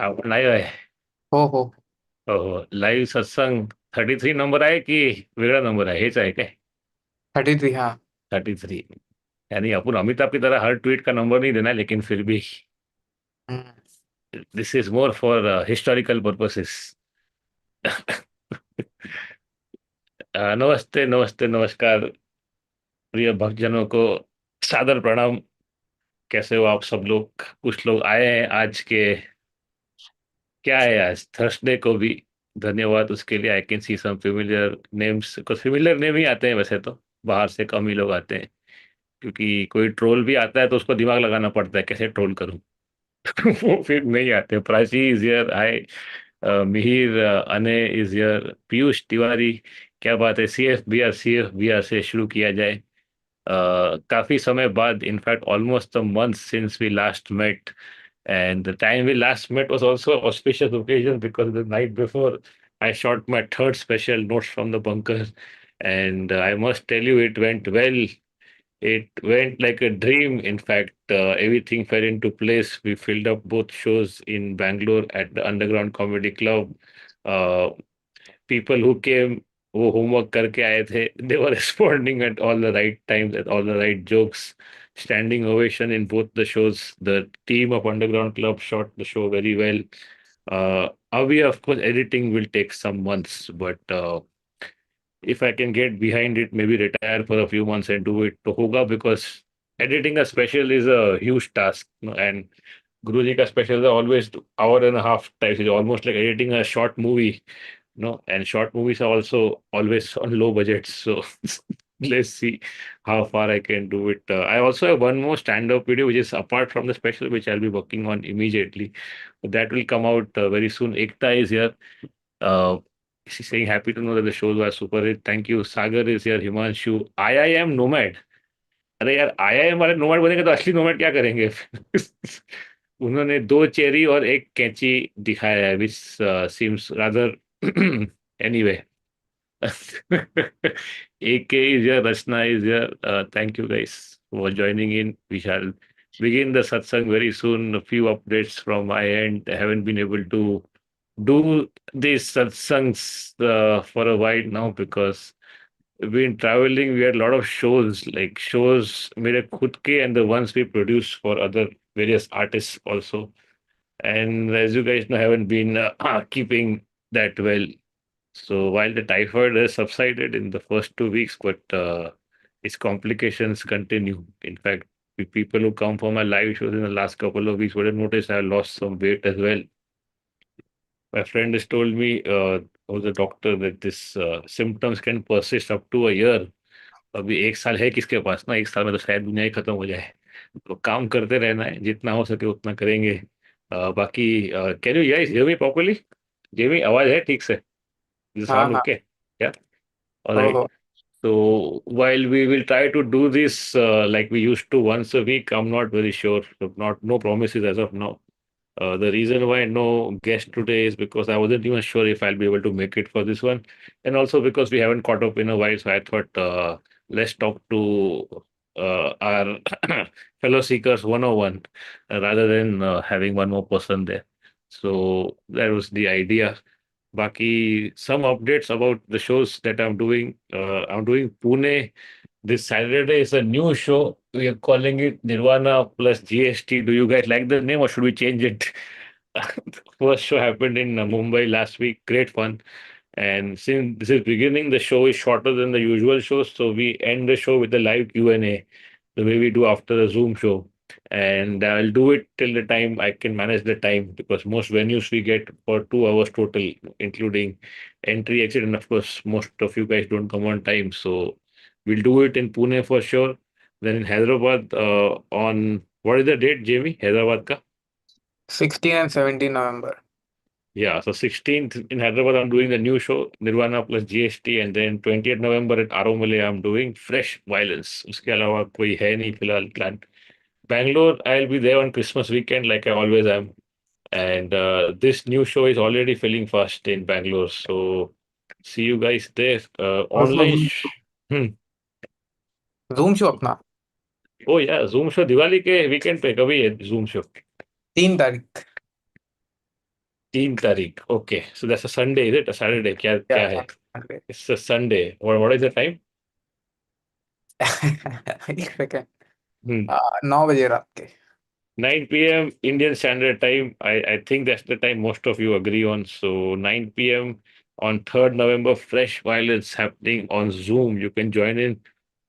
आपण आहे होय. हो हो. हो हो, लाईव्ह सत्संग 33 नंबर आहे की वेगळा नंबर आहे? हेच आहे काय? 33, हाँ. 33? यानी अपन अमिताभ की तरह हर ट्वीट का नंबर नहीं देना, लेकिन फिर भी hmm. This is more for historical purposes. नमस्ते नमस्ते नमस्कार प्रिय भक्तजनों को, सादर प्रणाम। कैसे हो आप सब लोग? कुछ लोग आए हैं आज के, क्या है आज थर्सडे को भी, धन्यवाद उसके लिए। I can see some familiar names, कुछ फेमिलियर नेम ही आते हैं वैसे तो, बाहर से कम ही लोग आते हैं, क्योंकि कोई ट्रोल भी आता है तो उसको दिमाग लगाना पड़ता है कैसे ट्रोल करूं। वो फिर नहीं आते। प्राची इज हियर, हाय। मिहिर, अने इज हियर, पीयूष तिवारी। क्या बात है, सी एफ बी आर से शुरू किया जाए। काफी समय बाद, in fact almost a month since we last met, and the time we last met was also an auspicious occasion because the night before I shot my third special, Notes from the Bunker, and I must tell you it went well. It went like a dream. In fact, everything fell into place. We filled up both shows in Bangalore at the Underground Comedy Club. Uh, People who came, वो homework करके आए थे, they were responding at all the right times, at all the right jokes. Standing ovation in both the shows. The team of Underground Club shot the show very well. Avi, of course, editing will take some months, but if I can get behind it, maybe retire for a few months and do it, to hoga, because editing a special is a huge task, and Guruji ka specials are always hour and a half types. It's almost like editing a short movie, and short movies are also always on low budgets. So let's see how far I can do it. I also have one more stand-up video, which is apart from the special, which I'll be working on immediately. That will come out very soon. Ekta is here. Uh, she's saying happy to know that the shows were super hit. Thank you. Sagar is here. Himanshu. IIM Nomad. अरे यार, IIM वाले nomad बनेंगे तो असली nomad क्या करेंगे? उन्होंने दो चेरी और एक कैंची दिखाया है, which seems rather anyway. AK is here, Rachna is here. Thank you guys for joining in. We shall begin the satsang very soon. A few updates from my end. I haven't been able to do these satsangs for a while now because we've been traveling. We had a lot of shows, like shows made khud ke and the ones we produce for other various artists also. And as you guys know, I haven't been keeping that well. So while the typhoid has subsided in the first 2 weeks, but its complications continue. In fact, people who come for my live shows in the last couple of weeks would have noticed I lost some weight as well. My friend has told me, was a doctor, that this symptoms can persist up to a year. अभी 1 साल है किसके पास ना, 1 साल में तो शायद दुनिया ही खत्म हो जाए। तो काम करते रहना है, जितना हो सके उतना करेंगे। बाकी can you guys hear me properly? Jamie, आवाज है ठीक से? हाँ साउंड हाँ। ओके? क्या? हो ऑलराइट। हो। So while we will try to do this like we used to once a week, I'm not very sure. Not no promises as of now. The reason why no guest today is because I wasn't even sure if I'll be able to make it for this one, and also because we haven't caught up in a while. So I thought let's talk to our fellow seekers 101 rather than having one more person there. So that was the idea. Baki, some updates about the shows that I'm doing. I'm doing Pune. This Saturday is a new show. We are calling it Nirvana plus GST. Do you guys like the name or should we change it? First show happened in Mumbai last week. Great fun. And since this is beginning, the show is shorter than the usual shows. So we end the show with a live Q&A, the way we do after a Zoom show. And I'll do it till the time I can manage the time, because most venues we get for 2 hours total, including entry, exit, and of course, most of you guys don't come on time. So we'll do it in Pune for sure. Then in Hyderabad on, what is the date, Jamie? Hyderabad ka? 16 and 17 November. Yeah, so 16th in Hyderabad, I'm doing the new show, Nirvana plus GST, and then 20th November at Aromale, I'm doing Fresh Violence. उसके अलावा कोई है नहीं फिलहाल plan. Bangalore, I'll be there on Christmas weekend like I always am. And this new show is already filling fast in Bangalore. So see you guys there. और उसमें Online. Hmm. Zoom show अपना Oh yeah, Zoom show Diwali के weekend पे कभी है Zoom show? 3 तारीख। 3 तारीख. Okay, so that's a Sunday, is it? A Saturday? क्या Yeah, क्या है? Sunday. It's a Sunday. What is the time? एक सेकेंड, Hmm. 9 बजे रात के। 9 p.m. Indian Standard Time. I think that's the time most of you agree on. So 9 p.m. on 3rd November, fresh violence happening on Zoom. You can join in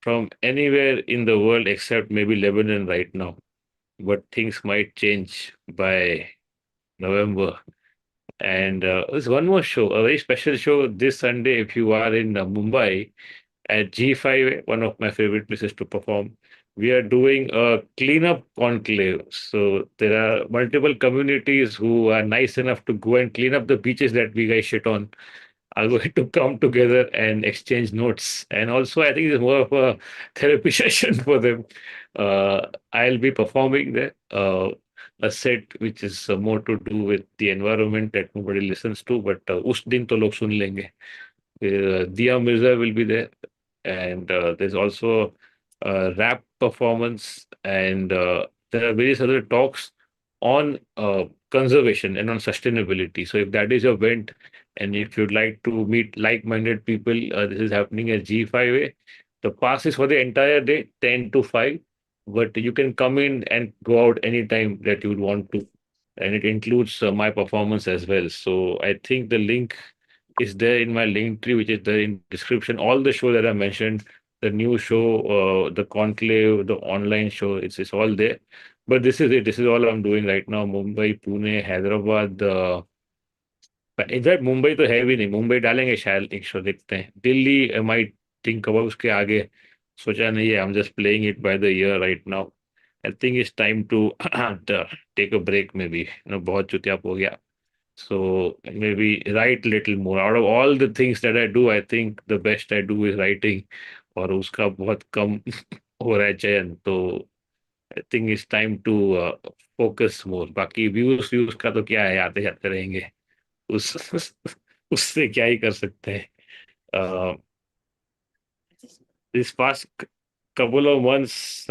from anywhere in the world except maybe Lebanon right now. But things might change by November. And there's one more show, a very special show this Sunday if you are in Mumbai at G5, one of my favorite places to perform. We are doing a cleanup conclave. So there are multiple communities who are nice enough to go and clean up the beaches that we guys shit on are going to come together and exchange notes. And also, I think it's more of a therapy session for them. I'll be performing there. A set which is more to do with the environment that nobody listens to, but उस दिन तो लोग सुन लेंगे. Dia Mirza will be there, and there's also a rap performance, and there are various other talks on conservation and on sustainability. So if that is your bent, and if you'd like to meet like-minded people, this is happening at G5A. The pass is for the entire day, 10 to 5, but you can come in and go out anytime that you would want to. And it includes my performance as well. So I think the link is there in my link tree, which is there in description. All the show that I mentioned, the new show, the conclave, the online show, it's all there. But this is it. This is all I'm doing right now. Mumbai, Pune, Hyderabad. In fact Mumbai तो है भी नहीं. मुंबई डालेंगे शायद एक show, देखते हैं. Delhi I might think about, उसके आगे सोचा नहीं है. I am just playing it by the ear right now. I think it's time to take a break में भी. बहुत चुतियाप हो गया. So maybe write little more. Out of all the things that I do, I think the best I do is writing. और उसका बहुत कम हो रहा है चयन. तो I think it's time to focus more. बाकी व्यूज व्यूज का तो क्या है, आते जाते रहेंगे. उस उससे क्या ही कर सकते हैं. This past couple of months,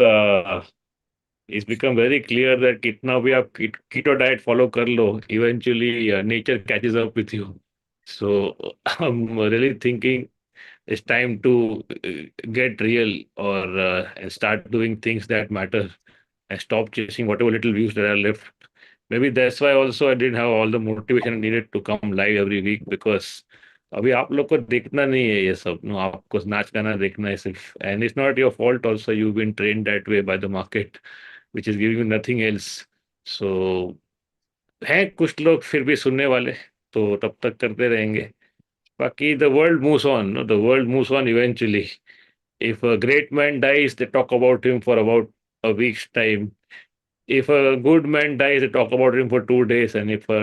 it's become very clear that कितना भी आप keto diet follow कर लो, eventually nature catches up with you. So I'm really thinking it's time to get real, or and start doing things that matter, and stop chasing whatever little views that are left. Maybe that's why also I didn't have all the motivation needed to come live every week, because अभी आप लोग को देखना नहीं है ये सब. No, आपको नाच गाना देखना है सिर्फ. And it's not your fault also. You been train that way by the market which is giving you nothing else. So हैं कुछ लोग फिर भी सुनने वाले, तो तब तक करते रहेंगे. बाकी the world moves on. No, the world moves on eventually. If a great man dies they talk about him for about a week's time. If a good man dies, they talk about him for 2 days, and if a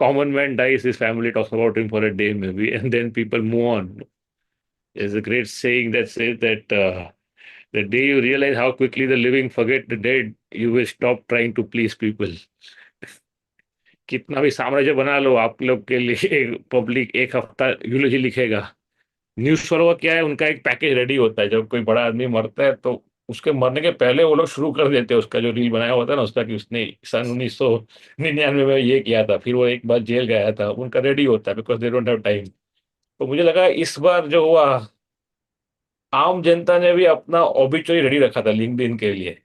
common man dies, his family talks about him for a day maybe, and then people move on. There's a great saying that says that the day you realize how quickly the living forget the dead, you will stop trying to please people. कितना भी साम्राज्य बना लो, आप लोग के लिए public एक हफ्ता यूलोजी लिखेगा. न्यूज वालों का क्या है, उनका एक पैकेज रेडी होता है. जब कोई बड़ा आदमी मरता है तो उसके मरने के पहले वो लोग शुरू कर देते हैं उसका जो रील बनाया होता है ना उसका, कि उसने सन 1999 में ये किया था, फिर वो एक बार जेल गया था. उनका रेडी होता है because they don't have time. तो मुझे लगा इस बार जो हुआ, आम जनता ने भी अपना ऑबिचुरी रेडी रखा था लिंक्डइन के लिए.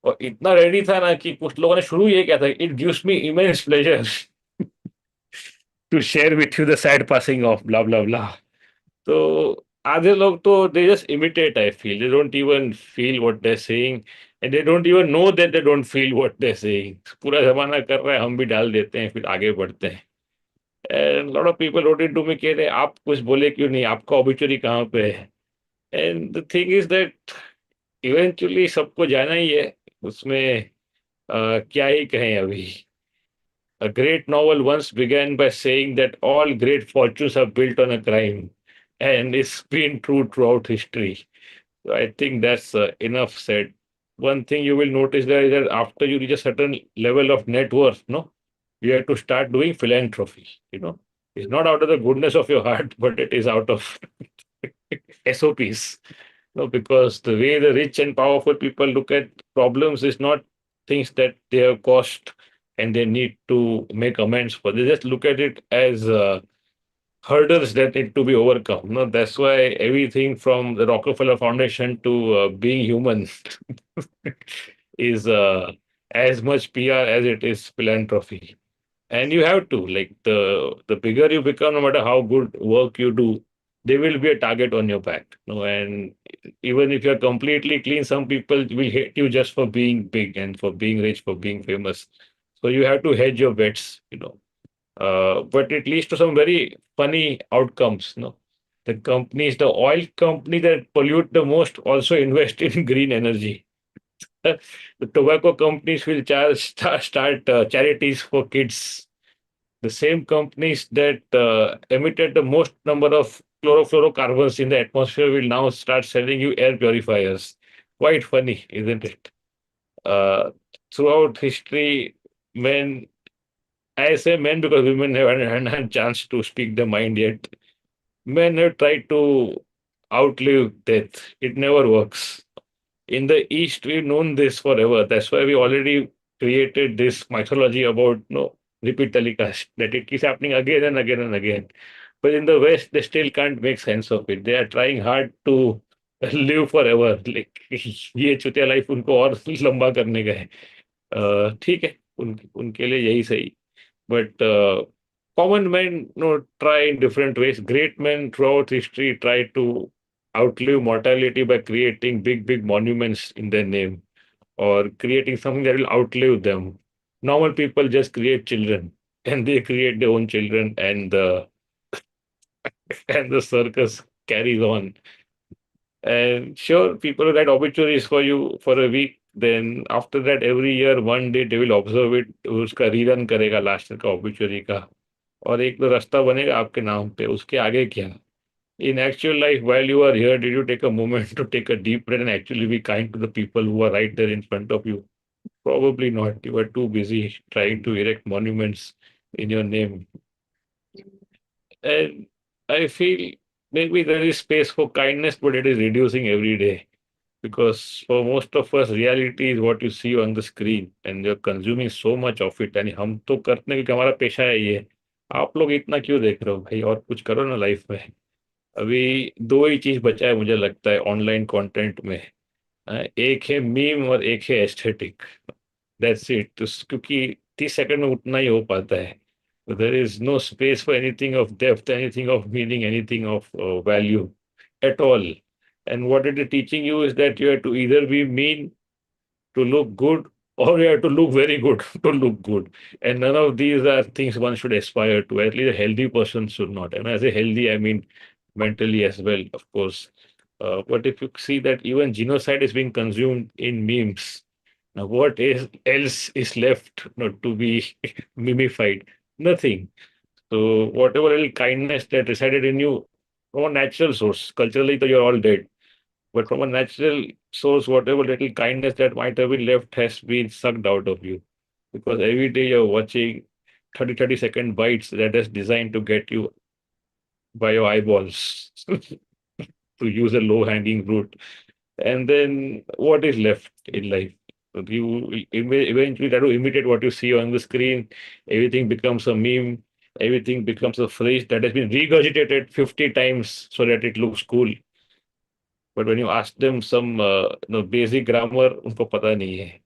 और इतना रेडी था ना कि कुछ लोगों ने शुरू ये किया था, it gives me immense pleasure to share with you the sad passing of blah blah blah. तो आधे लोग तो they just imitate. I feel they don't even feel what they saying, and they don't even know that they don't feel what they saying. पूरा जमाना कर रहा है, हम भी डाल देते हैं, फिर आगे बढ़ते हैं. And lot of people wrote into me, कह रहे हैं आप कुछ बोले क्यों नहीं, आपका ऑबिचुरी कहाँ पे है. And the thing is that eventually सबको जाना ही है. उसमें क्या ही कहें अभी. A great novel once began by saying that all great fortunes are built on a crime, and it's been true throughout history. So I think that's enough said. One thing you will notice there is that after you reach a certain level of net worth, no, you have to start doing philanthropy. It's not out of the goodness of your heart, but it is out of SOPs. No, because the way the rich and powerful people look at problems is not things that they have caused and they need to make amends for. They just look at it as hurdles that need to be overcome. No, that's why everything from the Rockefeller Foundation to being human is as much PR as it is philanthropy. And you have to, like, the bigger you become, no matter how good work you do, there will be a target on your back. No, and even if you're completely clean, some people will hate you just for being big and for being rich, for being famous. So you have to hedge your bets, but it leads to some very funny outcomes. No, the companies, the oil company that pollute the most, also invest in green energy. The tobacco companies will start charities for kids. The same companies that emitted the most number of chlorofluorocarbons in the atmosphere will now start selling you air purifiers. Quite funny, isn't it? Uh, Throughout history, men, I say men because women haven't had a chance to speak their mind yet. Men have tried to outlive death. It never works. In the East, we've known this forever. That's why we already created this mythology about repeat telecast, that it keeps happening again and again and again. But in the West, they still can't make sense of it. They are trying hard to live forever. Like ये चुतिया life उनको और लंबा करने का है. ठीक है, उनके लिए यही सही. But common men, try in different ways. Great men throughout history try to outlive mortality by creating big, big monuments in their name or creating something that will outlive them. Normal people just create children and they create their own children, and the and the circus carries on. And sure, people write obituaries for you for a week. Then after that, every year, one day they will observe it. उसका rerun करेगा last का obituary का. और एक तो रास्ता बनेगा आपके नाम पे, उसके आगे क्या? In actual life, while you are here, did you take a moment to take a deep breath and actually be kind to the people who are right there in front of you? Probably not. You were too busy trying to erect monuments in your name. And I feel maybe there is space for kindness, but it is reducing every day. Because for most of us, reality is what you see on the screen, and you're consuming so much of it. And हम तो करते हैं क्योंकि हमारा पेशा है ये. आप लोग इतना क्यों देख रहे हो भाई? और कुछ करो ना लाइफ में. अभी दो ही चीज बचा है मुझे लगता है ऑनलाइन कंटेंट में. एक है मीम और एक है एस्थेटिक. That's it. क्योंकि 30 सेकंड में उतना ही हो पाता है. There is no space for anything of depth, anything of meaning, anything of value at all. And what it is teaching you is that you have to either be mean to look good, or you have to look very good to look good. And none of these are things one should aspire to. At least a healthy person should not. And as a healthy, I mean mentally as well, of course. But if you see that even genocide is being consumed in memes, now what is else is left not to be mimified? Nothing. So whatever little kindness that resided in you from a natural source, culturally, though you're all dead, but from a natural source, whatever little kindness that might have been left has been sucked out of you. Because every day you're watching 30-second bites that is designed to get you by your eyeballs, to use a low hanging fruit. And then what is left in life? You eventually try to imitate what you see on the screen. Everything becomes a meme. Everything becomes a phrase that has been regurgitated 50 times so that it looks cool. But when you ask them some basic grammar, उनको पता नहीं है.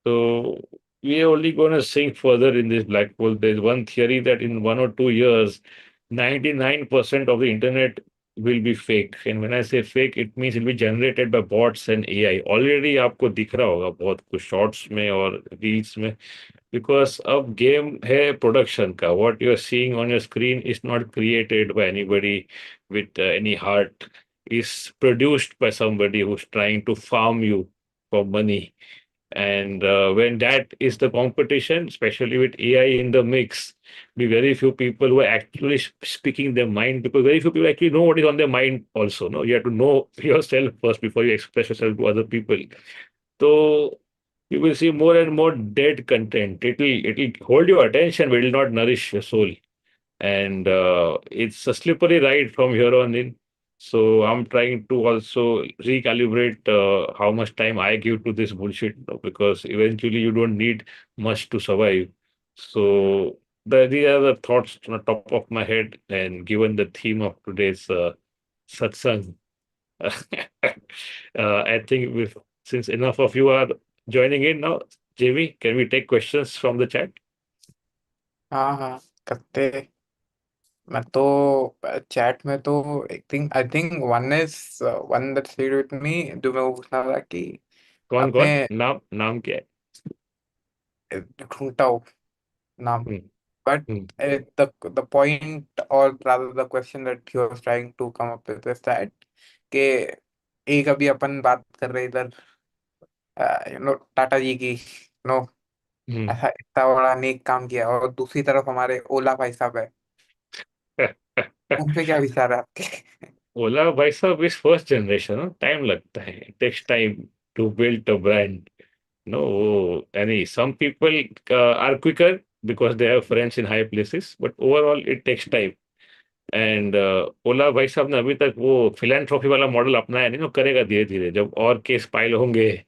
So we are only going to sink further in this black hole. There's one theory that in 1 or 2 years, 99% of the internet will be fake. And when I say fake, it means it'll be generated by bots and AI. Already आपको दिख रहा होगा बहुत कुछ shorts में और reels में. Because अब गेम है प्रोडक्शन का. What you're seeing on your screen is not created by anybody with any heart. Is produced by somebody who's trying to farm you for money. And when that is the competition, especially with AI in the mix, be very few people who are actually speaking their mind, because very few people actually know what is on their mind also. No, you have to know yourself first before you express yourself to other people. So you will see more and more dead content. It'll hold your attention, but it will not nourish your soul. And it's a slippery ride from here on in. So I'm trying to also recalibrate how much time I give to this bullshit, because eventually you don't need much to survive. So these are the thoughts on the top of my head, and given the theme of today's satsang, I think since enough of you are joining in now, Jamie, can we take questions from the chat? हाँ हाँ, करते। मैं तो chat में तो I think one that stayed with me, जो मैं वो पूछना था कि कौन आपने कौन, नाम नाम क्या है? ढूंढता हूँ नाम, hmm, but hmm, the point or rather the question that he was trying to come up with is that कि एक अभी अपन बात कर रहे इधर टाटा जी की, नो, हम्म। ऐसा इतना बड़ा नेक काम किया, और दूसरी तरफ हमारे ओला भाई साहब है, उन पे क्या विचार है आपके? ओला भाई साहब इज फर्स्ट जनरेशन, टाइम लगता है, takes time to build a brand. No, any some people are quicker because they have friends in high places, but overall it takes time. And Ola भाई साहब ने अभी तक वो फिलेंथ्रोपी वाला model अपनाया नहीं, वो करेगा धीरे धीरे, जब और केस फाइल होंगे,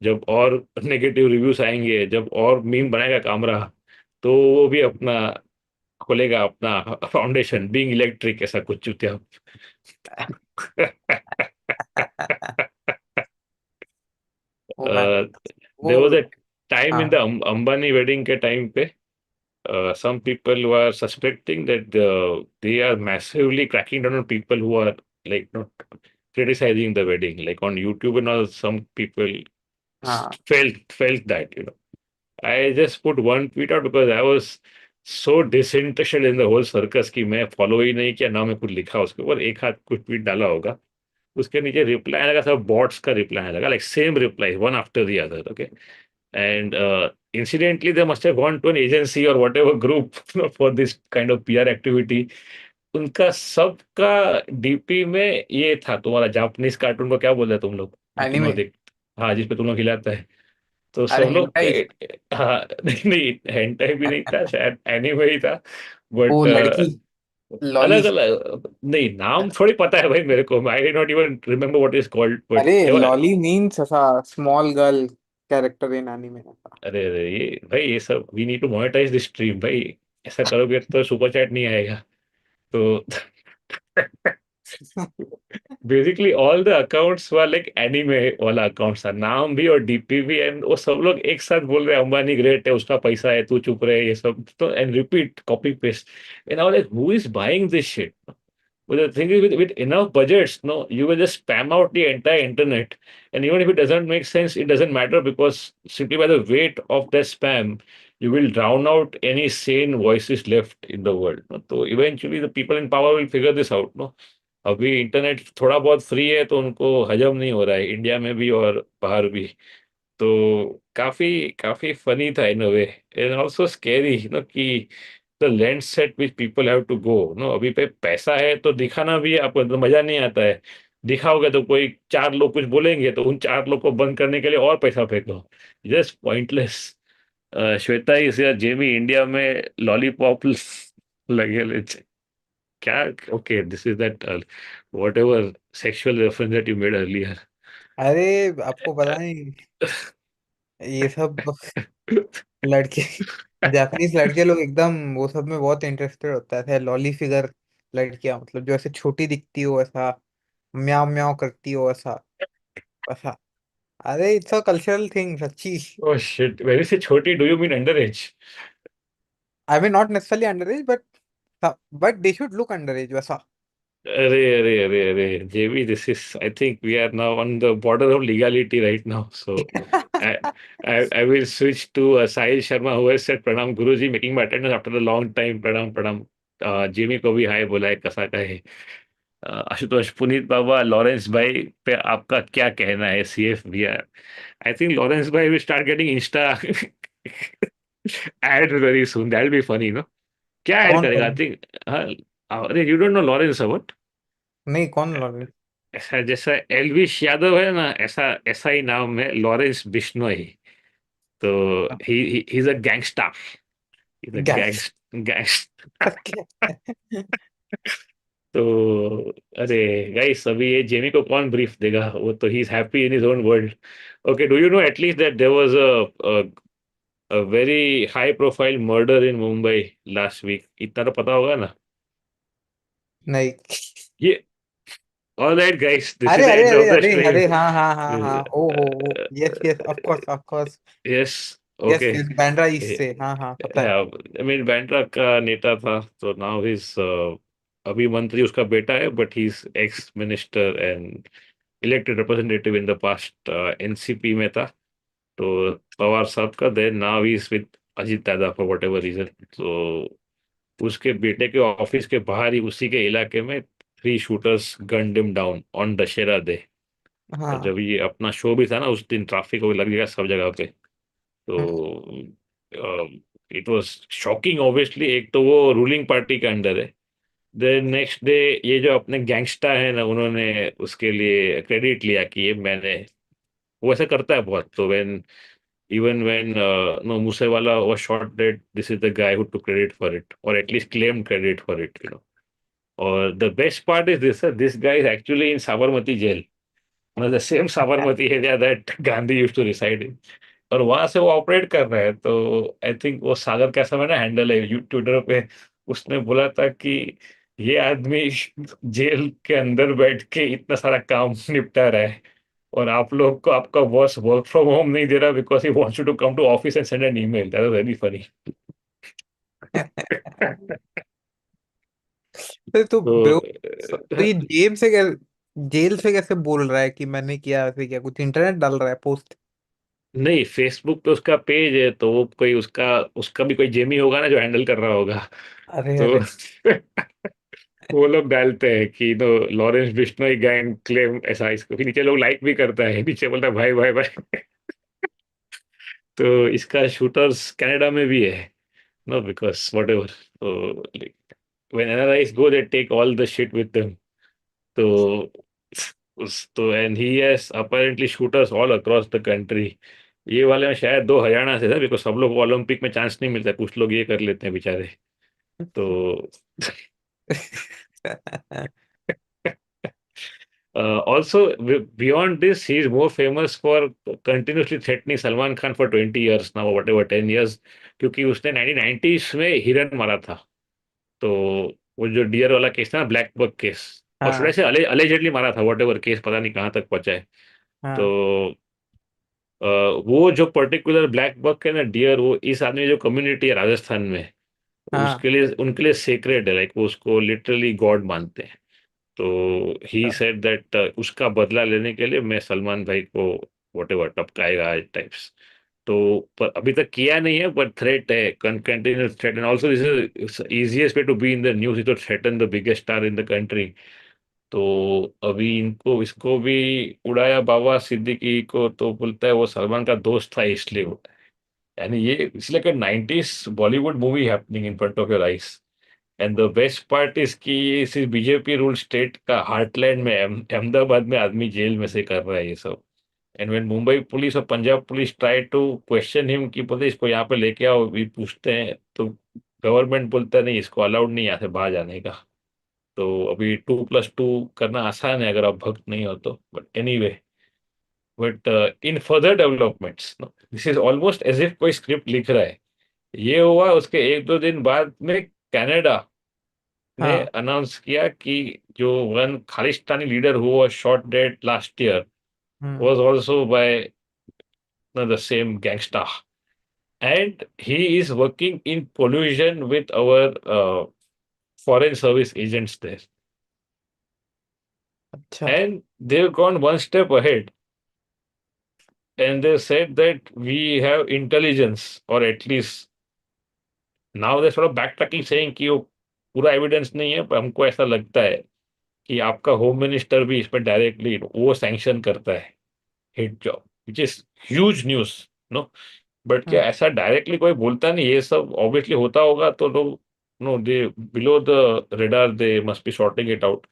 जब और नेगेटिव रिव्यूज आएंगे, जब और मीम बनाएगा कामरा, तो वो भी अपना खोलेगा अपना फाउंडेशन, बीइंग इलेक्ट्रिक, ऐसा कुछ चुतिया। वो मैं वो there was a time in the हाँ अंबानी वेडिंग के टाइम पे, some people were suspecting that they are massively cracking down on people who are like not criticizing the wedding, like on YouTube and all. Some people हाँ felt that, I just put one tweet out because I was so disinterested in the whole circus कि मैं follow ही नहीं किया ना, मैं कुछ लिखा उसके ऊपर, एक हाथ कुछ ट्वीट डाला होगा, उसके नीचे रिप्लाई आने लगा, सब बॉट्स का रिप्लाई आने लगा, like same reply one after the other, okay. And incidentally, they must have gone to an agency or whatever group for this kind of PR activity. उनका सबका डीपी में ये था, तुम्हारा जापानीज कार्टून को क्या बोलते हैं तुम लोग, जो तुम एनीमे। लोग देख, हाँ, जिसपे तुम लोग खिलाते हैं, तो अरे सब लोग हेंटाई। हाँ, नहीं नहीं, हेंटाई भी नहीं था, शायद एनीमे ही था, वो बट लड़की लॉली। अलग अलग, नहीं नाम थोड़ी पता है भाई मेरे को, I did not even remember what is called, but अरे लॉली मीन्स ऐसा small girl character in anime ऐसा। अरे अरे, ये भाई ये सब we need to monetize this stream भाई, ऐसा करोगे तो सुपर चैट नहीं आएगा, तो basically all the accounts were like anime वाला अकाउंट्स था, नाम भी और डीपी भी, एंड वो सब लोग एक साथ बोल रहे हैं अंबानी ग्रेट है, उसका पैसा है, तू चुप रहे, ये सब तो, and repeat copy paste, and I was like who is buying this shit? But the thing is, with enough budgets, no, you will just spam out the entire internet. And even if it doesn't make sense, it doesn't matter, because simply by the weight of that spam, you will drown out any sane voices left in the world. No? So eventually, the people in power will figure this out. No, अभी internet थोड़ा बहुत free है तो उनको हजम नहीं हो रहा है, इंडिया में भी और बाहर भी। तो काफी काफी फनी था in a way, and also scary, कि the length set which people have to go, no, अभी पे पैसा है तो दिखाना भी है आपको, तो मजा नहीं आता है, दिखाओगे तो कोई चार लोग कुछ बोलेंगे तो उन चार लोग को बंद करने के लिए और पैसा फेंको, जस्ट पॉइंटलेस। श्वेता इस या जेमी इंडिया में लॉलीपॉप लगे क्या? Okay, this is that what ever sexual reference that you made earlier. अरे आपको पता नहीं, ये सब लड़के जापानीज लड़के लोग एकदम वो सब में बहुत इंटरेस्टेड होता है, लॉली फिगर लड़कियां, मतलब जो ऐसे छोटी दिखती हो, ऐसा म्याओ म्याओ करती हो, ऐसा ऐसा। अरे इट्स अ कल्चरल थिंग सच्ची। ओह शिट, वेरी से छोटी, do you mean under age? I mean not necessarily under age, but they should look under age वैसा। अरे अरे अरे अरे, JB, this is, I think we are now on the border of legality right now, so I, I will switch to Sahil Sharma, who has said Pranam Guruji, making my attendance after a long time. Pranam, Pranam. Jimmy को भी हाय बोला है, कसा का है। आशुतोष, पुनीत बाबा, Lawrence भाई पे आपका क्या कहना है? सीएफ भी है, आई थिंक लॉरेंस भाई will start getting insta ad very soon, that be funny, no? क्या ऐड कौन करेगा? I Lawrence? थिंक, अरे you don't know Lawrence about? नहीं, कौन लॉरेंस? ऐसा जैसा एलविश यादव है ना, ऐसा ऐसा ही नाम है लॉरेंस बिश्नोई। तो ही is a gangster, is a gangs gangster. क्या? तो अरे गाइस, अभी ये जेमी को कौन ब्रीफ देगा? वो तो ही is happy in his own world. Okay, do you know at least that there was a very high profile murder in Mumbai last week? इतना तो पता होगा ना? नहीं। ये all right guys, this is अरे द अरे एंड अरे ऑफ द अरे स्ट्रीम। अरे, हाँ हाँ हाँ हाँ, oh yes yes, of course of course. Yes. Yes okay. Yes, Bandra east से, हाँ हाँ पता है। आई मीन बैंड्रा का नेता था, तो नाउ हिज अभी मंत्री उसका बेटा है, but he is ex minister and elected representative in the past, NCP में था। तो पवार साहब का, then now he is with Ajit Dada for what ever reason. तो उसके बेटे के ऑफिस के बाहर ही, उसी के इलाके में, three shooters gun him down on Dussehra day. और हाँ। जब ये अपना शो भी था ना, उस दिन ट्रैफिक हो लग गया सब जगह पे। हम्म, तो इट वाज शॉकिंग ऑब्वियसली। एक तो वो रूलिंग पार्टी के अंडर है। देन नेक्स्ट डे, ये जो अपने गैंगस्टर है ना, उन्होंने उसके लिए क्रेडिट लिया कि ये मैंने, वो ऐसा करता है बहुत। तो when, even when no, Musewala was shot dead, this is the guy who took credit for it, or at least claimed credit for it, you know. Or the best part is this: this guy is actually in Sabarmati jail, the same Sabarmati area that Gandhi used to reside in. और वहां से वो operate कर रहा है। तो I think वो सागर कैसा मैंने हैंडल है ट्विटर पे, उसने बोला था कि ये आदमी जेल के अंदर बैठ के इतना सारा काम निपटा रहा है, और आप लोग को आपका बॉस वर्क फ्रॉम होम नहीं दे रहा because he wants you to come to office and send an email. That was very funny. तो तो तो ये जेल से कैसे बोल रहा है कि मैंने किया, ऐसे क्या कुछ इंटरनेट डाल रहा है पोस्ट? नहीं, फेसबुक पे उसका पेज है, तो वो कोई उसका उसका भी कोई जेमी होगा ना जो हैंडल कर रहा होगा। अरे तो अरे। वो लोग डालते हैं कि no, Lawrence Bishnoi gang claim ऐसा, इसको फिर नीचे लोग लाइक भी करता है, नीचे बोलता है भाई भाई भाई। तो इसका शूटर्स कनाडा में भी है, नो, बिकॉज वट एवर। तो when NRIs go, they take all the shit with them. तो तो and he has apparently shooters all across the country. ये वाले में शायद दो हरियाणा से था, बिकॉज सब लोग को ओलंपिक में चांस नहीं मिलता, कुछ लोग ये कर लेते हैं बेचारे। तो also, beyond this, he is more famous for continuously threatening Salman Khan for 20 years now, whatever 10 years, क्योंकि उसने 1990s में हिरन मारा था। तो वो जो डियर वाला केस था ना, ब्लैक बक केस, और शुरू हाँ से अलेजेडली मारा था, वट एवर केस पता नहीं कहाँ तक पहुंचा है। हाँ तो अ, वो जो पर्टिकुलर ब्लैक बक है ना, डियर, वो इस आदमी जो कम्युनिटी है राजस्थान में, हाँ उसके लिए, उनके लिए सेक्रेड है, लाइक वो उसको लिटरली गॉड मानते हैं। तो ही सेड दैट उसका बदला लेने के लिए मैं सलमान भाई को वट एवर टपकाएगा टाइप्स। तो पर अभी तक किया नहीं है, बट थ्रेट है, continuous threat. And also this is easiest way to be in the news, to threaten the biggest star in the country. तो अभी इनको इसको भी उड़ाया बाबा सिद्दीकी को, तो बोलता है वो सलमान का दोस्त था इसलिए उड़ाया। यानी ये इसलिए कि 90s Bollywood movie happening in front of your eyes. And the best part is कि ये इस बीजेपी रूल स्टेट का हार्टलैंड में, अहमदाबाद में, आदमी जेल में से कर रहा है ये सब। एंड व्हेन मुंबई पुलिस और Punjab police try to question him कि बोलते इसको यहाँ पे लेके आओ, भी पूछते हैं, तो गवर्नमेंट बोलता है नहीं, इसको अलाउड नहीं यहाँ से बाहर जाने का। तो अभी 2+2 करना आसान है अगर आप भक्त नहीं हो तो, but anyway. But in further developments, this is almost as if कोई स्क्रिप्ट लिख रहा है। ये हुआ उसके एक दो दिन बाद में, कनाडा ने हाँ। अनाउंस किया कि जो वन खालिस्तानी लीडर हुआ shot dead last year hmm. was also by the same gangster, and he is working in collusion with our foreign service agents there. अच्छा। And they've gone one step ahead, and they said that we have intelligence, or at least now they're sort of backtracking, saying कि वो पूरा evidence नहीं है, पर हमको ऐसा लगता है कि आपका होम मिनिस्टर भी इसमें डायरेक्टली वो सैंक्शन करता है hit job, which is huge news, no. But क्या हम्म। ऐसा डायरेक्टली कोई बोलता नहीं, ये सब ऑब्वियसली होता होगा तो लोग, no, they below the radar they must be sorting it out.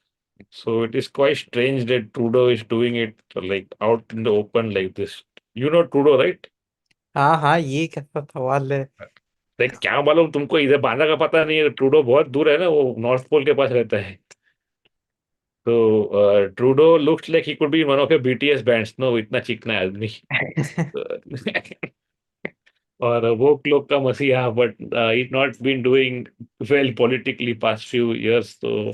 So it is quite strange that Trudeau is doing it like out in the open like this. You know Trudeau, right? हाँ हाँ, ये कैसा सवाल है? Like क्या मालूम तुमको, इधर बांधा का पता नहीं है, ट्रूडो बहुत दूर है ना, वो नॉर्थ पोल के पास रहता है। तो Trudeau looks like he could be one of your BTS bands, no, इतना चिकना है आदमी। और वो क्लोक का मसीहा, but it not been doing well politically past few years. So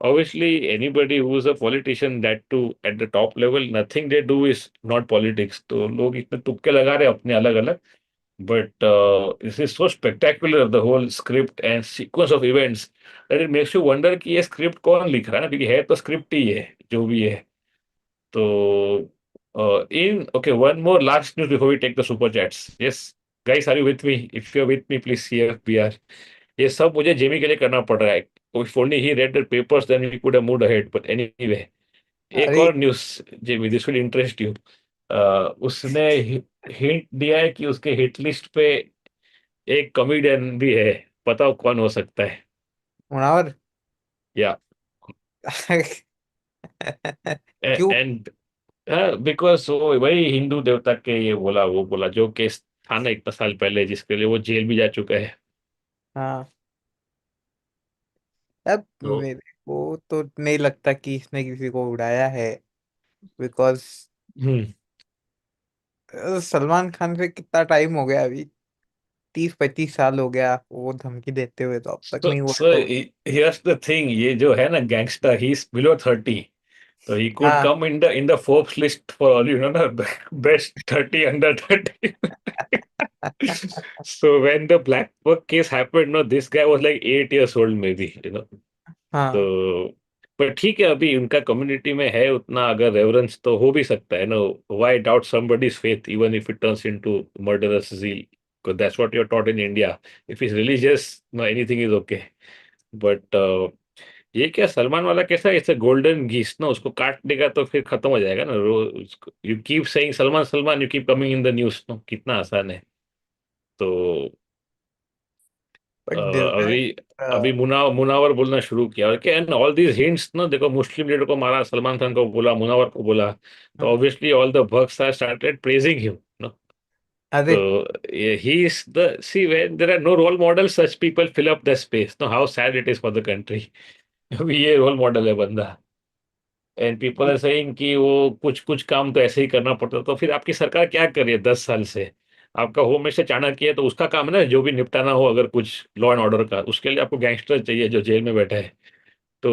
obviously anybody who is a politician, that too at the top level, nothing they do is not politics. तो लोग इतने तुक्के लगा रहे हैं अपने अलग अलग, but this is so spectacular, the whole script and sequence of events, that it makes you wonder कि ये स्क्रिप्ट कौन लिख रहा है ना, क्योंकि है तो स्क्रिप्ट ही है जो भी है। तो in okay, one more last news before we take the super chats. Yes, guys, are you with me? If you're with me, please here we are. ये सब मुझे जेमी के लिए करना पड़ रहा है। If only he read the papers, then we could have moved ahead. But anyway, एक अरे और news, Jamie, this will interest you. उसने हिंट दिया है कि उसके हिट लिस्ट पे एक कॉमेडियन भी है। बताओ कौन हो सकता है? मुनावर। या क्यों? एंड बिकॉज वो वही हिंदू देवता के ये बोला, वो बोला जो केस था ना इतना साल पहले, जिसके लिए वो जेल भी जा चुका है। हाँ। अब तो मेरे को तो नहीं लगता कि इसने किसी को उड़ाया है, बिकॉज हम्म। सलमान खान से कितना टाइम हो गया अभी, 30-35 साल हो गया वो धमकी देते हुए, तो अब तक नहीं हुआ सो तो। हियर्स द थिंग, ये जो है ना गैंगस्टर, ही इज बिलो 30, तो he could हाँ। come in the Forbes list for all you know, na, best 30 under 30. So when the black book case happened, no, this guy was like 8 years old maybe, you know. हाँ, तो पर ठीक है, अभी उनका community में है उतना अगर रेवरेंस, तो हो भी सकता है, no. Why doubt somebody's faith even if it turns into murderous zeal, because that's what you're taught in India. If he's religious, no, anything is okay. But ये क्या सलमान वाला कैसा है, इट्स गोल्डन घीस ना, उसको काट देगा तो फिर खत्म हो जाएगा ना, रोज you keep saying Salman Salman, you keep coming in the news, no, कितना आसान है। तो बट अभी अभी मुनावर बोलना शुरू किया, और क्या, एंड ऑल दीज हिंट्स ना, देखो मुस्लिम लीडर को मारा, सलमान खान को बोला, मुनावर को बोला, तो ऑब्वियसली ऑल द भक्स are started praising him, no. अरे तो ही is the see when there are no role model, such people fill up the space, no, how sad it is for the country. अभी ये role model है बंदा, and people are saying कि वो कुछ कुछ काम तो ऐसे ही करना पड़ता, तो फिर आपकी सरकार क्या कर रही है 10 साल से? आपका होम मिनिस्टर चाणक्य है, तो उसका काम है ना जो भी निपटाना हो, अगर कुछ लॉ एंड ऑर्डर का, उसके लिए आपको गैंगस्टर चाहिए जो जेल में बैठा है। तो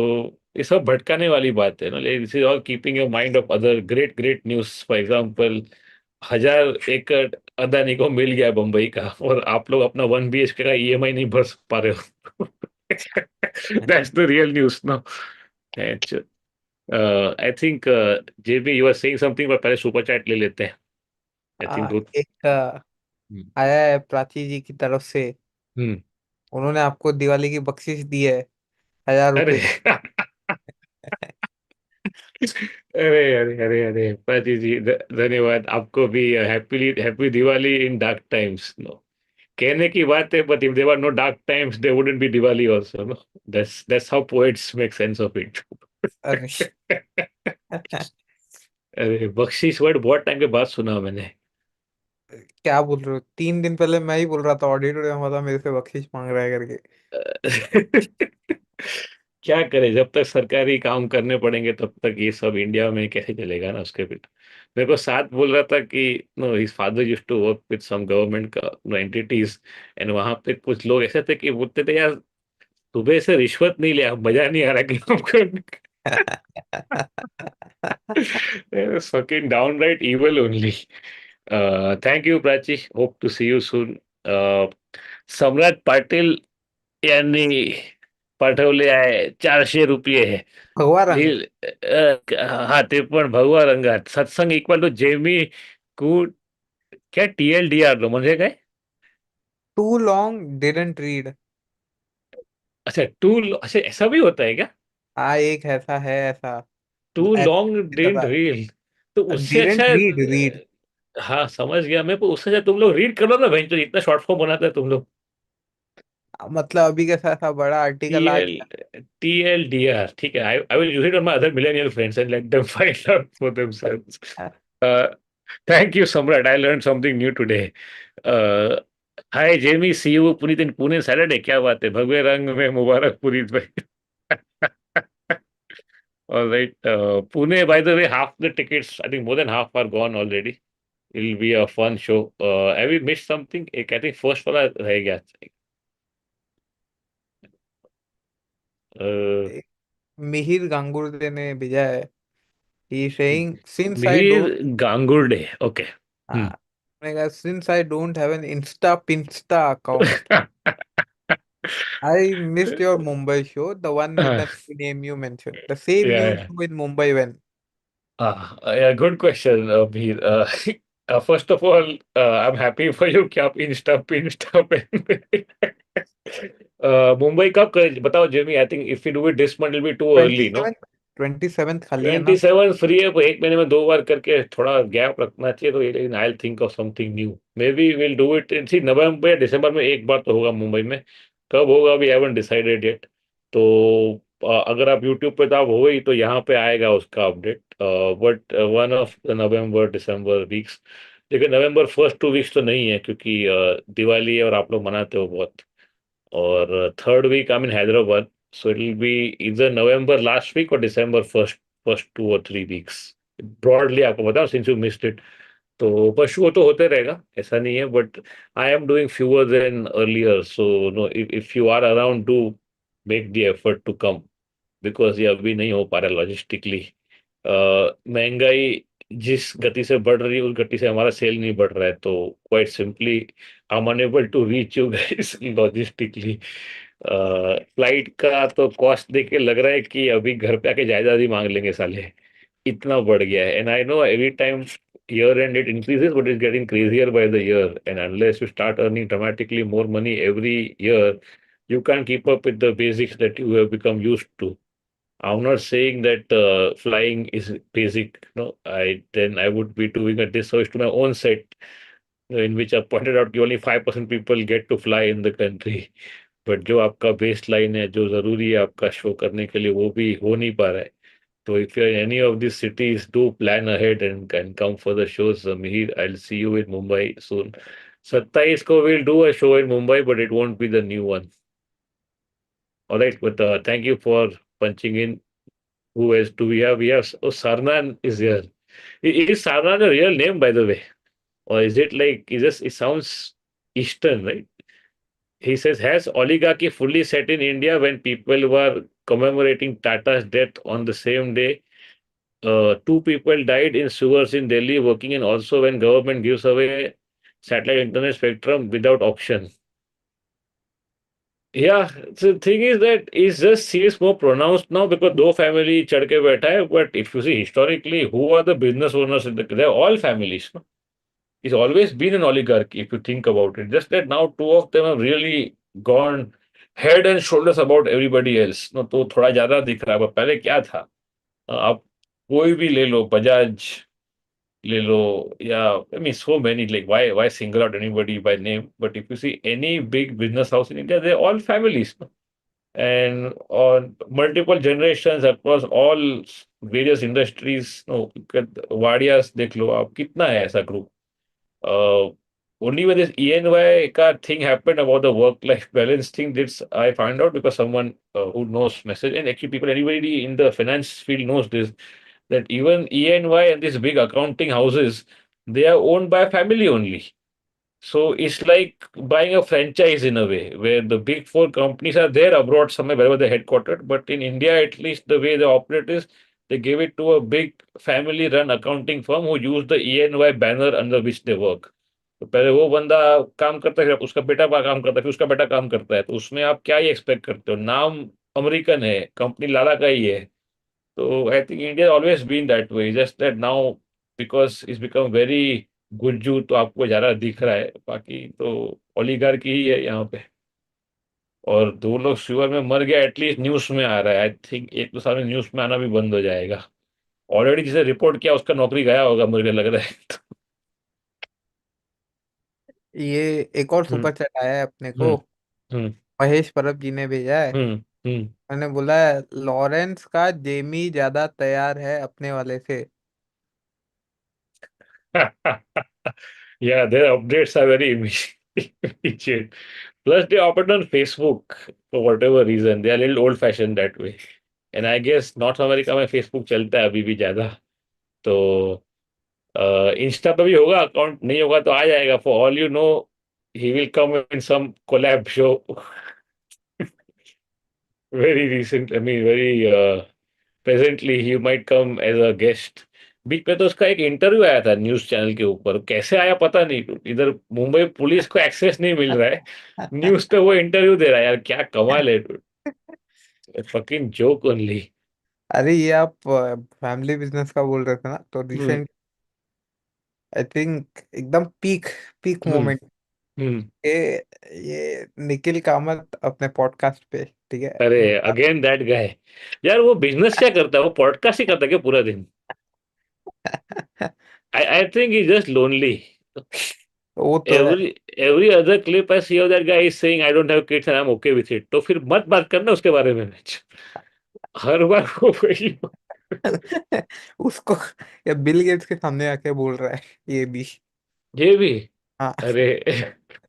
ये सब भटकाने वाली बात है ना, this is all keeping your mind of other great great news. For example, 1000 एकड़ अदानी को मिल गया बम्बई का, और आप लोग अपना 1 BHK का ईएमआई नहीं भर पा रहे हो। दैट्स द रियल न्यूज ना। I think JB you are saying something, पर पहले सुपर चैट ले लेते हैं। आई थिंक दो। एक हम्म। आया है प्राची जी की तरफ से। हम्म। उन्होंने आपको दिवाली की बख्शिश दी है, 1000 रुपए। अरे अरे अरे अरे अरे पाजी जी, धन्यवाद आपको भी। Happy happy Diwali in dark times, no. कहने की बात है, but if there were no dark times there wouldn't be Diwali also, no. That's how poets make sense of it. अरे अरे बख्शीश वर्ड बहुत टाइम के बाद सुना मैंने। क्या बोल रहे हो, 3 दिन पहले मैं ही बोल रहा था ऑडिटोरियम में था, मेरे से बख्शिश मांग रहा है करके। क्या करे, जब तक सरकारी काम करने पड़ेंगे तब तक ये सब इंडिया में कैसे चलेगा ना, उसके फिर। मेरे को साथ बोल रहा था कि no, his father used to work with some government का नो एंटिटीज, एंड वहां पे कुछ लोग ऐसे थे कि बोलते थे, यार सुबह से रिश्वत नहीं लिया, मजा नहीं आ रहा कि काम करने का। Fucking downright evil only. Thank you Prachi, hope to see you soon. Samrat Patil यांनी पाठवले आहे 400 रुपये भगवा रंग। लील। हा, ते पण भगवा रंगात, सत्संग इक्वल टू जेमी कू, क्या TLDR म्हणजे काय? Too long didn't read. अच्छा, टू, अच्छा ऐसा भी होता है क्या? हाँ, एक ऐसा है, ऐसा टू लॉन्ग ऐसा डिड था। रील, तो उससे अच्छा डिडंट रीड, रीड। हाँ समझ गया मैं, पर उससे अच्छा तुम लोग रीड कर लो ना भाई, तो इतना शॉर्ट फॉर्म बनाते हैं तुम लोग। मतलब अभी कैसा ऐसा बड़ा टी आर्टिकल आ एल गया। TLDR, ठीक है, I will use it on my other millennial friends and let them find out for themselves. Thank you Samrat, I learn something new today. Hi Jamie, see you Puneet in Pune Saturday, क्या बात है, भगवे रंग में मुबारक पुनीत भाई। All right. Pune, by the way, half the tickets, I think more than half are gone already. It'll be a fun show. Have we missed something? I think first वाला रह गया. Uh, मिहिर गांगुर्दे ने भेजा है. He is saying, since I Mihir don't, Gangurde. Okay. Hmm. since I don't have an Insta account, I missed your Mumbai show, the one with Uh, the name you mentioned. The same yeah, new yeah. show in Mumbai when. Yeah, good question, Mihir. First of all, I'm happy for you कि आप Insta पे मुंबई कब करें बताओ Jamie. I think if you do it this month will be too early no. 27th, 27th खाली है ना. 27 free है, पर एक महीने में 2 बार करके थोड़ा गैप रखना चाहिए. तो लेकिन I think of something new. Maybe will do it in सी नवंबर या दिसंबर में एक बार तो होगा मुंबई में. कब होगा वी हैवंट डिसाइडेड येट. तो अगर आप यूट्यूब पे तो आप हो ही तो यहाँ पे आएगा उसका update. But one of November December weeks. लेकिन नवंबर फर्स्ट 2 वीक्स तो नहीं है क्योंकि दिवाली है और आप लोग मनाते हो बहुत. और third week I mean Hyderabad. So it will be इधर नवंबर लास्ट वीक और दिसंबर फर्स्ट फर्स्ट 2 और 3 वीक्स. ब्रॉडली आपको बताओ सिंस यू मिस्ड इट. तो पशु तो होते रहेगा ऐसा नहीं है. But I am doing fewer than earlier. So no if you are around do make the effort to come. Because ये अभी नहीं हो पा रहा लॉजिस्टिकली. महंगाई जिस गति से बढ़ रही है उस गति से हमारा सेल नहीं बढ़ रहा है. तो quite simply I am unable to reach you guys logistically. Flight का तो कॉस्ट देख के लग रहा है कि अभी घर पे आके जायदाद ही मांग लेंगे साले. इतना बढ़ गया है. And I know every time year end it increases but it's getting crazier by the year. And unless you start earning dramatically more money every year, you can't keep up with the basics that you have become used to. I'm not saying that flying is basic. No, I would be doing a disservice to my own set, in which I pointed out कि only 5% people get to fly in the country. But जो आपका base line है जो जरूरी है आपका show करने के लिए वो भी हो नहीं पा रहा है. तो if you're in any of these cities, do plan ahead and can come for the shows. Mihir, I'll see you in Mumbai soon. 27 को we'll do a show in Mumbai, but it won't be the new one. All right, but thank you for punching in. Who else do we have? We have oh, Sarnan is here. Is Sarnan a real name, by the way? Or is it like, it sounds Eastern, right? He says, has oligarchy fully set in India when people were commemorating Tata's death on the same day? Two people died in sewers in Delhi working, and also when government gives away satellite internet spectrum without auction. Yeah, the thing is that is just seems more pronounced now because दो family चढ़ के बैठा है. But if you see historically, who are the business owners in they're all families. No? It's always been an oligarchy if you think about it. Just that now two of them have really gone head and shoulders about everybody else. No, तो थोड़ा ज्यादा दिख रहा है. पर पहले क्या था? आप कोई भी ले लो बजाज ले लो या I mean so many like why single out anybody by name? But if you see any big business house in India, they're all families. No? And on multiple generations across all various industries. No, वाडियास देख लो आप कितना है ऐसा group. uh, Only when this ENY ka thing happened about the work-life balance thing did I find out because someone who knows message, and actually people anybody in the finance field knows this, that even ENY and these big accounting houses, they are owned by a family only. So it's like buying a franchise in a way, where the big four companies are there abroad somewhere, wherever they're headquartered. But in India, at least the way they operate is they give it to a big family-run accounting firm who use the ENY banner under which they work. तो पहले वो बंदा काम करता है फिर उसका बेटा काम करता है फिर उसका बेटा काम करता है. तो उसमें आप क्या ही एक्सपेक्ट करते हो. नाम अमेरिकन है, कंपनी लाला का ही है. तो I think India always been that way. Just that now because it's become very Gujju तो आपको ज्यादा दिख रहा है. बाकी तो ओलिगार्की ही है यहाँ पे. और दो लोग शुगर में मर गया एटलीस्ट न्यूज में आ रहा है. आई थिंक 1-2 साल में न्यूज में आना भी बंद हो जाएगा. ऑलरेडी जिसे रिपोर्ट किया उसका नौकरी गया होगा मुझे लग रहा है. ये एक और हम्म. सुपर चैट आया है अपने को. हम्म. हम्म. महेश परब जी ने भेजा है. हम्म. हम्म. मैंने बोला है, लॉरेंस का जेमी ज्यादा तैयार है अपने वाले से. Yeah, their updates are very immediate. Plus, they operate on Facebook for whatever reason. They are a little old fashioned that way. And I guess North America में फेसबुक चलता है अभी भी ज्यादा। तो इंस्टा पे भी होगा अकाउंट, नहीं होगा तो आ जाएगा, for all you know he will come in some collab show very recent, I mean very presently he might come as a guest. बीच में तो उसका एक इंटरव्यू आया था न्यूज चैनल के ऊपर, कैसे आया पता नहीं, इधर मुंबई पुलिस को एक्सेस नहीं मिल रहा है, न्यूज पे वो इंटरव्यू दे रहा है यार, क्या कमाल है, फकिंग जोक ओनली। अरे ये आप फैमिली बिजनेस का बोल रहे थे ना, तो हम्म। रिसेंट आई थिंक एकदम पीक पीक हम्म। मोमेंट, हम्म। ये निखिल कामत अपने पॉडकास्ट पे, ठीक है। अरे अगेन दैट गाय, यार वो बिजनेस क्या करता है, वो पॉडकास्ट ही करता है क्या पूरा दिन? I think he just lonely. वो तो है। Every other clip I see of that guy is saying I don't have kids and I am okay with it, तो फिर मत बात करना उसके बारे में हर बार वो वही। उसको या बिल गेट्स के सामने आके बोल रहा है ये भी। ये भी। हाँ। अरे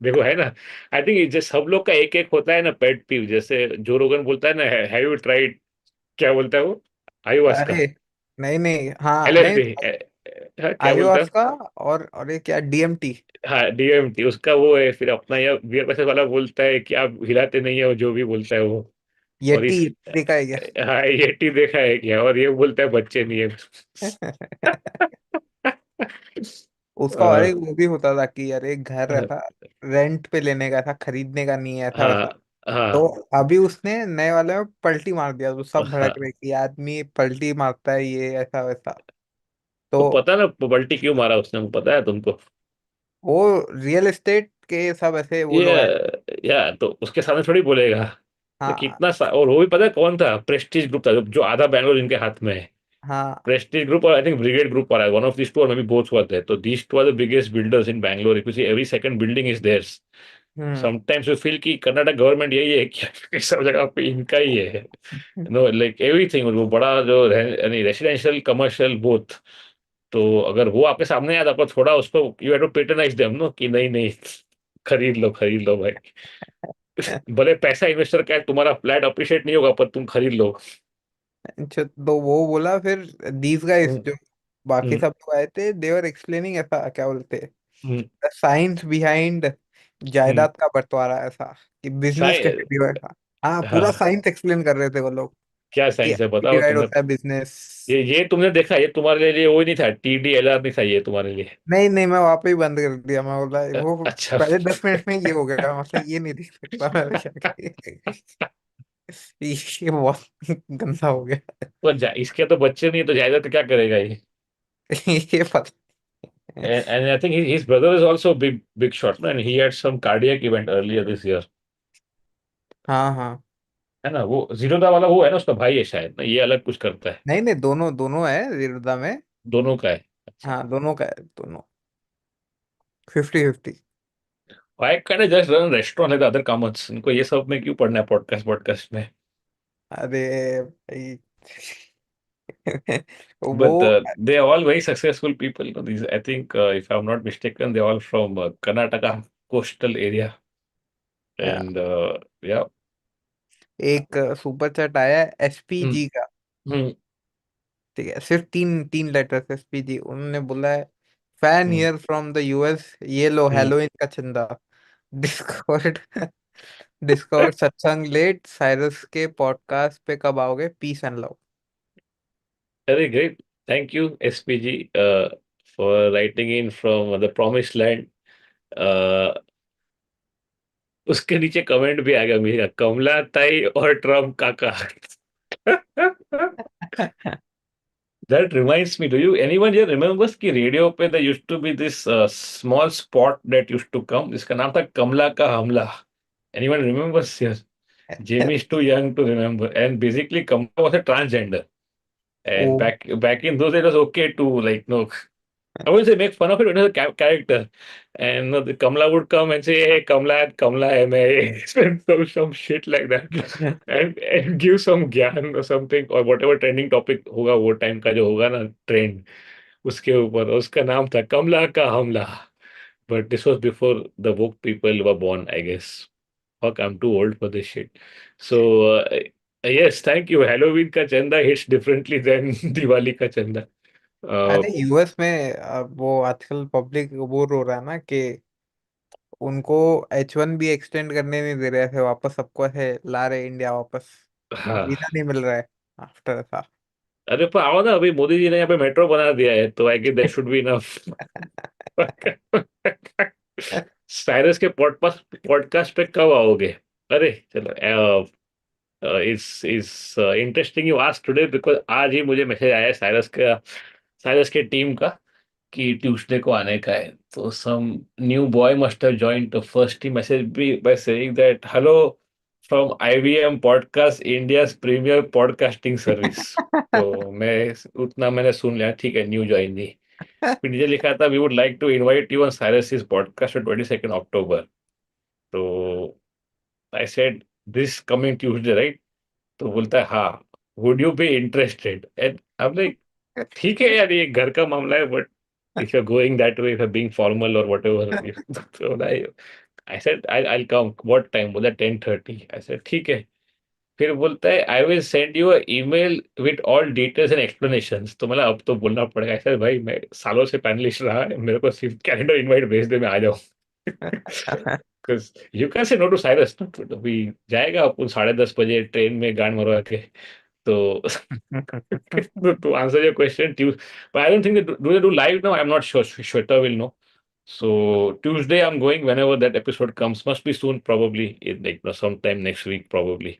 देखो है ना, आई थिंक जैसे सब लोग का एक एक होता है ना पेट पीव, जैसे जो रोगन बोलता है ना, हैव यू ट्राइड, क्या बोलता है वो, आयुवास्का, अरे नहीं नहीं, हाँ नहीं, एलएसडी, क्या बोलता है? आयोवास्का और ये क्या डीएमटी। हाँ डीएमटी उसका वो है, फिर अपना यह वीएफएस वाला बोलता है कि आप हिलाते नहीं है, वो जो भी बोलता है वो। और येटी इस, देखा है क्या? हाँ ये टी देखा है क्या, और ये बोलता है बच्चे नहीं है। उसका और अ, एक वो भी होता था कि यार एक घर ऐसा रेंट पे लेने का था, खरीदने का नहीं है, ऐसा हाँ। वैसा। तो हाँ। अभी उसने नए वाले में पलटी मार दिया, तो सब हाँ। भड़क रहे कि आदमी पलटी मारता है ये, ऐसा वैसा। वो तो पता ना पलटी क्यों मारा उसने, वो पता है तुमको? वो रियल एस्टेट के सब ऐसे वो लोग आए। ये या तो उसके सामने थोड़ी बोलेगा। तो हाँ और वो भी पता है कौन था, प्रेस्टीज ग्रुप था, जो आधा बैंगलोर इनके हाथ में है। हाँ। प्रेस्टीज ग्रुप और आई थिंक ब्रिगेड ग्रुप आ रहा है, वन ऑफ दिस टू, और मे बी बोथ हुआ थे, तो these two are the biggest builders in Bangalore, if you see every second building is theirs. Hmm. Sometimes you feel कि Karnataka government यही है कि सब जगह पे इनका ही है, नो लाइक एवरीथिंग, वो बड़ा जो यानी रेसिडेंशियल कमर्शियल बोथ। तो अगर वो आपके सामने आया तो आपको थोड़ा उसको you have to patronise them, no कि नहीं नहीं खरीद लो भाई, भले पैसा इन्वेस्टर का है, तुम्हारा फ्लैट अप्रिशिएट नहीं होगा पर तुम खरीद लो। अच्छा, तो वो बोला फिर दीज गाइस हम्म। जो बाकी हम्म। सब लोग आए थे, देवर एक्सप्लेनिंग ऐसा क्या बोलते, हम्म। साइंस बिहाइंड हम्म। जायदाद का बंटवारा, ऐसा कि बिजनेस कैसे शायद। डिवाइड। हाँ, पूरा हाँ। साइंस एक्सप्लेन कर रहे थे वो लोग क्या कि साइंस है बताओ डिवाइड तुमने? होता है बिजनेस। ये तुमने देखा, ये तुम्हारे लिए वो नहीं था, TDLR नहीं था ये तुम्हारे लिए? नहीं नहीं, मैं वहां पे ही बंद कर दिया, मैं बोला वो अच्छा। पहले 10 मिनट में ये हो गया, मतलब ये नहीं देख सकता मैं क्या ये बहुत गंदा हो गया। तो इसके तो बच्चे नहीं है, तो जायदाद तो क्या करेगा ये? ये पता। And I think his brother is also big shot, no? And he had some cardiac event earlier this year, हाँ हाँ। है ना? वो जीरोदा वाला वो है ना, उसका भाई है शायद ना, ये अलग कुछ करता है। नहीं नहीं, दोनों दोनों है विरुद्धा में। दोनों का है? अच्छा। हाँ, दोनों का है, दोनों 50-50। Why can't I just run a restaurant like the other commerce? इनको ये सब में क्यों पढ़ना है पॉडकास्ट पॉडकास्ट में? अरे भाई वो But they are all very successful people. You know, these, I think, if I'm not mistaken, they're all from Karnataka coastal area. And yeah. एक सुपर चैट आया है Hmm. एसपीजी का, Hmm. ठीक है, सिर्फ तीन तीन लेटर्स एसपीजी। उन्होंने बोला है, fan Hmm. Here from the US, ये लो Hmm. हेलोइन का चंदा। Discovered discovered satsang late, Cyrus के पॉडकास्ट पे कब आओगे, peace and love. Very great. Thank you, SPG, for writing in from the promised land. Uh, उसके नीचे कमेंट भी आ गया मेरा, कमला ताई और ट्रम्प काका। That reminds me, do you anyone here remembers कि रेडियो पे there used to be this small spot that used to come, जिसका नाम था कमला का हमला? Anyone remembers here? Jamie is too young to remember. And basically, Kamala was a transgender. O And back in those days, it was okay to like no, I wouldn't say make fun of it, but it was a character. And the Kamala would come and say, "Hey, Kamala, MA," some shit like that, and give some ज्ञान or something or whatever trending topic होगा वो time का जो होगा ना trend, उसके ऊपर उसका नाम था कमला का हमला. But this was before the woke people were born, I guess. Fuck, I'm too old for this shit. So yes, thank you. Halloween का चंदा हिट्स डिफरेंटली देन दिवाली का चंदा। अरे यूएस में वो आजकल पब्लिक वो रो रहा है ना कि उनको H1 भी एक्सटेंड करने नहीं दे रहे थे, वापस सबको ऐसे ला रहे इंडिया वापस। वीजा हाँ। नहीं मिल रहा है आफ्टर ऐसा। अरे पर आओ ना, अभी मोदी जी ने यहाँ पे मेट्रो बना दिया है, तो I guess that should be enough. Cyrus के पॉडकास्ट पॉडकास्ट पे कब आओगे? अरे चलो, is interesting you ask today, because आज ही मुझे मैसेज आया है साइरस के टीम का कि ट्यूसडे को आने का है। तो some new boy must have joined, the first ही message be by saying that hello from IVM podcast, India's premier podcasting service. तो मैं उतना मैंने सुन लिया, ठीक है, न्यू ज्वाइन जी। फिर नीचे लिखा था we would like to invite you on Cyrus podcast 22 October. तो I said this coming Tuesday right? तो बोलता है हाँ, would you be interested? And अब लाइक ठीक है यार, ये घर का मामला है, but if you going that way, if you being formal और whatever, so I said I'll come, what time? बोला 10:30। I said ठीक है। फिर बोलता है I will send you a email with all details and explanations. तो मतलब अब तो बोलना पड़ेगा। ऐसा भाई, मैं सालों से पैनलिस्ट रहा है, मेरे को सिर्फ कैलेंडर इनवाइट भेज दे, मैं आ जाऊँ। Because you can say no to Cyrus. तो अभी जाएगा अपन 10:30 बजे ट्रेन में गांड मरवा के। तो to answer your question, but I don't think do they do live now? I'm not sure. Shweta will know. So Tuesday I'm going whenever that episode comes. Must be soon, probably in like sometime next week, probably.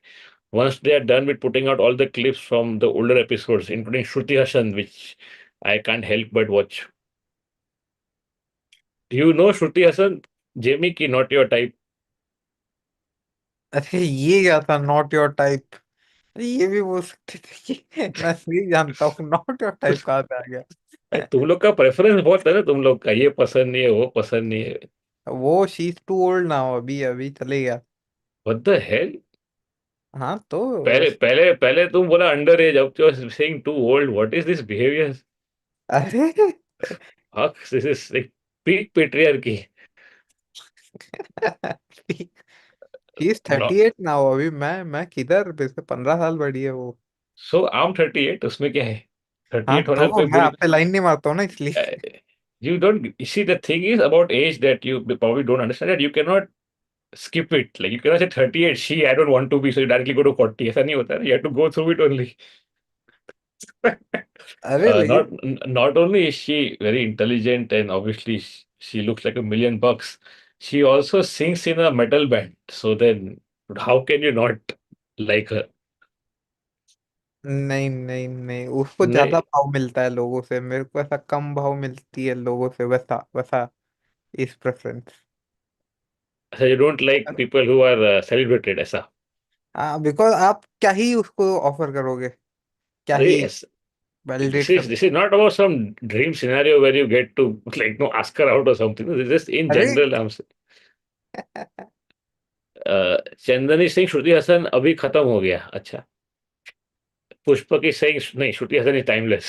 Once they are done with putting out all the clips from the older episodes, including Shruti Hassan, which I can't help but watch. Do you know Shruti Hassan? Jamie ki not your type. अरे ये क्या था not your type? ये भी बोल सकते थे कि मैं सही जानता हूँ, नॉट योर टाइप कहाँ से आ भाई, गया? तुम लोग का प्रेफरेंस बहुत है ना, तुम लोग का ये पसंद नहीं है, वो पसंद नहीं है। वो शी इज टू ओल्ड ना, अभी अभी चले गया। What the hell? हाँ तो पहले पहले पहले तुम बोला अंडर एज, अब तो saying too old. What is this behaviour? अरे हक, this is like peak patriarchy. She is 38 ना, अभी मैं किधर, इससे 15 साल बड़ी है वो। सो आई एम 38, उसमें क्या है? हाँ 38 होने तो पे मैं आप पे लाइन नहीं मारता हूँ ना इसलिए। you don't see, the thing is about age that you probably don't understand, that you cannot skip it. Like you cannot say 38, she I don't want to be, so you directly go to 40. ऐसा नहीं होता है, you have to go through it only. अरे Not लेकिन not only is she very intelligent and obviously she looks like $1 million, she also sings in a metal band. So then, how can you not like her? नहीं नहीं नहीं, उसको ज्यादा नहीं, भाव मिलता है लोगों से, मेरे को ऐसा कम भाव मिलती है लोगों से, वैसा वैसा इस preference. so you don't like people who are celebrated ऐसा? हाँ बिकॉज आप क्या ही उसको ऑफर करोगे, क्या अरे ही yes, वैलिडेट करोगे? this is not about some dream scenario where you get to like no ask her out or something. This is just in अरे general. चंदनी सिंह श्रुति हसन अभी खत्म हो गया, अच्छा। पुष्पा की सिंह नहीं, श्रुति हसन इज टाइमलेस।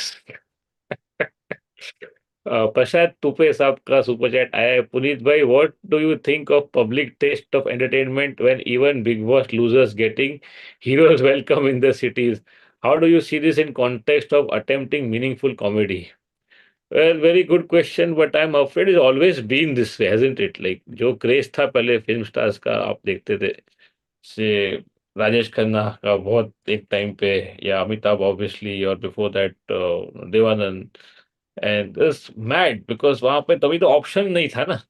प्रसाद तुपे साहब का सुपर चैट आया है। पुनीत भाई, what do you think of public taste of entertainment when even Bigg Boss losers getting heroes welcome in the cities? How do you see this in context of attempting meaningful comedy? Well, very good question, but I'm afraid it's always been this way, hasn't it? Like जो craze था पहले film stars का, आप देखते थे से राजेश खन्ना का बहुत एक टाइम पे, या अमिताभ ऑब्वियसली, और before that Devanand. And this mad because वहां पे तभी तो ऑप्शन नहीं था ना।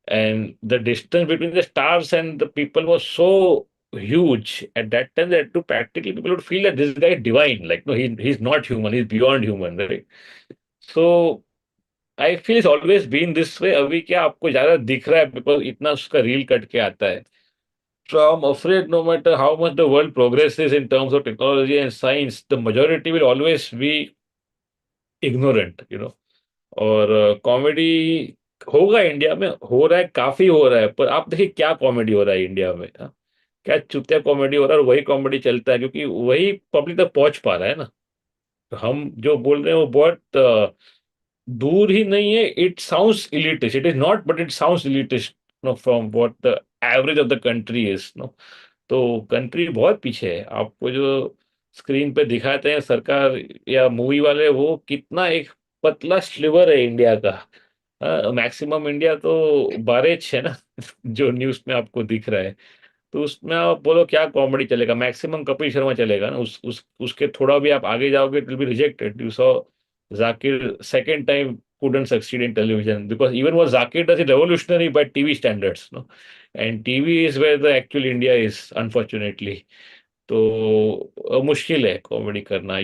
And the distance between the stars and the people was so huge at that time that to practically people would feel that this guy is divine, like no, he's not human, he's beyond human, right? So I feel it's always been this way. अभी क्या आपको ज्यादा दिख रहा है because इतना उसका reel cut के आता है। So I'm afraid no matter how much the world progresses in terms of technology and science, the majority will always be ignorant, you know. और कॉमेडी होगा इंडिया में, हो रहा है, काफी हो रहा है, पर आप देखिए क्या कॉमेडी हो रहा है इंडिया में, हाँ? क्या चुतिया कॉमेडी हो रहा है, और वही कॉमेडी चलता है क्योंकि वही पब्लिक तक पहुंच पा रहा है ना। तो हम जो बोल रहे हैं वो बहुत दूर ही नहीं है। It sounds elitist, it is not, but it sounds elitist, from what the average of the country is, no. तो कंट्री बहुत पीछे है। आपको जो स्क्रीन पे दिखाते हैं सरकार या मूवी वाले, वो कितना एक पतला स्लिवर है इंडिया का। मैक्सिमम इंडिया तो बारेच है ना जो न्यूज़ में आपको दिख रहा है। तो उसमें आप बोलो क्या कॉमेडी चलेगा? मैक्सिमम कपिल शर्मा चलेगा ना। उस उसके थोड़ा भी आप आगे जाओगे, it will be rejected. You saw Zakir second time couldn't succeed in television, because even what Zakir does is revolutionary by TV standards, no? And TV is where the actual India is, unfortunately. तो मुश्किल है comedy करना।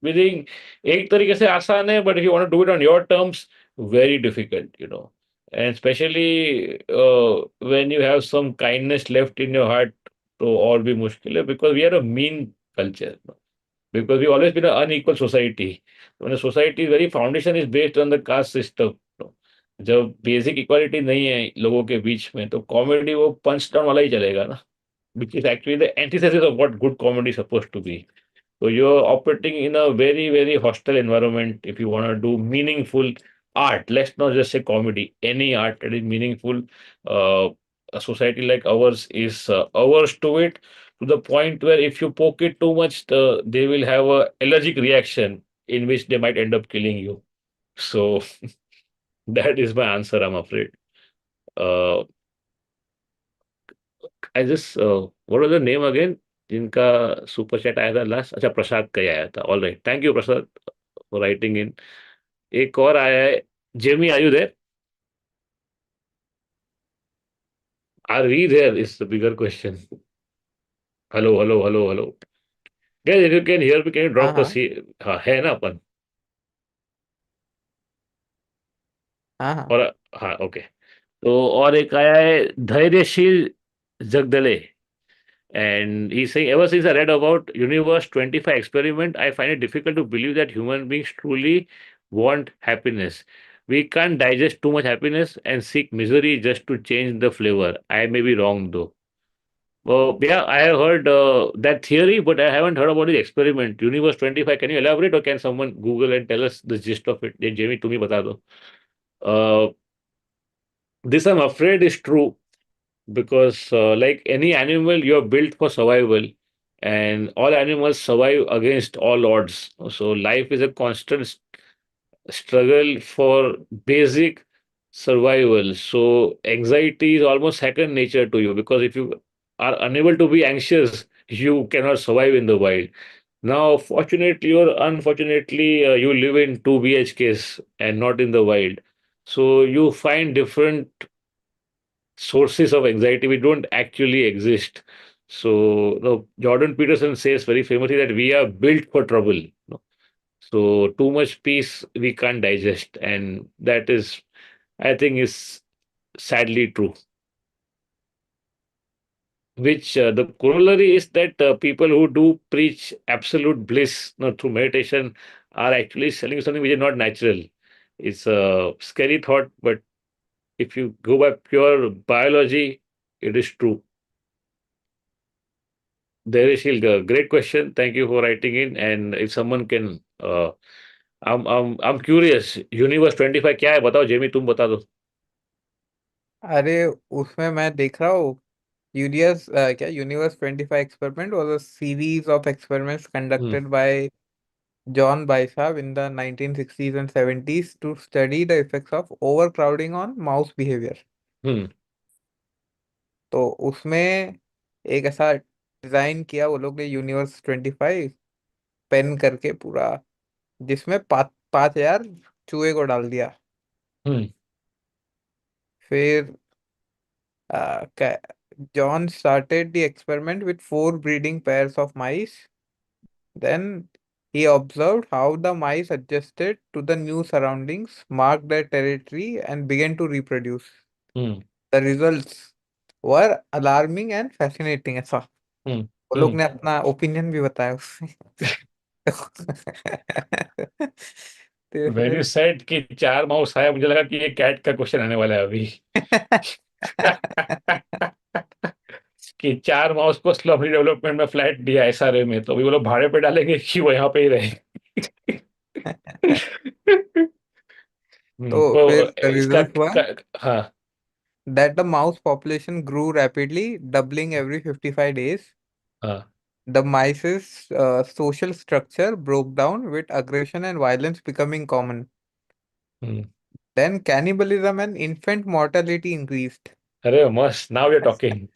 Meaning एक तरीके से आसान है, but if you want to do it on your terms, very difficult, and specially when you have some kindness left in your heart, तो और भी मुश्किल है, because we are a mean culture, because we always been unequal society. Society very foundation is based on the caste system. जब basic equality नहीं है लोगों के बीच में, तो कॉमेडी वो पंच डाउन वाला ही चलेगा ना, which is actually the antithesis of what good comedy is supposed to be. So you're operating in a very, very hostile environment if you want to do meaningful art. Let's not just say comedy, any art that is meaningful. Uh, a society like ours is averse to it, to the point where if you poke it too much, they will have a allergic reaction in which they might end up killing you. So that is my answer, I'm afraid. Uh, I just what was the name again? जिनका super chat आया था last, अच्छा प्रसाद का ही आया था। All right, thank you Prasad for writing in. एक और आया है, Jamie are you there? Are we there is the bigger question. Hello hello hello hello guys, if you can hear me, can you हाँ ड्रॉप द हाँ see? हाँ है ना अपन? हाँ हाँ और हाँ ओके। तो और एक आया है, धैर्यशील Jagdale, and he's saying, ever since I read about Universe 25 experiment, I find it difficult to believe that human beings truly want happiness. We can't digest too much happiness and seek misery just to change the flavor. I may be wrong though. Well, yeah, I have heard that theory, but I haven't heard about the experiment. Universe 25, can you elaborate, or can someone Google and tell us the gist of it? Yeah, Jamie, to me bata do. Uh, this I'm afraid is true, because like any animal, you're built for survival, and all animals survive against all odds. So life is a constant struggle for basic survival. So anxiety is almost second nature to you, because if you are unable to be anxious, you cannot survive in the wild. Now, fortunately or unfortunately, you live in 2 BHKs and not in the wild. So you find different sources of anxiety which don't actually exist. So, Jordan Peterson says very famously that we are built for trouble. So, too much peace we can't digest, and that is, I think, is sadly true. Which the corollary is that people who do preach absolute bliss, through meditation, are actually selling something which is not natural. It's a scary thought, but if you go by pure biology, it is true. Dereshil, great question. Thank you for writing in. And if someone can, I'm curious. Universe 25 क्या है? बताओ Jamie, तुम बता दो। अरे उसमें मैं देख रहा हूँ यूनिवर्स क्या universe 25 experiment was a series of experiments hmm. Conducted by John बाइसाब in the 1960s and 70s to study the effects of overcrowding on mouse behavior. हम्म। तो उसमें एक ऐसा डिजाइन किया वो लोग ने यूनिवर्स 25 पेन करके पूरा, जिसमें 5,000 चूहे को डाल दिया। हम्म। फिर John started the experiment with four breeding pairs of mice. Then he observed how the mice adjusted to the new surroundings, marked their territory, and began to reproduce. Hmm. The results were alarming and fascinating. ऐसा हम्म। वो लोग हम्म। ने अपना opinion भी बताया उसमें। तो when you फिर सेड कि चार माउस आया, मुझे लगा कि ये कैट का क्वेश्चन आने वाला है अभी। कि चार माउस को स्लोली डेवलपमेंट में फ्लैट दिया एसआरए में, तो अभी वो लोग भाड़े पे डालेंगे कि वो यहाँ पे ही रहे? तो तो फिर इसका रिजल्ट हुआ हाँ। that the mouse population grew rapidly, doubling every 55 days. हाँ. The mice's social structure broke down with aggression and violence becoming common. Hmm. Then cannibalism and infant mortality increased. अरे मस्त, now we are talking.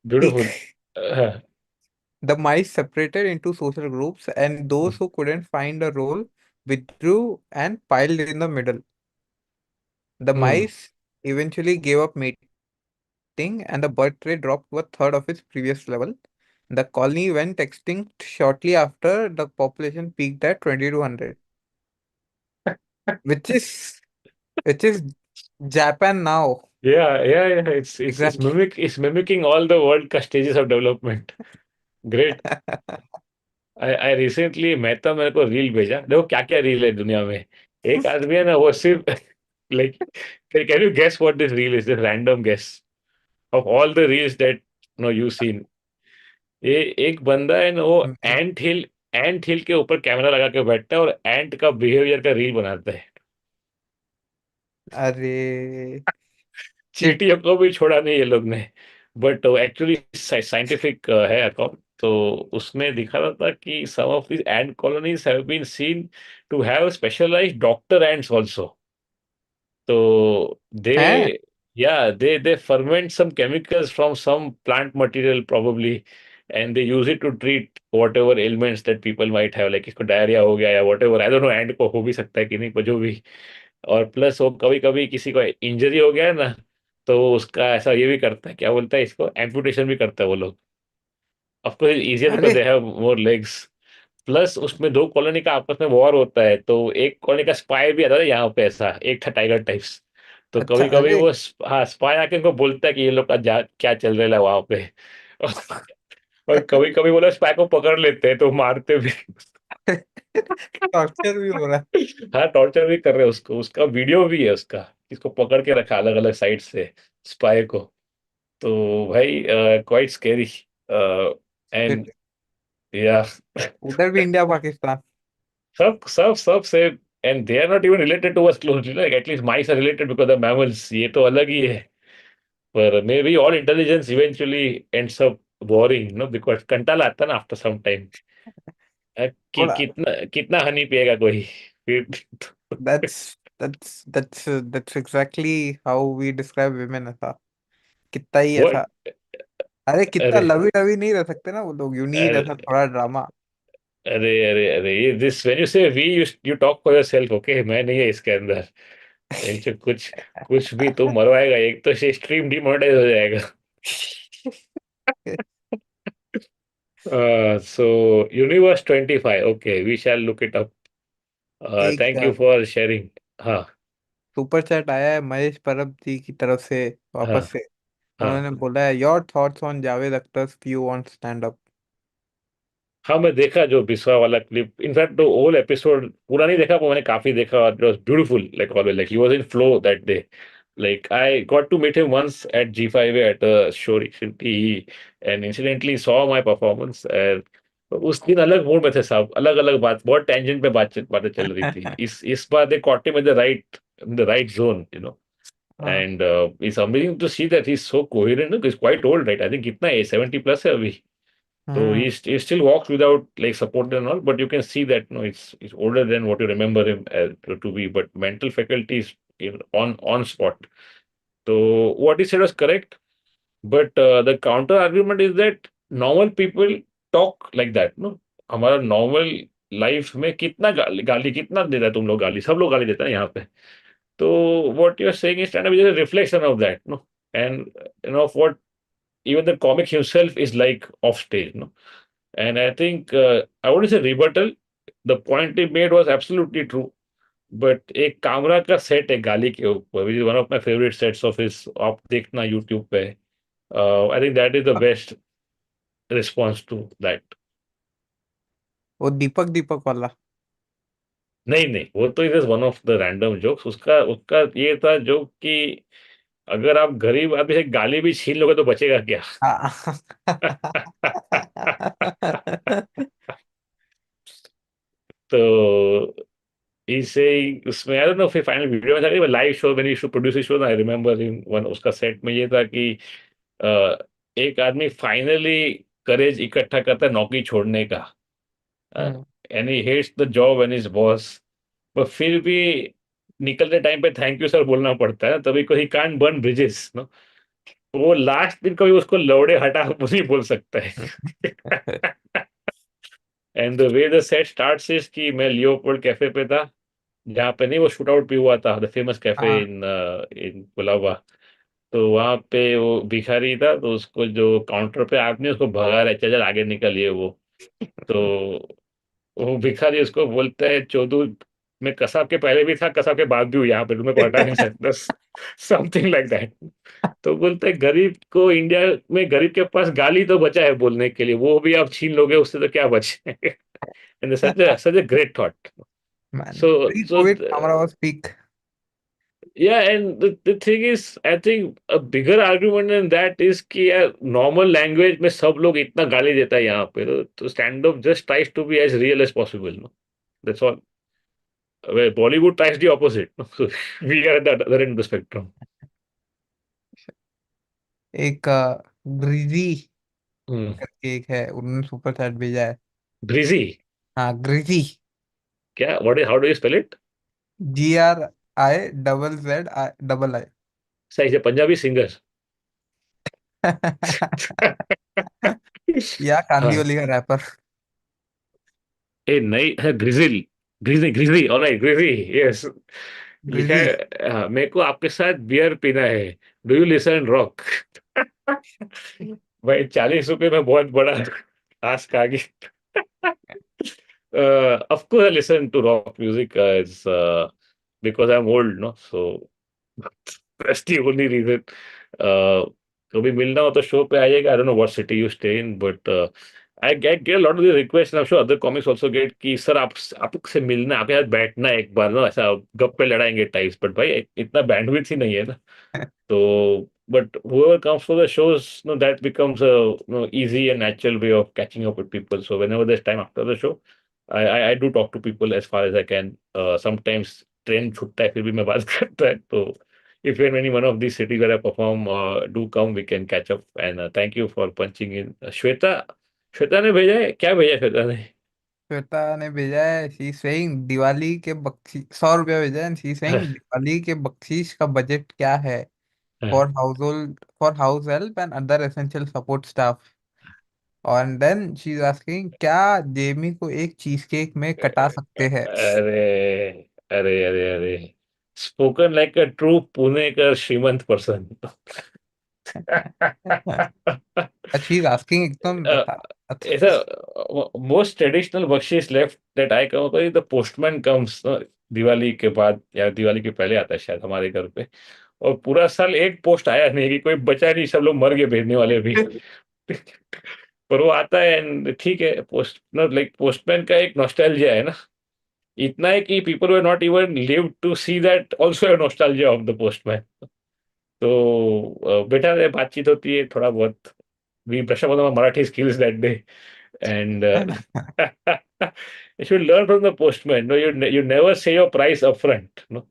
Beautiful. The mice separated into social groups, and those who couldn't find a role withdrew and piled in the middle. The hmm. mice eventually gave up mating, and the birth rate dropped to a third of its previous level. The colony went extinct shortly after the population peaked at 2200, which is which is Japan now. Yeah, yeah, yeah. It's Exactly. mimicking all the world का stages of development. Great. I recently मैं तो मेरे को reel भेजा, देखो क्या क्या reel है दुनिया में. एक आदमी है ना, वो सिर्फ like can you guess what this reel is? This random guess of all the reels that you've seen. ये एक बंदा है ना, वो एंट हिल के ऊपर कैमरा लगा के बैठता है और एंट का बिहेवियर का रील बनाता है. अरे शिट। चींटियों को भी छोड़ा नहीं ये लोग ने. बट एक्चुअली साइंटिफिक है अकाउंट. तो उसमें दिखा रहा था कि सम of these ant colonies have been seen to have specialized doctor ants also. So हैं? yeah, they ferment some chemicals from some plant material probably, and they use it to treat whatever ailments that people might have, like इसको diarrhoea हो गया या whatever. I don't know, and को हो भी सकता है कि नहीं, पर जो भी. और प्लस वो कभी कभी किसी को इंजरी हो गया है ना, तो उसका ऐसा ये भी करता है, क्या बोलता है इसको, एम्पुटेशन भी करता है वो लोग. ऑफकोर्स इजियर बिकॉज अरे they have more legs. Plus उसमें दो कॉलोनी का आपस में वॉर होता है, तो एक कॉलोनी का स्पाई भी आता है यहाँ पे, ऐसा एक था टाइगर टाइप्स. तो अच्छा। कभी कभी अरे वो हाँ, स्पाई आके उनको बोलता है कि ये लोग का क्या चल रहा है वहां पे. और कभी कभी वो लोग स्पाई को पकड़ लेते हैं तो मारते भी. टॉर्चर भी हो रहा हाँ, टॉर्चर भी कर रहे हैं उसको, उसका वीडियो भी है उसका. इसको पकड़ के रखा अलग अलग साइड से, स्पाई को. तो भाई क्वाइट स्केरी. है। एंड या उधर भी इंडिया पाकिस्तान। सब से. And they are not even related to us closely, like at least mice are related because the mammals, ये तो अलग ही है. पर maybe all intelligence eventually ends up boring, no, because कंटाला आता है ना आफ्टर सम टाइम. थोड़ा कितना कितना हनी पिएगा कोई फिर. that's exactly how we describe women ऐसा। कितना ही व्हाट. ऐसा। अरे कितना अरे लवी डवी नहीं रह सकते ना वो लोग, यू नीड ऐसा अरे थोड़ा ड्रामा। अरे ये this when you say we, you talk for yourself, okay, मैं नहीं है इसके अंदर. इनसे कुछ कुछ भी तुम मरवाएगा, एक तो से स्ट्रीम डिमोनेटाइज हो जाएगा. So Universe 25. Okay, we shall look it up. एक Thank you for sharing. हाँ. सुपर चैट आया है महेश परब जी की तरफ से, हाँ. वापस से। हाँ. उन्होंने बोला है, your thoughts on Javed Akhtar's view on stand up. हाँ, मैं देखा जो बिस्वा वाला क्लिप, इनफैक्ट तो होल एपिसोड पूरा नहीं देखा, पर मैंने काफी देखा और it was beautiful, like always, like he was in flow that day. Like I got to meet him once at G5 at a show recently, and incidentally saw my performance. And उस दिन अलग mood में थे साहब, अलग अलग बात, बहुत टेंजेंट पे बातें चल रही थी. इस बार दे caught him in the right zone, you know. हाँ And it's amazing to see that he's so coherent. No? He's quite old, right? I think कितना है, 70 plus है अभी. So hmm he still walks without like support and all, but you can see that no, it's older than what you remember him as, to be. But mental faculty is on spot. So what he said was correct, but the counter argument is that normal people talk like that. No, हमारा normal life में कितना गाली गाली कितना देता है, तुम लोग गाली, सब लोग गाली देते हैं यहाँ पे. तो what you are saying is kind of a reflection of that, no, and of what even the comic himself is like off stage, no. And I think I wouldn't say rebuttal. The point he made was absolutely true. But एक कामरा का set है गाली के ऊपर, which is one of my favourite sets of his, आप देखना YouTube पे. I think that is the best response to that. वो दीपक दीपक वाला। नहीं नहीं, वो तो it is one of the random jokes. उसका उसका ये था जोक कि अगर आप गरीब आदमी से गाली भी छीन लोगे तो बचेगा क्या. हाँ। तो इसे उसमें आई डोंट नो फिर फाइनल वीडियो में था कि live show when you should produce show I remember in one उसका सेट में ये था कि अ, एक आदमी फाइनली करेज इकट्ठा करता है नौकरी छोड़ने का hmm. And he hates the job and his boss पर फिर भी निकलते टाइम पे थैंक यू सर बोलना पड़ता है तभी कोई कांट बर्न ब्रिजेस नो वो लास्ट दिन कभी उसको लौड़े हटा नहीं बोल सकता है and the way the set starts is कि मैं लियोपोल्ड कैफे पे था जहाँ पे नहीं वो शूट आउट भी हुआ था द फेमस कैफे हाँ। इन इन कोलाबा तो वहां पे वो भिखारी था तो उसको जो काउंटर पे आदमी उसको भगा रहे चल चल आगे निकलिए वो तो वो भिखारी उसको बोलता है चोदू मैं कसाब के पहले भी था कसाब के बाद भी हूँ यहाँ पे तुम्हें को हटा नहीं सकता समथिंग लाइक दैट तो बोलते हैं गरीब को इंडिया में गरीब के पास गाली तो बचा है बोलने के लिए वो भी आप छीन लोगे उससे तो क्या बचे and such a great thought man so pre so Covid camera was peak. yeah, and the thing is, I think a bigger argument than that is कि यार normal language में सब लोग इतना गाली देता है यहाँ पे तो stand up just tries to be as real as possible, no? That's all. Where Bollywood tries the opposite, no? So we are at the other end of the spectrum. एक ग्रीजी Hmm. करके एक है, उन्होंने super chat भेजा है। Breezy. हाँ, greasy. क्या? How do you spell it? GRIZZI। सही से पंजाबी सिंगर. या कांदी हाँ. वाली का रैपर। ए नहीं है ग्रिजिल ग्रिजी ग्रिजी ऑलराइट ग्रिजी यस लिखा ग्रीजी। है मेरे को आपके साथ बियर पीना है डू यू लिसन रॉक भाई 40 रुपए में बहुत बड़ा आस्क आ गई of course I listen to rock music is because I'm old no so that's the only reason कभी मिलना हो तो शो पे आइएगा I don't know what city you stay in but I get a lot of the requests and I'm sure other comics also get कि sir आपसे मिलना आपके साथ बैठना है एक बार ना ऐसा गप्पे लड़ाएंगे टाइप्स बट भाई इतना बैंडविड्थ ही नहीं है ना so, but whoever comes for the shows, that becomes a easy and natural way of catching up with people. So whenever there's time after the show, I do talk to people as far as I can. Sometimes train छूटता है फिर भी मैं बात करता है तो if you're in any one of these cities where I perform, do come. We can catch up. And thank you for punching in. Shweta ने भेजा है क्या भेजा है श्वेता ने श्वेता ने भेजा है, शी सेइंग दिवाली के बख्शी 100 रुपया भेजा है, शी सेइंग दिवाली के बख्शीश का बजट क्या है for house hold, for house help and other essential support staff. और देन शी इज आस्किंग क्या जेमी को एक चीज केक में कटा सकते हैं। अरे अरे spoken like a true Pune का श्रीमंत पर्सन शी इज आस्किंग एकदम uh, बता। it's a most traditional Bakhshish left that I come across the postman comes Diwali के बाद या दिवाली के पहले आता है शायद हमारे घर पे और पूरा साल एक पोस्ट आया नहीं कि कोई बचा नहीं सब लोग मर गए भेजने वाले भी पर वो आता है एंड ठीक है पोस्ट लाइक पोस्टमैन का एक नॉस्टैल्जिया है ना इतना है कि people were not even live to see that also nostalgia of the postman तो बेटा से बातचीत होती है थोड़ा बहुत we brush up on our Marathi skills that day, and you should learn from the postman. No, you never say your price upfront. No,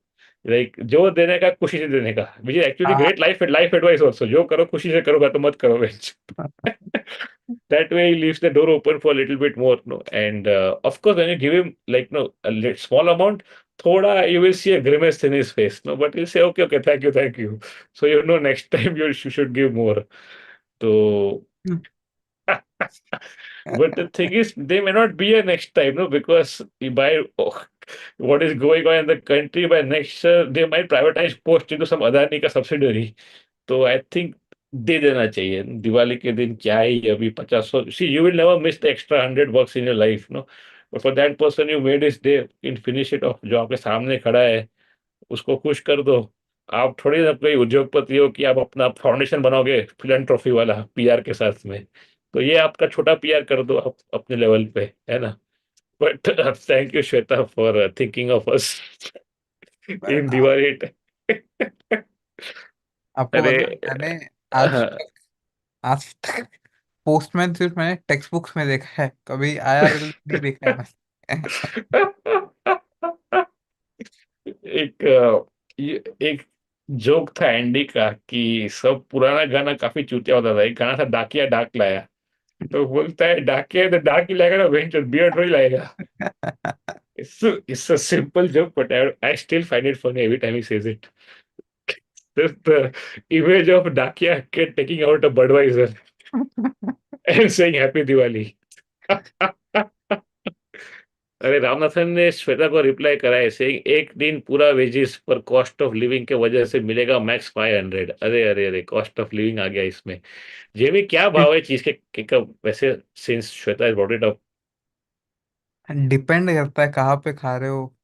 like जो देने का खुशी से देने का, which is actually हाँ। great life advice also. जो करो खुशी से करोगा तो मत करो bench. That way he leaves the door open for a little bit more. No, and of course when you give him like no small amount. थोड़ा you will see a grimace in his face, no, but he'll say, okay, thank you. So you know next time you should give more. So but the thing is, they may not be here next time, no, because by what is going on in the country, by next year, they might privatize post into some Adani का subsidiary. तो I think they देना चाहिए दिवाली के दिन क्या है ये अभी 50 see you will never miss the extra 100 bucks in your life no but for that person you made his day in finish it off जो आपके सामने खड़ा है उसको खुश कर दो आप थोड़ी ना कोई उद्योगपति हो कि आप अपना फाउंडेशन बनाओगे फिलैंथ्रोपी वाला पीआर के साथ में तो ये आपका छोटा पीआर कर दो आप अपने लेवल पे है ना but thank you Shweta for thinking of us but in Diwali आपको अरे पता है, मैंने आज तक पोस्टमैन सिर्फ मैंने टेक्स्ट बुक्स में देखा है, कभी IRL नहीं देखा है मैंने। एक जोक था एंडी का कि सब पुराना गाना काफी चूतिया होता था। एक गाना था डाकिया डाक लाया, तो बोलता है डाकिया तो डाक ही लाएगा ना, वेंचर बियर थोड़ी लाएगा। It's a simple joke, but I still find it funny every time he says it. Just the image of Dakia kid taking out a Budweiser and saying Happy Diwali. अरे रामनाथन ने श्वेता को reply करा है saying एक दिन पूरा wages पर cost of living के वजह से मिलेगा मैक्स 500। अरे अरे अरे, कॉस्ट ऑफ लिविंग आ गया इसमें। जेमी क्या भाव है चीज के केक का वैसे, since Shweta is brought it up? Depend करता है कहाँ पे खा रहे हो,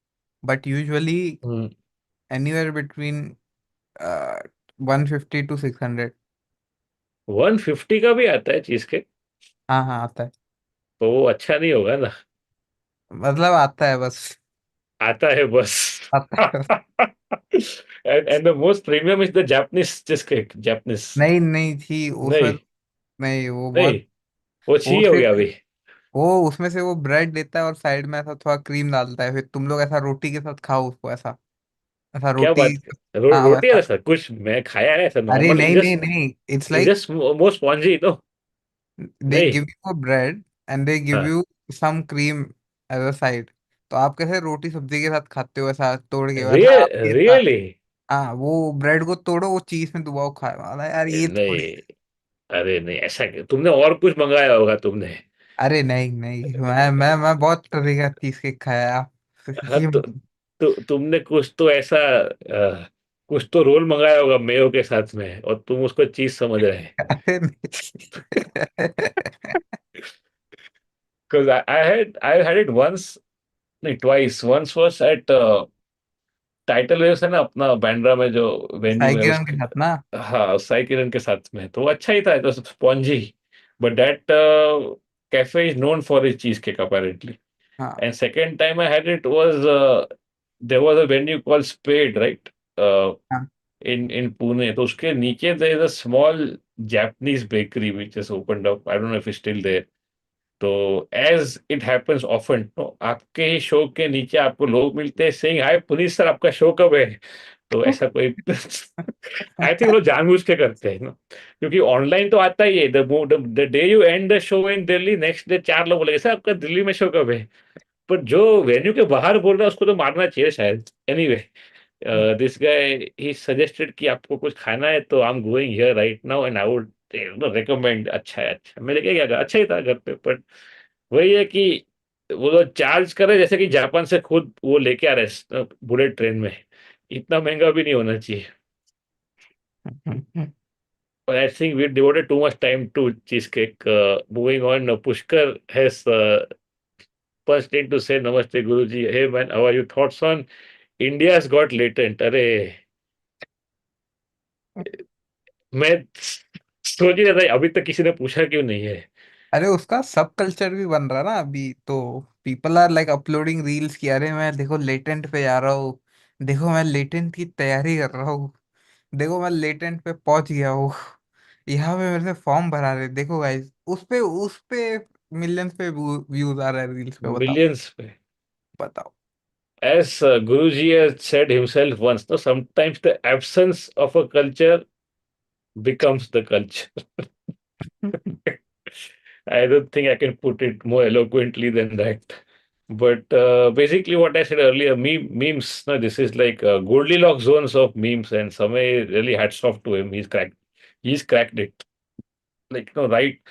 but usually anywhere between 150 to 600। 150 का भी आता है चीज के? हाँ हाँ आता है। तो वो अच्छा नहीं होगा ना? मतलब आता है बस। आता है बस। आता है बस। and the most premium is the Japanese cheesecake, Japanese। नहीं नहीं थी उसमें। नहीं, नहीं वो नहीं, बहुत। वो वो छी हो गया सिर्फ अभी। वो उसमें से वो ब्रेड लेता है और साइड में ऐसा थोड़ा क्रीम डालता है, फिर तुम लोग ऐसा रोटी के साथ खाओ उसको, ऐसा ऐसा क्या रोटी। बात कर हाँ रोटी है वैसा। ऐसा कुछ मैं खाया है ऐसा अरे नॉर्मल, नहीं नहीं नहीं, it's is like just more spongy no? They नहीं। Give you a bread and they give हाँ, you some cream as a side. तो आप कैसे रोटी सब्जी के साथ खाते हो ऐसा तोड़ के, वैसा आप ये था। रियली? हाँ वो ब्रेड को तोड़ो, वो चीज में डुबाओ, खाओ। अरे यार ये थोड़ी। नहीं, अरे नहीं, ऐसा तुमने और कुछ मंगाया होगा तुमने। अरे नहीं नहीं, मैं बहुत तरह का चीज केक खाया आप। हाँ ये तुमने कुछ तो ऐसा कुछ तो रोल मंगाया होगा मेयो के साथ में और तुम उसको चीज समझ रहे हैं। अरे नहीं। Because I had it once, नहीं twice. Once was at title wave है ना अपना बैंड्रा में जो वेन्यू साई है किरण के उसके। साथ ना। हाँ, साई किरण के साथ में तो अच्छा ही था, तो spongy. But that cafe is known for his cheese cake apparently. हाँ and second time I had it was there was a venue called Spade, right? हाँ in Pune, तो उसके नीचे there is a small Japanese bakery which has opened up. I don't know if it's still there. तो as it happens often, तो आपके ही show के नीचे आपको लोग मिलते हैं सेइंग हाय पुनीत सर आपका शो कब है? तो ऐसा कोई आई थिंक लोग जानबूझ के करते हैं ना, क्योंकि ऑनलाइन तो आता ही है the day you and the show in Delhi, next day चार लोग बोलेंगे सर आपका दिल्ली में शो कब है? पर जो वेन्यू के बाहर बोल रहा है उसको तो मारना चाहिए शायद। Anyway, this guy he suggested कि आपको कुछ खाना है तो I am going here right now and I would recommend. अच्छा है, अच्छा, मैं लेके गया, अच्छा ही था घर पे। पर वही है कि वो लोग चार्ज कर रहे जैसे कि जापान से खुद वो लेके आ रहे बुलेट ट्रेन में। इतना महंगा भी नहीं होना चाहिए। और I think we devoted too much time to cheese cake. Moving on, Pushkar has first in to say namaste guruji, hey man how are you, thoughts on India's Got Latent? अरे मैं सोच ही रहा था अभी तक किसी ने पूछा क्यों नहीं है। अरे उसका सब कल्चर भी बन रहा है ना अभी तो। People are like uploading reels की, अरे मैं देखो लेटेंट पे जा रहा हूँ, देखो मैं लेटेंट की तैयारी कर रहा हूँ, देखो मैं लेटेंट पे पहुंच गया हूँ, यहाँ पे मेरे से फॉर्म भरा रहे, देखो गाइस उस पे मिलियंस पे व्यूज आ रहा है रील्स पे। बताओ मिलियंस पे। बताओ। As Guruji has said himself once, no, sometimes the absence of a culture becomes the culture. I don't think I can put it more eloquently than that. But basically, what I said earlier, memes. No, this is like Goldilocks zones of memes, and Samay really hats off to him. He's cracked it. Like no, right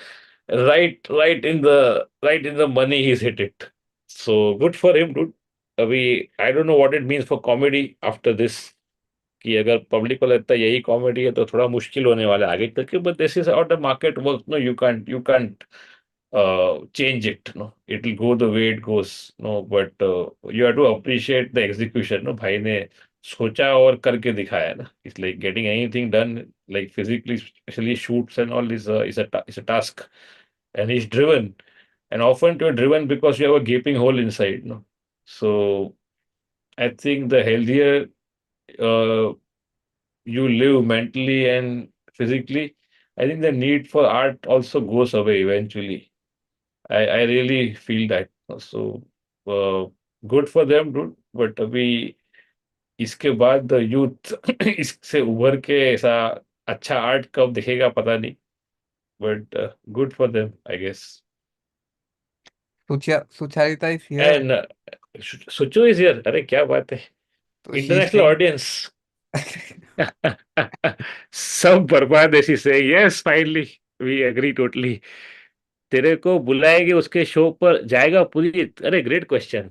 in the money. He's hit it. So good for him, dude. We I don't know what it means for comedy after this. कि अगर public को लगता है यही comedy है तो थोड़ा मुश्किल होने वाला है आगे तक के, but this is how the market work. No, you can't change it, no, it will go the way it goes, no, but you have to appreciate the execution, no, भाई ने सोचा और करके दिखाया ना, it's like getting anything done like physically, especially shoots and all is a task, and he's driven, and often you're driven because you have a gaping hole inside, no. So I think the healthier uh, you live mentally and physically, I think the need for art also goes away eventually. I really feel that. So uh, good for them, dude. But we इसके बाद youth इससे उभर के ऐसा अच्छा art कब दिखेगा पता नहीं, but good for them I guess. Sucharita is here. And Suchu is here, अरे क्या बात है, तो she is international saying. Audience. सब बर्बाद ऐसी से, yes finally we agree totally. तेरे को बुलाएगी उसके शो पर, जाएगा पूरी, अरे great question.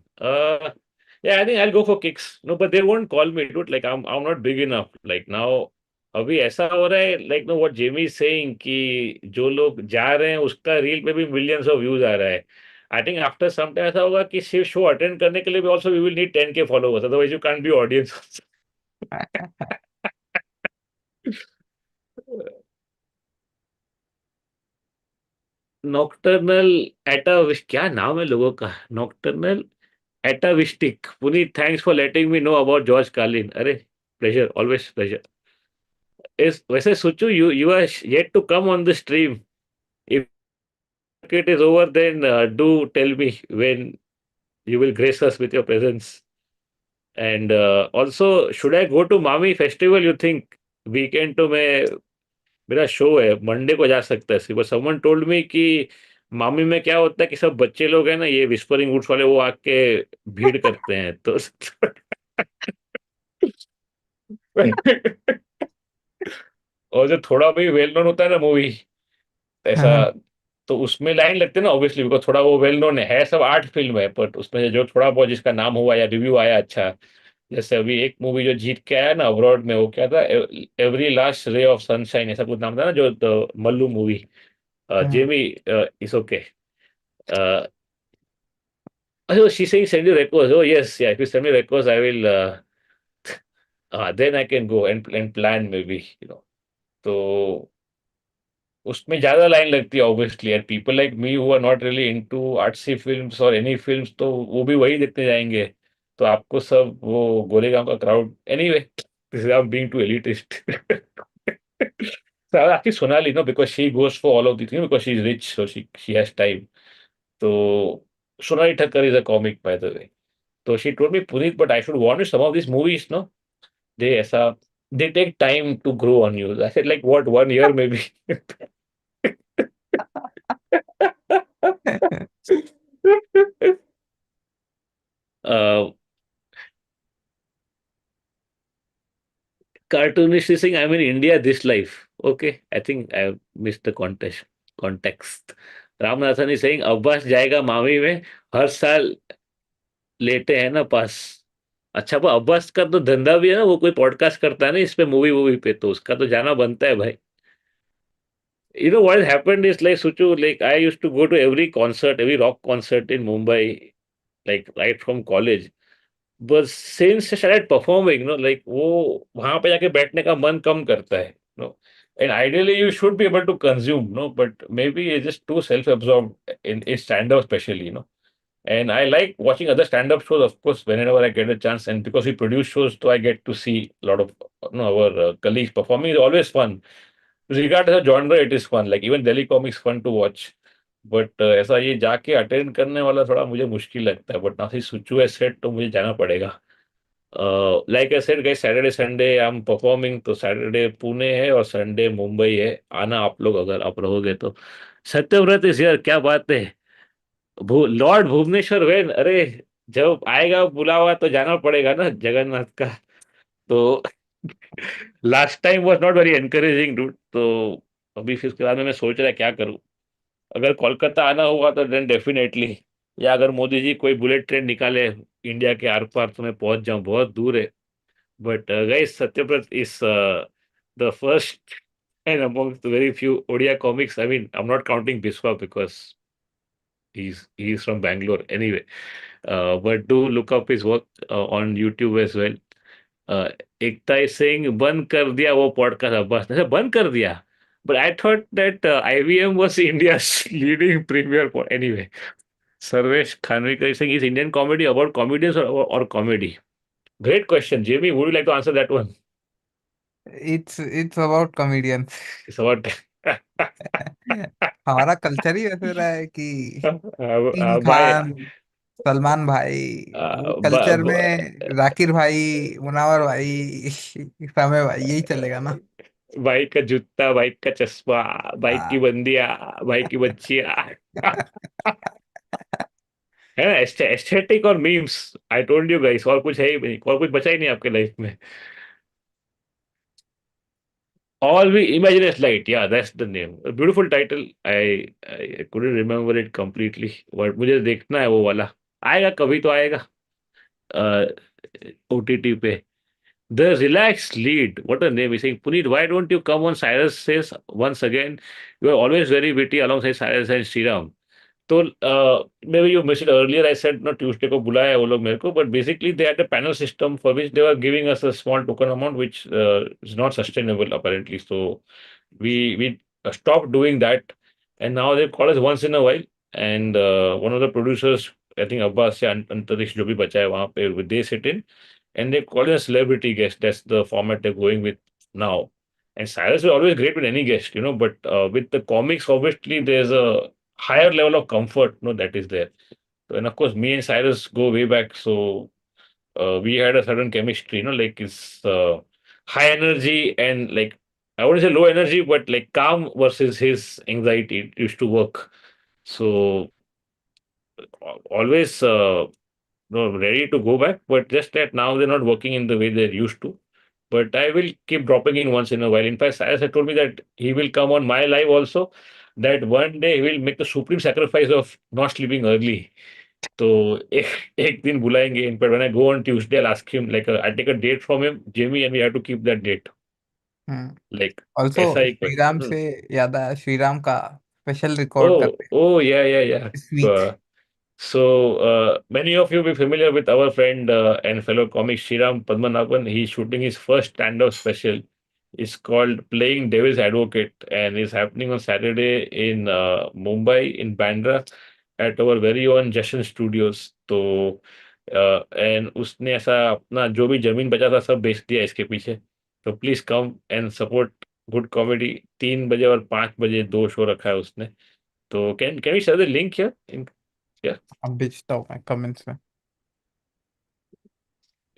yeah, I think I'll go for kicks. No, but they won't call me, dude. Like I'm not big enough. Like now, अभी ऐसा हो रहा है, like no what Jamie is saying कि जो लोग जा रहे हैं उसका रील पे भी मिलियंस ऑफ व्यूज आ रहा है। I think after some time ऐसा होगा कि सिर्फ शो अटेंड करने के लिए भी also we will need 10K followers, otherwise you can't be audience. Nocturnal atavist, क्या नाम है लोगों का, nocturnal atavistic. Puneet, thanks for letting me know about George Carlin, अरे प्लेजर, ऑलवेज प्लेजर। इस वैसे सोचो, you are yet to come on the stream, if it is over then do tell me when you will grace us with your presence. And also, should I go to मामी festival, you think? Weekend तो मैं, मेरा show है Monday को, जा सकता है, but someone told me कि मामी में क्या होता है कि सब बच्चे लोग हैं ना, ये विस्परिंग वुड्स वाले, वो आके भीड़ करते हैं तो और जो थोड़ा भी वेल नोन होता है ना मूवी ऐसा, हाँ तो उसमें लाइन लगते हैं ना ऑब्वियसली, बिकॉज थोड़ा वो वेल नोन है, सब आर्ट फिल्म है, बट उसमें से जो थोड़ा बहुत जिसका नाम हुआ या रिव्यू आया अच्छा, जैसे अभी एक मूवी जो जीत के आया ना अब्रॉड में, वो क्या था, every last ray of sunshine, ऐसा कुछ नाम था ना, जो मल्लू मूवी। हाँ Jamie is okay. Oh, she's saying send you records. Oh yes, yeah. If you send me records, I will. Then I can go and plan maybe. तो उसमें ज्यादा लाइन लगती है obviously, and people like me who are not really into artsy films और any films, तो वो भी वही देखने जाएंगे। तो आपको सब वो गोरेगांव का crowd, anyway this is I am being too elitist. actually Sonali, no, because she goes for all of these things because she's rich, so she has time. So Sonali Thakkar is a comic, by the way. So she told me, Puneet, but I should warn you, some of these movies, no, they ऐसा, they take time to grow on you. I said, like what, 1 year maybe? Cartoonist is saying, I'm in India this life. Okay, I think I missed the context. Context. Ramanathan is saying, Abbas जाएगा मामी में, हर साल लेते हैं ना पास। अच्छा, वो अब्बास का तो धंधा भी है ना, वो कोई पॉडकास्ट करता है ना इस पे, मूवी वूवी पे, तो उसका तो जाना बनता है भाई। What happened is like Suchu, like I used to go to every concert, every rock concert in Mumbai, like right from college. But since I started performing, like वो वहां पे जाके बैठने का मन कम करता है, and ideally you should be able to consume, but maybe it's just too self-absorbed in stand-up especially, and I like watching other stand-up shows, of course, whenever I get a chance, and because we produce shows, so I get to see a lot of our colleagues performing. It's always fun, regardless of genre, it is fun. Like even Delhi comics fun to watch. But ऐसा ये जाके attend करने वाला थोड़ा मुझे मुश्किल लगता है, बट ना सी सिचुएशन सेट तो मुझे जाना पड़ेगा। Like I said guys, Saturday Sunday I am performing, तो सैटरडे पुणे है और संडे मुंबई है, आना आप लोग अगर आप रहोगे तो। सत्यव्रत इज हियर, क्या बात है। लॉर्ड भुवनेश्वर वेन, अरे जब आएगा बुलावा तो जाना पड़ेगा ना जगन्नाथ का। तो last time was not very encouraging dude, तो अभी फिर उसके बाद में मैं सोच रहा क्या करूं। अगर कोलकाता आना होगा तो देन डेफिनेटली, या अगर मोदी जी कोई बुलेट ट्रेन निकाले इंडिया के आर पार तो मैं पहुंच जाऊं, बहुत दूर है। But guys, Satyavrat is the first and amongst the very few Odia comics. I mean, I'm not counting Biswa because he's from Bangalore anyway. But do look up his work on YouTube as well. Ekta is saying बंद कर दिया वो podcast, Abbas ने बंद कर दिया, but I thought that IVM was India leading premier anyway. Sarvesh Khanvilkar is saying, is Indian comedy about comedians or comedy? Great question, Jamie. Would you like to answer that one? It's about comedians. It's about हमारा culture ही वैसे रहा है कि king by Khan, Salman भाई, वो ब, culture ब, में जाकिर भाई, मुनावर भाई, समय भाई, यही चलेगा ना। भाई का जूता, भाई का चश्मा, भाई की हाँ। बंदिया, भाई की बच्चिया। है ना, एस्थेटिक और memes. I told you guys, और कुछ है ही नहीं, और कुछ बचा ही नहीं आपके लाइफ में। All we imagine is light. Yeah, that's the name. A beautiful title. I couldn't remember it completely. But मुझे देखना है वो वाला। आएगा कभी तो आएगा। OTT पे। The relaxed lead. What a name. He's saying, Puneet, why don't you come on Cyrus says once again? You are always very witty alongside Cyrus and Sriram. तो maybe you missed earlier, I said ना Tuesday को बुलाया है वो लोग मेरे को, but basically they had a panel system for which they are giving us a small token amount which is not sustainable apparently, so we stopped doing that, and now they call us once in a while. And one of the producers, I think Abbas या अंतरिक्ष जो भी बचा है वहाँ पे, they sit in and they call it a celebrity guest. That's the format they're going with now. And Cyrus is always great with any guest, but with the comics, obviously, there's a higher level of comfort, that is there. So, and of course, me and Cyrus go way back. So we had a certain chemistry, like it's high energy and like, I wouldn't say low energy, but like calm versus his anxiety. It used to work. So always ready to go back, but just that now they're not working in the way they used to. But I will keep dropping in once in a while. In fact, Cyrus had told me that he will come on my live also. That one day he will make the supreme sacrifice of not sleeping early. तो एक एक दिन बुलाएंगे इन पर, when I go on Tuesday I ask him like I take a date from him Jimmy and we have to keep that date, hmm. Like also ऐसा ही कोई। श्रीराम से याद आया, श्रीराम का स्पेशल ओ रिकॉर्ड करते हैं ओ या इस week. so many of you be familiar with our friend and fellow comic Sriram Padmanabhan. He's shooting his first stand-up special. It's called Playing Devil's Advocate and is happening on Saturday in Mumbai in Bandra at our very own Jashan Studios. तो and उसने ऐसा अपना जो भी जमीन बचा था सब बेच दिया इसके पीछे। तो please come and support good comedy. 3 बजे और 5 बजे दो शो रखा है उसने। तो can we share the link here? या अब भेजता हूँ मैं कमेंट्स में।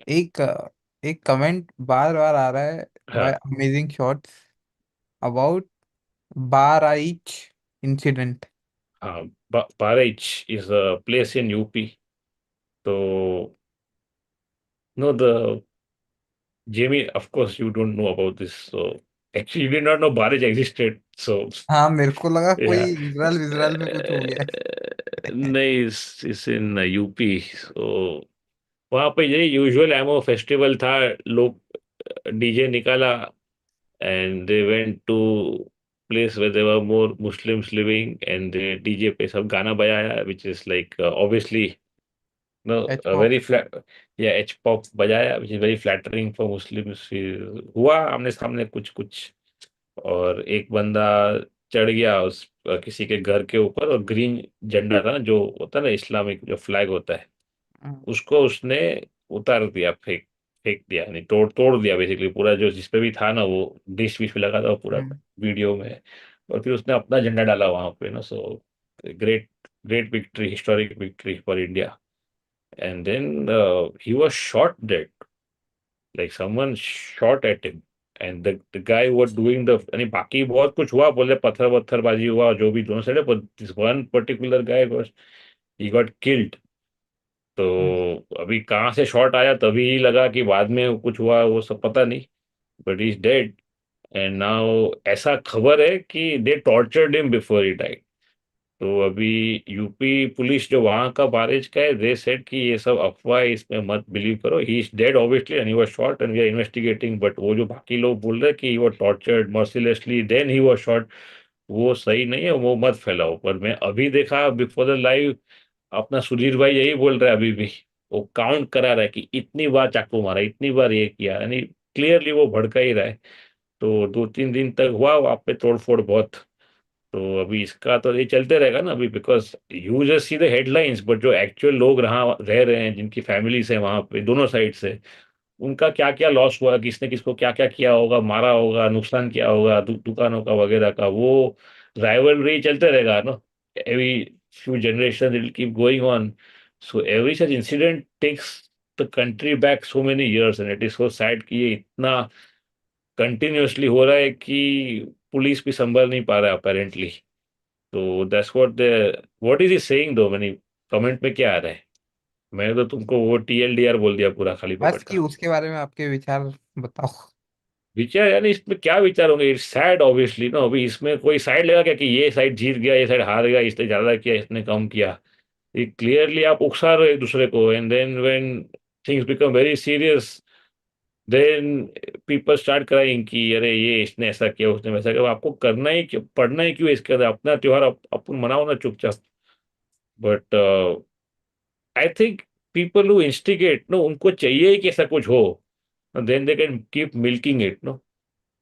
एक एक कमेंट बार बार आ रहा है, बाय हाँ अमेजिंग शॉट्स अबाउट बाराइच इंसिडेंट। हाँ, Baraj is a place in UP. तो no, the Jamie, of course, you don't know about this. So actually, you did not know Baraj existed. So हाँ, मेरे को लगा कोई yeah, इजराइल इजराइल में कुछ हो गया है। नहीं, इस इन यूपी। सो वहाँ पे यही यूजुअल एमओ फेस्टिवल था। लोग डीजे निकाला and they went to place where there were more Muslims living and the DJ पे सब गाना बजाया, which is like obviously no H a pop. very flat, yeah, H pop बजाया, which is very flattering for Muslims। फिर हुआ आमने सामने कुछ कुछ, और एक बंदा चढ़ गया उस किसी के घर के ऊपर, और ग्रीन झंडा था ना, जो होता है ना इस्लामिक जो फ्लैग होता है, उसको उसने उतार दिया, फेंक फेंक दिया, नहीं तोड़ तोड़ दिया बेसिकली पूरा, जो जिस पे भी था ना वो डिश विश पे लगा था वो पूरा वीडियो में। और फिर उसने अपना झंडा डाला वहां पे ना। So great, great victory, historic victory for India. And then he was shot dead, like someone shot at him. And the guy was doing the, यानी बाकी बहुत कुछ हुआ, बोले पत्थर वत्थरबाजी हुआ जो भी दोनों साइड, पर this one particular guy was, he got killed. तो अभी कहाँ से शॉट आया, तभी ही लगा कि बाद में कुछ हुआ, वो सब पता नहीं, but is dead. And now ऐसा खबर है कि they tortured him before he died. तो अभी यूपी पुलिस जो वहाँ का बारिश का है, दे सेड कि ये सब अफवाह है, इसमें मत बिलीव करो, he is dead obviously and he was shot and we are investigating. But वो जो बाकी लोग बोल रहे हैं कि he was tortured mercilessly then he was shot, वो सही नहीं है, वो मत फैलाओ। पर मैं अभी देखा बिफोर द लाइव, अपना सुधीर भाई यही बोल रहा है अभी भी, वो काउंट करा रहा है कि इतनी बार चाकू मारा, इतनी बार ये किया, यानी क्लियरली वो भड़का ही रहा है। तो 2-3 दिन तक हुआ वहाँ पे तोड़फोड़ बहुत। तो अभी इसका तो ये चलते रहेगा ना अभी, because you just see the headlines, but जो एक्चुअल लोग रहा रह रहे हैं, जिनकी फैमिलीज है वहाँ पे दोनों साइड से, उनका क्या क्या लॉस हुआ, किसने किसको क्या क्या किया होगा, मारा होगा, नुकसान किया होगा, दुकानों का वगैरह का, वो राइवलरी चलते रहेगा ना। Every few generation it keep going on. So every such incident takes the country back so many years, and it is so sad कि ये इतना कंटिन्यूअसली हो रहा है कि पुलिस भी संभल नहीं पा रहा है अपेरेंटली। तो that's what is he saying दो, मैंने कमेंट में क्या आ रहा है? मैंने तो तुमको वो टीएलडीआर बोल दिया पूरा खाली बस फोकट कि का। उसके बारे में आपके विचार बताओ। विचार यानी इसमें क्या विचार होंगे? इट्स सैड ऑब्वियसली ना। अभी इसमें कोई साइड लेगा क्या कि ये साइड जीत गया, ये साइड हार गया, इसने ज्यादा किया, इसने कम किया? ये क्लियरली आप उकसा रहे हो एक दूसरे को, and then when things become very serious, then people start crying कि अरे ये इसने ऐसा किया, उसने वैसा किया। आपको करना ही क्यों, पढ़ना ही क्यों इसके अंदर? अपना त्योहार अपन मनाओ ना चुपचाप। But I think people who instigate no, उनको चाहिए ही कि ऐसा कुछ हो, then they can keep milking it no.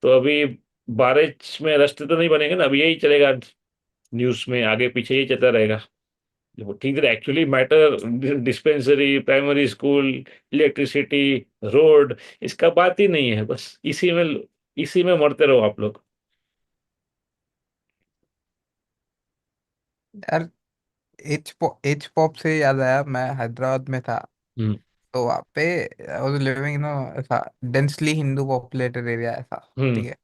तो अभी बारिश में रास्ते तो नहीं बनेंगे ना, अभी यही चलेगा न्यूज में, आगे पीछे यही चलता रहेगा। वो ठीक है, actually matter dispensary, primary school, electricity, road, इसका बात ही नहीं है। बस इसी में मरते रहो आप लोग। यार, एच पॉप से याद आया, मैं हैदराबाद में था। हम्म। तो वहाँ पे आई वाज लिविंग नो, ऐसा डेंसली हिंदू पॉपुलेटेड एरिया ऐसा। हम्म। ठीक है।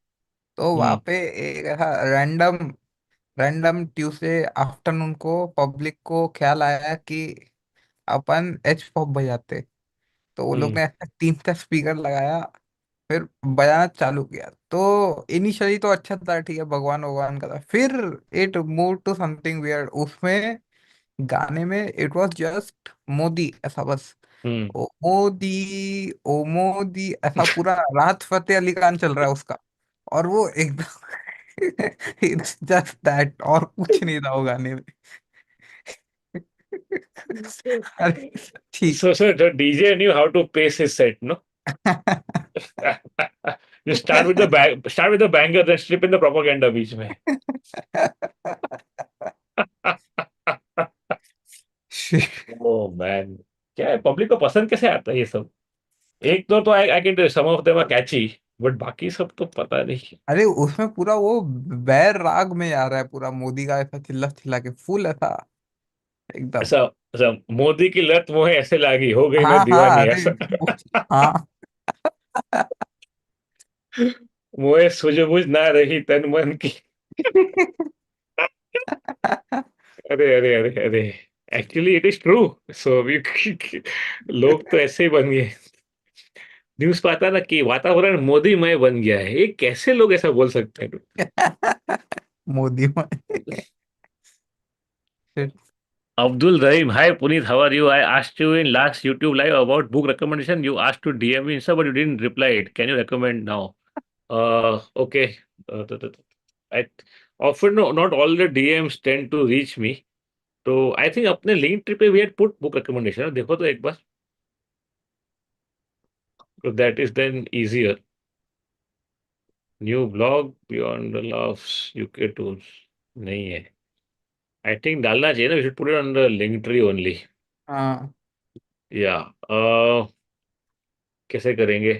तो वहाँ हम्म। पे एक ऐसा रैंडम रैंडम ट्यूसडे आफ्टरनून को पब्लिक को ख्याल आया कि अपन एच पॉप बजाते। तो वो लोग हम्म। ने ऐसा 3 स्पीकर लगाया, फिर बजाना चालू किया। तो इनिशियली तो अच्छा था, ठीक है, भगवान भगवान का था। फिर it move to something weird. उसमें गाने में इट वाज जस्ट मोदी ऐसा बस। हम्म। ओ मोदी ऐसा पूरा राहत फतेह अली खान चल रहा है उसका। और वो एकदम इट्स जस्ट दैट, और कुछ नहीं था वो गाने में। अरे ठीक। So the DJ knew how to pace his set, no? You start with the banger, then slip in the propaganda बीच में। ओ मैन, क्या है, पब्लिक को पसंद कैसे आता है ये सब? एक दो तो I can, some of them are catchy, but बाकी सब तो पता नहीं। अरे उसमें पूरा वो बैर राग में आ रहा है पूरा, मोदी का ऐसा चिल्ला चिल्ला के फुल ऐसा एकदम। ऐसा ऐसा मोदी की लत मोहे ऐसे लागी, हो गई मैं हाँ हाँ, दीवानी अरे ऐसा। हाँ। मोहे सूझबूझ ना रही तन मन की। अरे अरे अरे अरे, एक्चुअली इट इज ट्रू। सो लोग तो ऐसे ही बन गए। न्यूज पे आता ना कि वातावरण मोदीमय बन गया है, ये कैसे लोग ऐसा बोल सकते हैं? मोदी में फिर। Abdul Rahim, hi Punit, how are you? I asked you in last YouTube live about book recommendation. You asked to DM me, sir, but you didn't reply it. Can you recommend now? Okay. I often no, not all the DMs tend to reach me. तो I think अपने Linktree पे we had put book recommendation, देखो तो एक बार, तो that is then easier. New blog beyond the loves UK tools, नहीं है। आई थिंक डालना चाहिए ना, we should put it under Linktree only. हाँ, या कैसे करेंगे?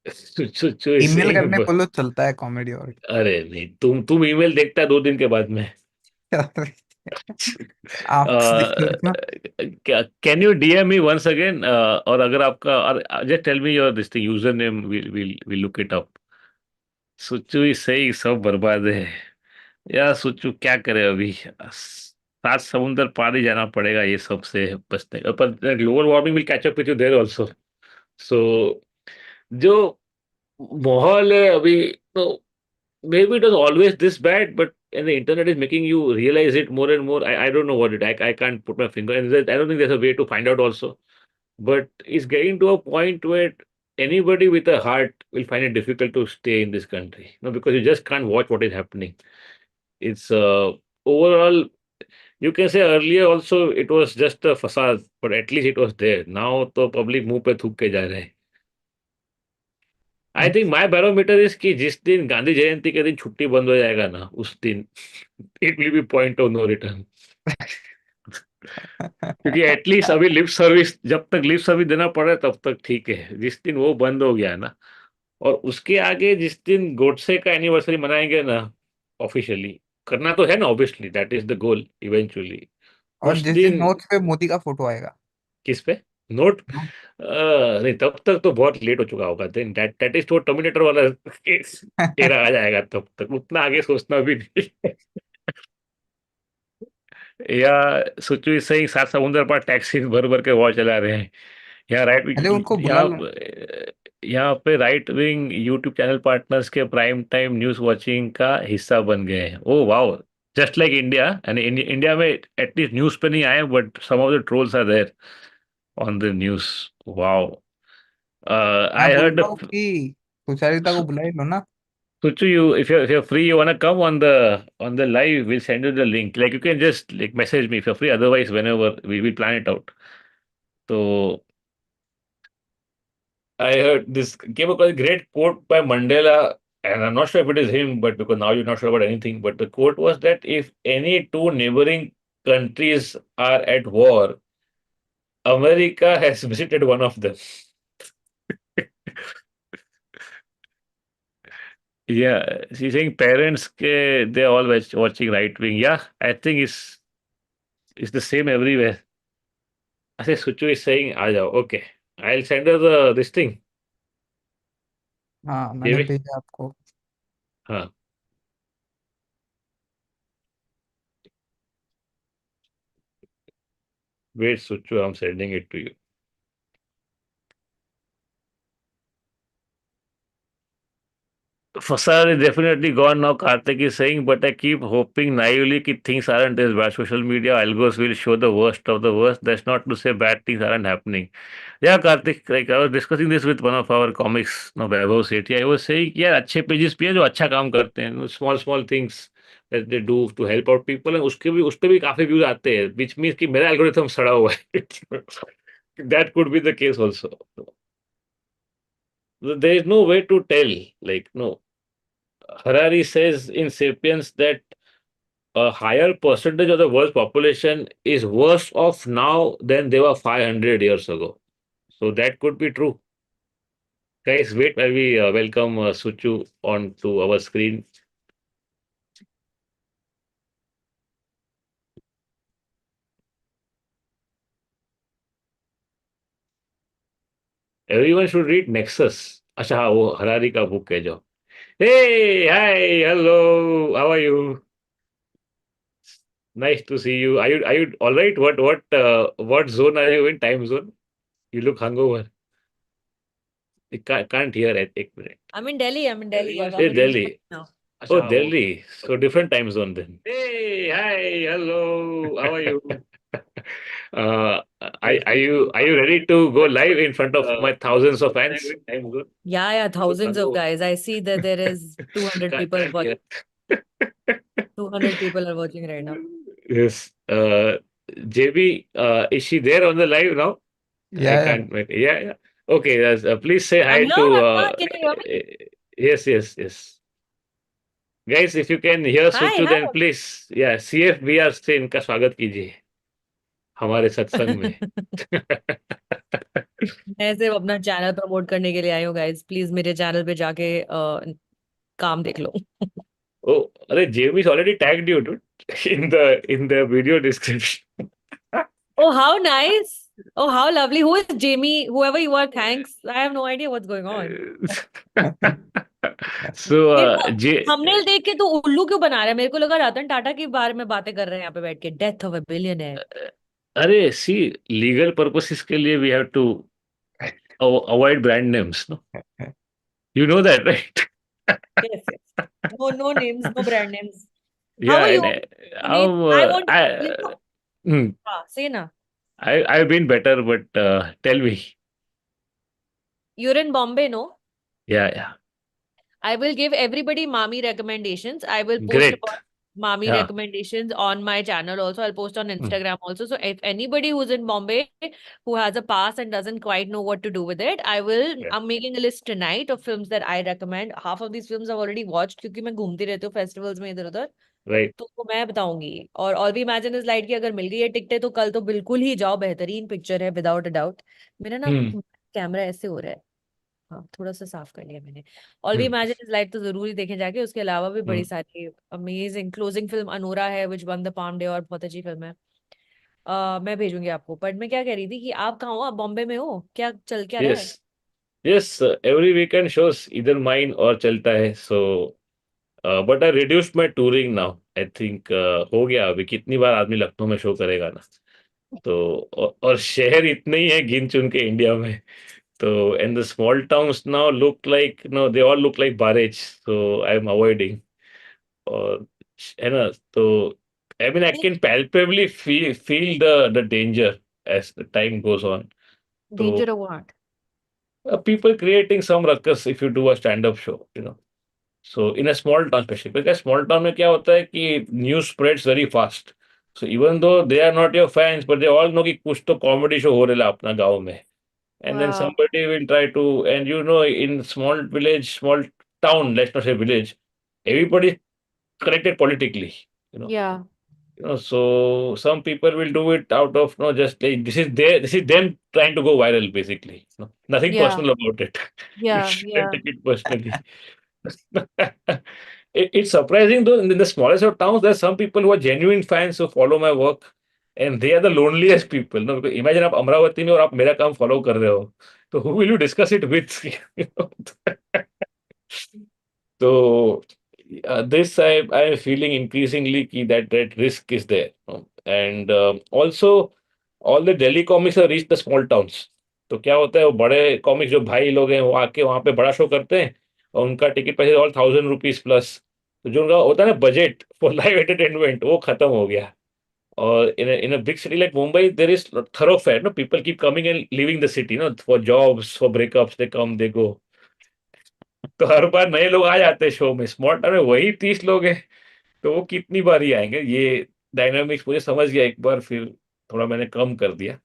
ईमेल इसे करने बोलो, चलता है कॉमेडी और अरे नहीं, तुम ईमेल देखता है 2 दिन के बाद में। क्या। आप देख लेना। Can you DM me once again? और अगर आपका, और just tell me your this thing, username, will look it up. सोचू ही सही, सब बर्बाद है यार। सोचू क्या करे अभी, 7 समुंदर पार ही जाना पड़ेगा ये सब से बचने का। पर global warming will catch up with you there also. So जो माहौल है अभी, तो maybe it was always this bad, but and the internet is making you realize it more and more. I don't know what I can't put my finger, and I don't think there's a way to find out also. But it's getting to a point where anybody with a heart will find it difficult to stay in this country. No, because you just can't watch what is happening. It's overall, you can say earlier also it was just a facade, but at least it was there. Now तो public मुंह पे थूक के जा रहे हैं। I think my barometer is कि जिस दिन गांधी जयंती के दिन छुट्टी बंद हो जाएगा ना, उस दिन it will be point of no return. क्योंकि एटलीस्ट अभी लिप सर्विस, जब तक लिप सर्विस देना पड़ रहा है तब तक ठीक है, जिस दिन वो बंद हो गया ना, और उसके आगे जिस दिन गोडसे का एनिवर्सरी मनाएंगे ना ऑफिशियली, करना तो है ना, obviously that is the goal eventually. और उस जिस दिन दिन नोट्स पे मोदी का फोटो आएगा। किस पे नोट? हाँ। नहीं, तब तक तो बहुत लेट हो चुका होगा। देन दैट इज तो टर्मिनेटर वाला एरा आ जाएगा, तब तक उतना आगे सोचना भी नहीं। या सोचो इस सही, सात समुंदर पर टैक्सी भर भर के वॉर चला रहे हैं। यहाँ अरे उनको राइट, बुला यहाँ लो। यहाँ पे right wing YouTube channel partners के प्राइम टाइम न्यूज वाचिंग का हिस्सा बन गए हैं। Oh wow, just like India. And India में एटलीस्ट न्यूज पे नहीं आए, but some of the trolls are there on the news. Wow. मैं आई बोलता हर्ड। हूँ कि सुचारिता को बुला ही लो ना। Suchu, you if you're free, you wanna come on the live, we'll send you the link. Like you can just like message me if you're free. Otherwise, whenever we will plan it out. So I heard this came across a great quote by Mandela, and I'm not sure if it is him, but because now you're not sure about anything. But the quote was that if any two neighboring countries are at war, America has visited one of them. Yeah, she's saying parents they're all watching right wing. Yeah, I think it's the same everywhere. I say Suchu is saying आ जाओ. Okay, I'll send her the this thing. हाँ मैंने JB. भेजा आपको। हाँ. Wait, Suchu, I'm sending it to you. Fasad is definitely gone now, Karthik is saying, but I keep hoping naively that things aren't as bad. Social media algos will show the worst of the worst. That's not to say bad things aren't happening. Yeah, Karthik, like I was discussing this with one of our comics, no, Vaibhav Sethi. I was saying, yeah, अच्छे pages भी हैं जो अच्छा काम करते हैं, small small things that they do to help out people, and उसके भी उस पे भी काफी views आते हैं, which means कि मेरा algorithm सड़ा हुआ है. That could be the case also. There is no way to tell. Like no, Harari says in *Sapiens* that a higher percentage of the world's population is worse off now than they were 500 years ago. So that could be true. Guys, wait while we welcome Suchu onto our screen. Everyone should read Nexus. अच्छा हाँ, वो Harari का book है जो. Hey, hi, hello, how are you? Nice to see you. Are you all right? What zone are you in? Time zone? You look hungover. I can't hear it. एक minute. I'm in Delhi. I'm in Delhi. I'm Hey, in Delhi Delhi. now. Oh, Delhi. So different time zone then. Hey, hi, hello. How are you? Uh, are you ready to go live in front of my thousands of fans? Yeah, thousands of guys. I see that there is 200 people Can't watching. hear. 200 people are watching right now. Yes. JB, is she there on the live now? I या can't make. Yeah, yeah. Okay. Please say I'm hi here. to. I'm here. Can you hear me? Yes, yes, yes. Guys, if you can hear Hi, Suchu, then please, yeah, CFBR से इनका स्वागत कीजिए हमारे सत्संग में. मैं सिर्फ अपना चैनल प्रमोट करने के लिए आई हूँ गाइस। प्लीज मेरे चैनल पे जाके काम देख लो। Oh, अरे Jamie is already tagged you, dude, in the video description. Oh, how nice. Oh, how lovely. Who is Jamie? Whoever you are, thanks. I have no idea what's going on. So, मेरे को thumbnail देख के तो उल्लू क्यों बना रहा है? मेरे को लगा रतन टाटा के बारे में बातें कर रहे हैं यहाँ पे बैठ के। Death of a billionaire. अरे see, legal purposes के लिए we have to avoid brand names, no? You know that, right? Yes, yes. No, no names, no brand names. How Yeah, are and you, Punit? I want you I, know, hmm, say na. I've been better, but tell me. You're in Bombay, no? Yeah, yeah. I will give everybody Mami recommendations. I will post Great. about Mami Yeah. recommendations on my channel also. I'll post on Hmm. Instagram also. So if anybody who's in Bombay who has a pass and doesn't quite know what to do with it, Yeah. I'm making a list tonight of films that I recommend. Half of these films I've already watched क्योंकि मैं घूमती रहती हूँ festivals में इधर उधर। Right. तो वो मैं बताऊंगी। और all we imagine is light की अगर मिल गई है टिकटें तो कल तो बिल्कुल ही जाओ। बेहतरीन पिक्चर है विदाउट अ डाउट। मेरा ना Hmm. कैमरा ऐसे हो रहा है। हाँ थोड़ा सा साफ कर लिया मैंने। All we Hmm. Imagine is light तो जरूर ही देखें जाके। उसके अलावा भी Hmm. बड़ी सारी अमेजिंग क्लोजिंग फिल्म अनोरा है which one the palm day और बहुत अच्छी फिल्म है। मैं भेजूंगी आपको। बट मैं क्या कह रही थी कि आप कहाँ हो, आप बॉम्बे में हो क्या, चल क्या रहा है? Yes, yes, every weekend shows इधर माइन और चलता है, so but I reduced my touring now, I think हो गया, अभी कितनी बार आदमी लखनऊ में शो करेगा ना। तो और शहर इतने ही है गिन चुन के इंडिया में, तो and the small towns now look like, no they all look like barrages, so I am avoiding. और है ना, तो I mean I can palpably feel the danger as the time goes on. तो danger of what? people creating some ruckus if you do a stand-up show, you know. So in a small town especially, because small town में क्या होता है कि news spreads very fast. So even though they are not your fans, but they all know कि कुछ तो comedy show हो रहा है अपना गाँव में. And then वाह। somebody will try to, and you know, in small village, small town, let's not say village, everybody is connected politically, you know. या So some people will do it out of no, just like this is them trying to go viral basically. No, nothing या personal about it. या You या shouldn't take it personally. It's surprising though, in the smallest of towns, there's some people who are genuine fans who follow my work, and they are the loneliest people. No, because imagine आप अमरावती में और आप मेरा काम follow कर रहे हो, तो who will you discuss it with? You know? So this I am feeling increasingly ki that risk is there. And also all the Delhi comics have reached the small towns. तो क्या होता है, वो बड़े कॉमिक्स जो भाई लोग हैं वो आके वहाँ पे बड़ा शो करते हैं, और उनका ticket price all 1,000 rupees plus. तो जो उनका होता है ना बजट फॉर लाइव एंटरटेनमेंट, वो खत्म हो गया। और in a big city like Mumbai there is thoroughfare, no people keep coming and living the city, no for jobs, for breakups, they come they go. तो हर बार नए लोग आ जाते हैं शो में, स्मॉल टाउन में वही 30 लोग हैं, तो वो कितनी बार ही आएंगे। ये डायनामिक्स मुझे समझ गया एक बार, फिर थोड़ा मैंने कम कर दिया।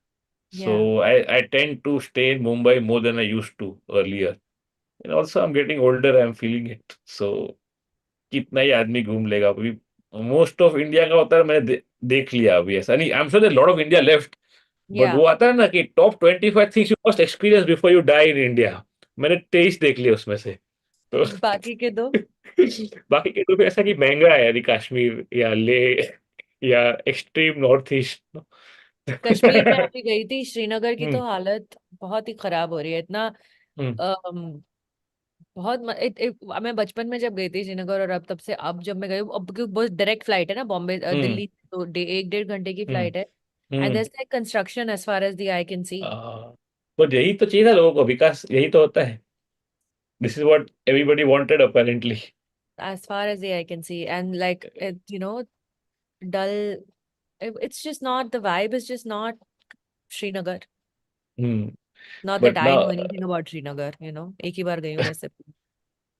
So yeah I tend to stay in Mumbai more than I used to earlier, and also I am getting older, I am feeling it. So कितना ही आदमी घूम लेगा अभी, मोस्ट ऑफ इंडिया का होता है, मैंने देख लिया अभी, ऐसा नहीं, I am sure lot of India left, but या वो आता है ना कि top 25 things you must experience before you die in India, मैंने 23 देख लिया उसमें से। तो बाकी के दो? बाकी के तो भी ऐसा कि महंगा है, यदि कश्मीर या ले या एक्सट्रीम नॉर्थ ईस्ट। कश्मीर में अभी गई थी, श्रीनगर की हम्म, तो हालत बहुत ही खराब हो रही है इतना। हम्म, अम, बहुत मैं बचपन में जब गई थी श्रीनगर, और अब तब से अब जब मैं गई हूँ, अब क्योंकि बहुत डायरेक्ट फ्लाइट है ना बॉम्बे हम्म, दिल्ली, तो 1-1.5 घंटे की हम्म, फ्लाइट है। And hmm. There is construction as far as the eye can see, पर यही तो चाहिए था लोगों को, विकास यही तो होता है। This is what everybody wanted apparently. as far as the eye can see, and like it, dull. It's just not, the vibe is just not Srinagar. Hmm, Not that but I now know anything about Srinagar, एक ही बार गई हूँ वैसे।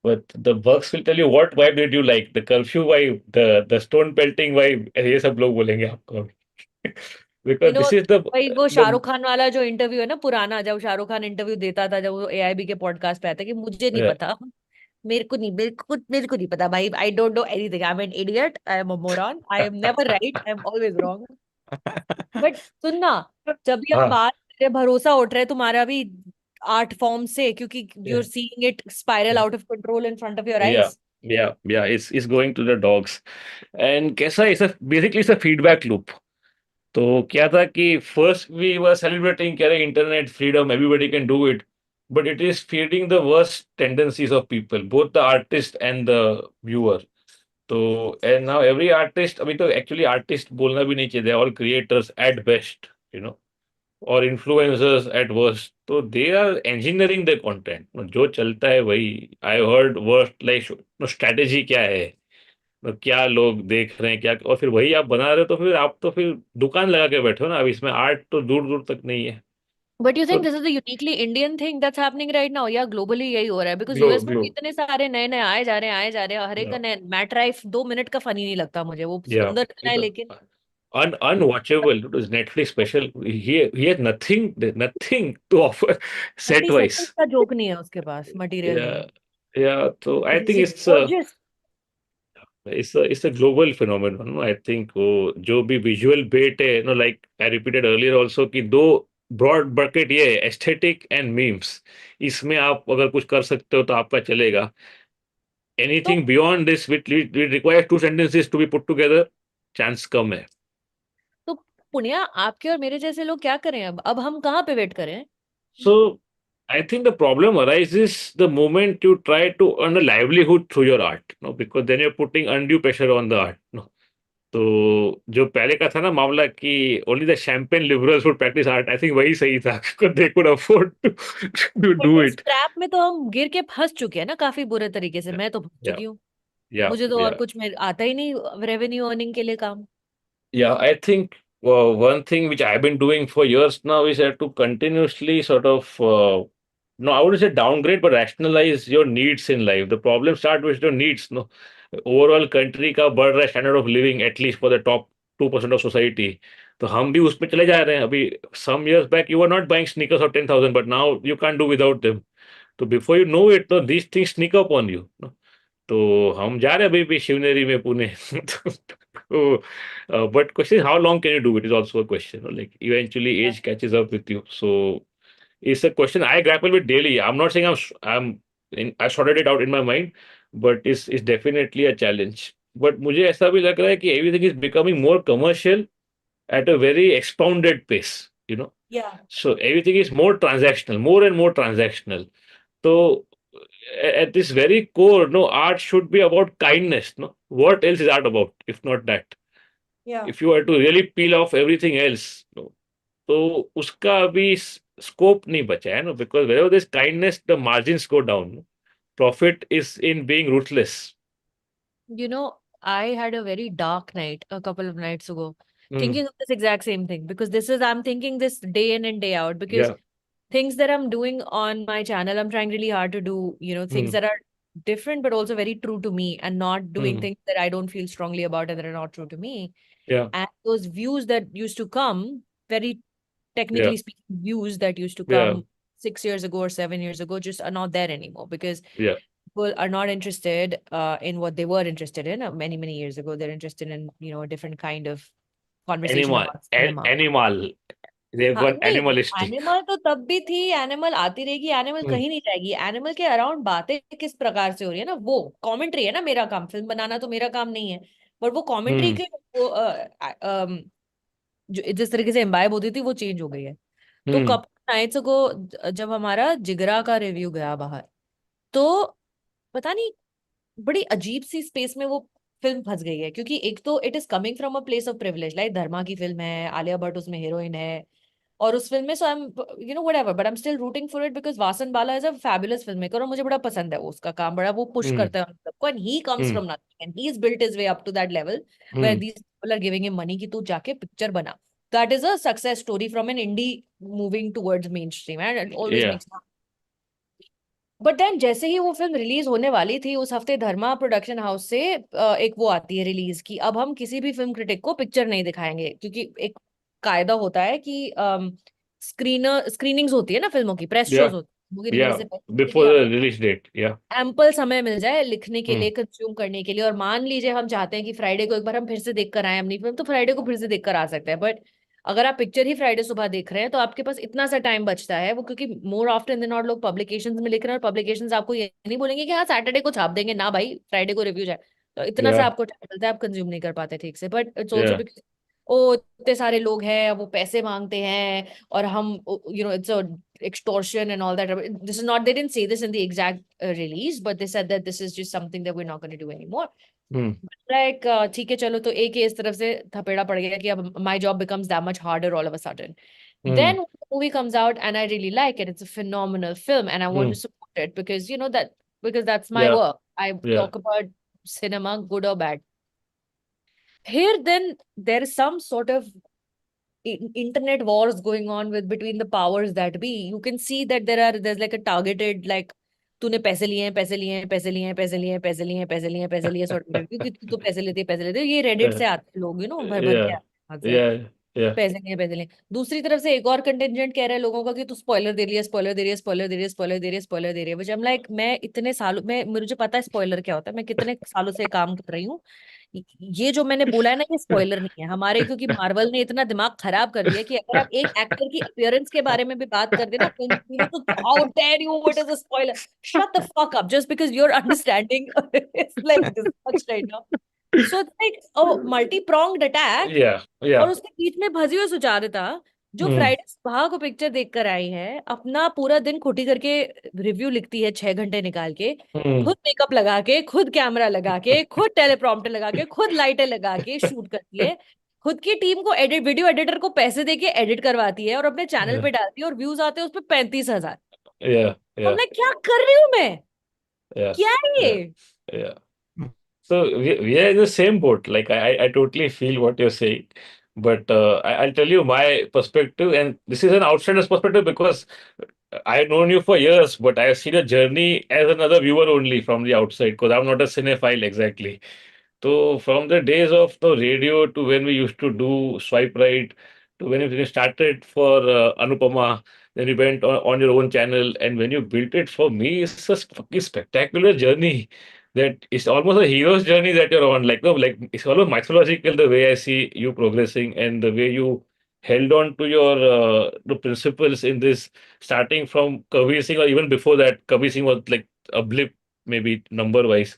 but the bugs will tell you what vibe did you like, the curfew vibe, the stone pelting vibe, ये सब लोग बोलेंगे आपको अभी। You because know this is the भाई, वो the शाहरुख खान वाला जो इंटरव्यू है ना पुराना, जब शाहरुख खान इंटरव्यू देता था, जब वो एआईबी के पॉडकास्ट पे आता कि मुझे नहीं uh, पता, मेरे को नहीं पता भाई, आई don't know anything, I am an idiot, I am a moron, I am never write, I am always wrong. But सुनना, जब भी हम हाँ, बात कर रहे हैं, भरोसा उठ रहा है तुम्हारा भी आर्ट फॉर्म से, क्योंकि you are yeah, seeing it spiral yeah, out of control in front of your yeah, eyes. yeah, it's going to the dogs, and कैसा है, basically it's a feedback loop। तो क्या था कि फर्स्ट वी वर सेलिब्रेटिंग, कह रहे internet freedom, everybody can do it, but it is feeding the worst tendencies of people, both the artist and the viewer. तो and now every artist, अभी तो actually artist बोलना भी नहीं चाहिए, all creators at best, you know, और influencers at worst, तो they are engineering the content, जो चलता है वही। I heard worst like strategy क्या है, तो क्या लोग देख रहे हैं क्या, और फिर वही आप बना रहे हो, तो फिर आप तो फिर दुकान लगा के बैठे हो ना, अब इसमें आर्ट तो दूर दूर तक नहीं है। बट यू तो think this is the uniquely Indian thing that's happening right now, या ग्लोबली यही हो रहा है? बिकॉज ग्लो यूएस में ग्लो भी इतने सारे नए नए आए जा रहे हैं, आए जा रहे हैं, हर एक का नया मैट राइफ 2 मिनट का फनी नहीं लगता मुझे, वो या सुंदर इतना ये है तो लेकिन। Unwatchable, it is Netflix special, he has nothing nothing to offer set at least wise. Second का जोक नहीं है उसके पास, मटेरियल या नहीं है। या तो I it think is gorgeous. it's a global phenomenon, no? I think वो जो भी विजुअल बेट है, know like I repeated earlier also, कि दो ब्रॉड बकेट ये एस्थेटिक एंड मीम्स, इसमें आप अगर कुछ कर सकते हो तो आपका चलेगा। तो anything beyond this wit require two sentences to be put together, chance कम है। तो पुनिया, आपके और मेरे जैसे लोग क्या करें अब हम कहाँ पे वेट करें? So I think the problem arises the moment you try to earn a livelihood through your art, no, because then you're putting undue pressure on the art, no. तो जो पहले का था ना मामला कि only the champagne liberals would practice art, I think वही सही था, because they could afford to but do इस it. ट्रैप में तो हम गिर के फंस चुके हैं ना काफी बुरे तरीके से। मैं तो फंस Yeah, चुकी हूँ। yeah, मुझे तो और yeah. कुछ में आता ही नहीं रेवेन्यू अर्निंग के लिए काम। Yeah, I think one thing which I've been doing for years now is to continuously sort of, no, I wouldn't say downgrade, but rationalize your needs in life. The problem start with your needs. No, overall country का बढ़ रहा है standard of living at least for the top 2% of society. तो हम भी उसमें चले जा रहे हैं अभी. Some years back you were not buying sneakers of 10,000, but now you can't do without them. So before you know it, no, these things sneak up on you. No? तो हम जा रहे हैं अभी भी शिवनेरी में पुणे. तो but question is how long can you do it is also a question. Like eventually age catches up with you. So it's a question I grapple with daily. I'm not saying I sorted it out in my mind, but it's definitely a challenge. But मुझे ऐसा भी लग रहा है कि everything is becoming more commercial at a very expounded pace. या So everything is more transactional, more and more transactional. So at this very core, no, art should be about kindness. No, what else is art about if not that? या If you were to really peel off everything else, no, तो उसका अभी scope नहीं बचा है ना, because wherever there's kindness, the margins go down. No? Profit is in being ruthless. You know, I had a very dark night a couple of nights ago, Mm, thinking of this exact same thing, because I'm thinking this day in and day out, because yeah. things that I'm doing on my channel, I'm trying really hard to do, things Mm, that are different but also very true to me, and not doing mm, things that I don't feel strongly about and that are not true to me. yeah. And those views that used to come, very Yeah. technically speaking, views that used to Yeah. come 6 years ago or 7 years ago just are not there anymore, because Yeah. people are not interested in what they were interested in many, many years ago. They're interested in, a different kind of conversation Animal. about cinema. Animal. They've हाँ gone नहीं, animalistic. Animal तो तब भी थी, animal आती रहेगी, animal Mm, कहीं नहीं जाएगी। एनिमल के अराउंड बातें किस प्रकार से हो रही है ना, वो कमेंट्री है ना। मेरा काम फिल्म बनाना तो मेरा काम नहीं है, पर वो कमेंट्री mm, के वो जो जिस तरीके से इम्बाइब होती थी वो चेंज हो गई है। तो mm, कपल नाइट्स को जब हमारा जिगरा का रिव्यू गया बाहर, तो पता नहीं, बड़ी अजीब सी स्पेस में वो फिल्म फंस गई है, क्योंकि एक तो it is coming from a place of privilege, like Dharma की फिल्म है, आलिया भट्ट उसमें हीरोइन है, और उस फिल्म में so I am whatever, but I am still rooting for it because Vasan Bala is a fabulous film maker, और मुझे बड़ा पसंद है वो, उसका काम बड़ा वो पुश mm, करता है उन सबको, and he comes mm, from nothing and he is built his way up to that level where mm. These people are giving him money कि तू जाके पिक्चर बना। That is a success story from an indie moving towards mainstream, and it always Yeah. Makes. But then जैसे ही वो film release होने वाली थी, उस हफ्ते धर्मा प्रोडक्शन हाउस से एक वो आती है रिलीज की, अब हम किसी भी फिल्म क्रिटिक को पिक्चर नहीं दिखाएंगे, क्योंकि एक कायदा होता है कि स्क्रीनिंग्स होती है ना फिल्मों की, प्रेस शोज Yeah. होती है मूवी रिलीज Yeah. से पहले, कि Before the release date. Yeah. Ample समय मिल जाए लिखने के लिए, Mm, कंज्यूम करने के लिए। और मान लीजिए हम चाहते हैं कि फ्राइडे को एक बार हम फिर से देख कर आए अपनी फिल्म, तो फ्राइडे को फिर से देख कर आ सकते हैं। बट अगर आप पिक्चर ही फ्राइडे सुबह देख रहे हैं, तो आपके पास इतना सा टाइम बचता है वो, क्योंकि मोर ऑफ्टन देन नॉट लोग पब्लिकेशंस में लिख रहे हैं, और पब्लिकेशंस आपको ये नहीं बोलेंगे कि हाँ सैटरडे को छाप देंगे, ना भाई फ्राइडे को रिव्यू जाए। तो इतना सा yeah. आपको टाइम मिलता है, आप कंज्यूम नहीं कर पाते ठीक से। But it's also Yeah. Because ओ इतने सारे लोग हैं, वो पैसे मांगते हैं, और हम it's a extortion and all that. This is not, they didn't say this in the exact release, but they said that this is just something that we're not going to do anymore. Mm, Like ठीक है चलो, तो एक ही इस तरफ से थपेड़ा पड़ गया कि अब my job becomes that much harder all of a sudden. mm, Then when the movie comes out and I really like it, it's a phenomenal film and I want to mm. support it, because because that's my Yeah. work. I Yeah. talk about cinema, good or bad. Here then there is some sort of internet wars going on with between the powers that be. You can see that there's like a targeted, like तूने पैसे लिए हैं, पैसे लिए हैं, पैसे लिए हैं, पैसे लिए हैं, पैसे लिए हैं, पैसे लिए हैं, पैसे लिए सॉर्ट ऑफ रिव्यू, कि तू तो पैसे लेते, ये रेडिट Yeah. से आते हैं लोग, भर भर के Yeah. आते हैं वहां से, Yeah. Yeah. पैसे लिए पैसे लिए। दूसरी तरफ से एक और कंटेंजेंट कह रहा है लोगों का कि तू स्पॉइलर दे रही है, स्पॉइलर दे रही है, स्पॉइलर दे रही है, स्पॉइलर दे रही है, स्पॉइलर दे रही है, which I'm like, मैं इतने सालों में मुझे पता है स्पॉइलर क्या होता है, मैं कितने सालों से काम कर रही हूँ। ये जो मैंने बोला है ना, ये स्पॉइलर नहीं है हमारे, क्योंकि मार्वल ने इतना दिमाग खराब कर दिया कि अगर आप एक एक्टर की अपीयरेंस के बारे में भी बात कर देना फिल्म में, तो how dare you, what is a spoiler, shut the fuck up, just because your understanding is like this much right now. So it's like multi pronged attack. Yeah, और yeah. उसके बीच में फंसी हुई सुचारुता, जो Hmm. फ्राइडे सुबह को picture देख कर आई है, अपना पूरा दिन खुटी करके रिव्यू लिखती है 6 घंटे निकाल के, Hmm. खुद मेकअप लगा के, खुद कैमरा लगा के, खुद टेलीप्रॉम्प्टर लगा के, खुद लाइटें लगा के शूट करती है, खुद की टीम को एडिट, वीडियो एडिटर को पैसे दे के एडिट करवाती है और अपने चैनल Yeah, पे डालती है, और व्यूज आते हैं उस पर 35,000। yeah, yeah, हमने क्या कर रही हूं मैं, yeah, क्या है ये? yeah, yeah. So we are in the same boat. Like I totally feel what you're saying, but I'll tell you my perspective, and this is an outsider's perspective because I've known you for years, but I've seen a journey as another viewer only from the outside because I'm not a cinephile exactly. So from the days of the radio to when we used to do swipe right to when you started for Anupama, then you went on your own channel, and when you built it for me, it's a fucking spectacular journey. That it's almost a hero's journey that you're on. Like no, like it's almost mythological the way I see you progressing and the way you held on to your the principles in this, starting from Kabir Singh or even before that. Kabir Singh was like a blip, maybe number wise,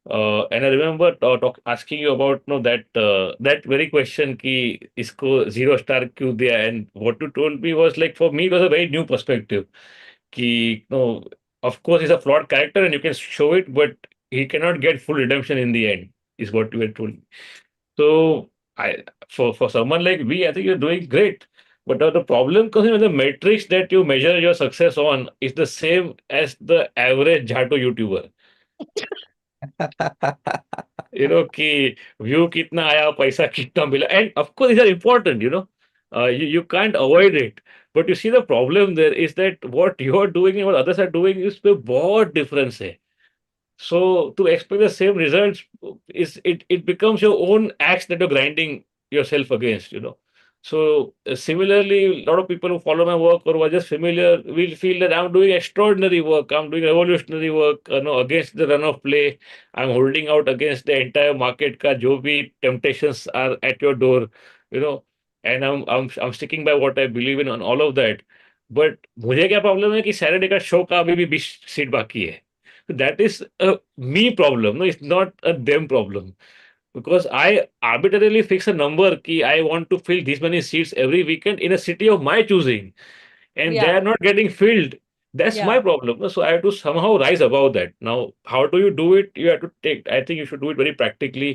and I remember asking you about that very question कि इसको 0 star क्यों दिया, and what you told me was like for me it was a very new perspective कि no, of course he's a flawed character and you can show it, but he cannot get full redemption in the end is what you had told me. So I for someone like me, I think you're doing great. But the problem comes in when the metrics that you measure your success on is the same as the average Jato YouTuber. कि view कितना आया, पैसा कितना मिला, end of course these are important, you can't avoid it, but you see the problem there is that what you're doing and what others are doing is पे बहुत difference है. So to expect the same results is it becomes your own axe that you're grinding yourself against. So similarly, a lot of people who follow my work or who are just familiar will feel that I'm doing extraordinary work, I'm doing revolutionary work, against the run of play. I'm holding out against the entire market ka jo bhi temptations are at your door, you know, and I'm sticking by what I believe in on all of that. But मुझे क्या problem है कि Saturday का show का अभी भी 20 seat बाकी है. That is a me problem. No, it's not a them problem. Because I arbitrarily fix a number ki I want to fill these many seats every weekend in a city of my choosing, and they या are not getting filled. That's या my problem. No? So I have to somehow rise above that. Now, how do you do it? You have to take. I think you should do it very practically.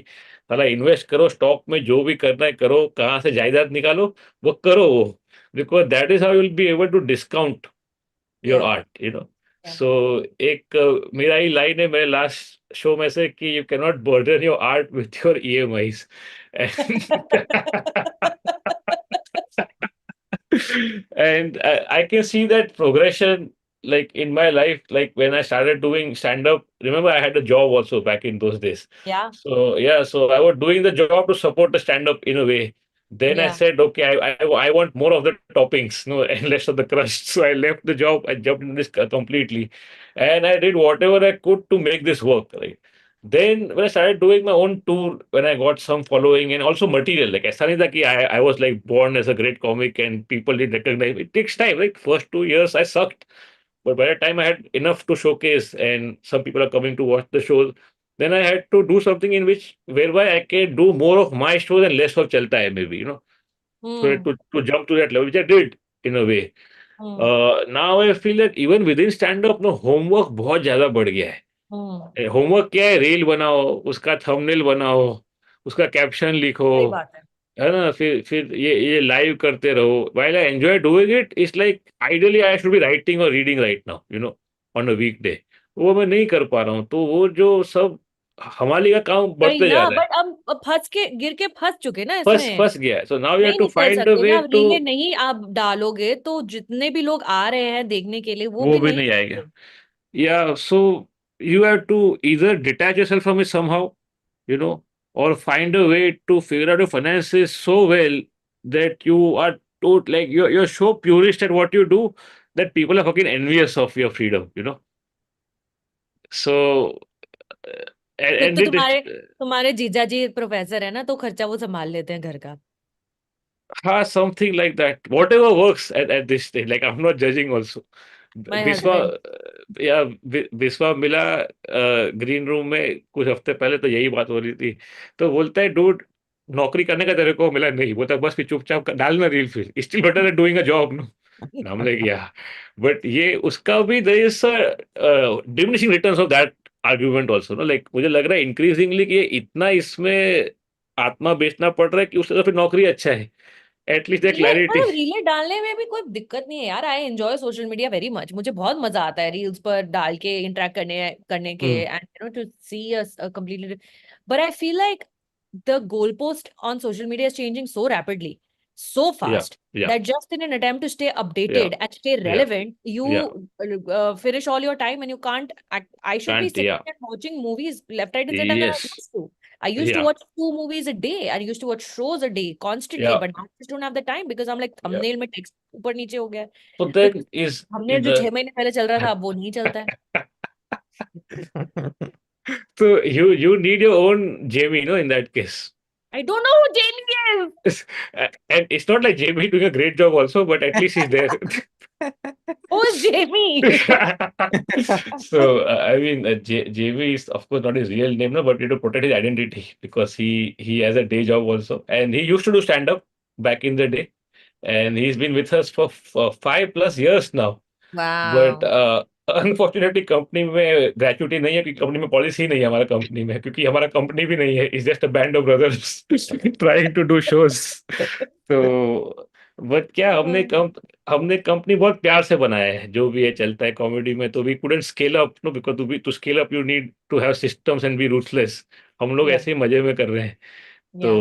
साला invest करो stock में, जो भी करना है करो, कहाँ से जायदाद निकालो वो करो वो, because that is how you will be able to discount your या आर्ट. सो एक मेरा ही लाइन है मेरे लास्ट शो में से कि you can not burden your art with your EMIs. And I can see that progression like in my life, like when I started doing stand up. Remember, I had a job also back in those days. या So yeah, so I was doing the job to support the stand up in a way. Then I या said, okay, I want more of the toppings, no, and less of the crust. So I left the job. I jumped in this completely, and I did whatever I could to make this work. Right. Then when I started doing my own tour, when I got some following and also material, like ऐसा नहीं था कि I was like born as a great comic and people didn't recognize me. It takes time. Like first 2 years I sucked, but by the time I had enough to showcase and some people are coming to watch the shows, then I had to do something in which whereby I can do more of my shows and less of Chalta Hai maybe. So hmm to jump to that level, which I did in a way. Hmm Now I feel that even within stand up, no, homework बहुत ज़्यादा बढ़ गया है. हम्म homework क्या है? Reel बनाओ, उसका thumbnail बनाओ, उसका कैप्शन लिखो, सही बात है। है ना? फिर ये लाइव करते रहो. While I enjoy doing it, it's like ideally I should be writing और reading right now, on a weekday. वो मैं नहीं कर पा रहा हूँ. तो वो जो सब हमारी का काम वही बढ़ते जा ना, रहा है. बट हम फंस के गिर के फंस चुके ना फंस इसमें। फंस गया है. सो नाउ यू हैव नहीं टू निकल फाइंड अ सकते वे ना, टू. रीलें नहीं आप डालोगे तो जितने भी लोग आ रहे हैं देखने के लिए वो वो भी भी नहीं नहीं आएगा. आएंगे। Yeah, so you have to either detach yourself from it somehow, or find a way to figure out your finances so well that you are like you're so purist at what you do that people are fucking envious of your freedom. So फिर and तो it तुम्हारे जीजा जी professor है ना, तो खर्चा वो संभाल लेते हैं घर का। has something like that. Whatever works at this stage. Like I'm not judging also. My This husband. one, या विश्वा मिला ग्रीन रूम में कुछ हफ्ते पहले, तो यही बात हो रही थी। तो बोलता है, डूड नौकरी करने का तेरे को मिला नहीं, बोलता बस फिर चुपचाप डालना रील, फिर still better than doing a job no. नाम ले गया। बट ये उसका भी there is diminishing returns of that argument also ना, लाइक मुझे लग रहा है इंक्रीजिंगली कि ये इतना इसमें आत्मा बेचना पड़ रहा है कि उससे तो फिर नौकरी अच्छा है, एटलीस्ट द रीले क्लैरिटी। मतलब रीले डालने में भी कोई दिक्कत नहीं है यार। I enjoy social media very much. मुझे बहुत मजा आता है रील्स पर डाल के इंटरेक्ट करने करने के, hmm. And to see a completely, but I feel like the goalpost on social media is changing so rapidly, so या fast, या that just in an attempt to stay या updated and stay या relevant, you या finish all your time and you can't I should be can't या sitting and watching movies left, right, and center when I yes used to. I used to या watch 2 movies a day. I used to watch shows a day constantly, या but now I just don't have the time because I'm like या thumbnail में text ऊपर नीचे हो गया है। so तो then is thumbnail जो the 6 महीने पहले चल रहा था अब वो नहीं चलता है। so you need your own Jamie, in that case. I don't know who Jamie is. And it's not like Jamie doing a great job also, but at least he's there. Who is Jamie? So I mean, JV is of course not his real name, no, but to protect his identity, because he has a day job also, and he used to do stand up back in the day, and he's been with us for 5+ years now. But Wow. Unfortunately company में gratuity नहीं है, क्योंकि company में policy नहीं है हमारा company में, क्योंकि हमारा कंपनी भी नहीं है, is just a band of brothers trying to do shows. तो बट क्या हमने कंपनी बहुत प्यार से बनाया है, जो भी ये चलता है कॉमेडी में, तो we couldn't scale up, no, because to scale up you need to have systems and be ruthless. हम लोग Yeah. ऐसे ही मजे में कर रहे हैं। Yeah. तो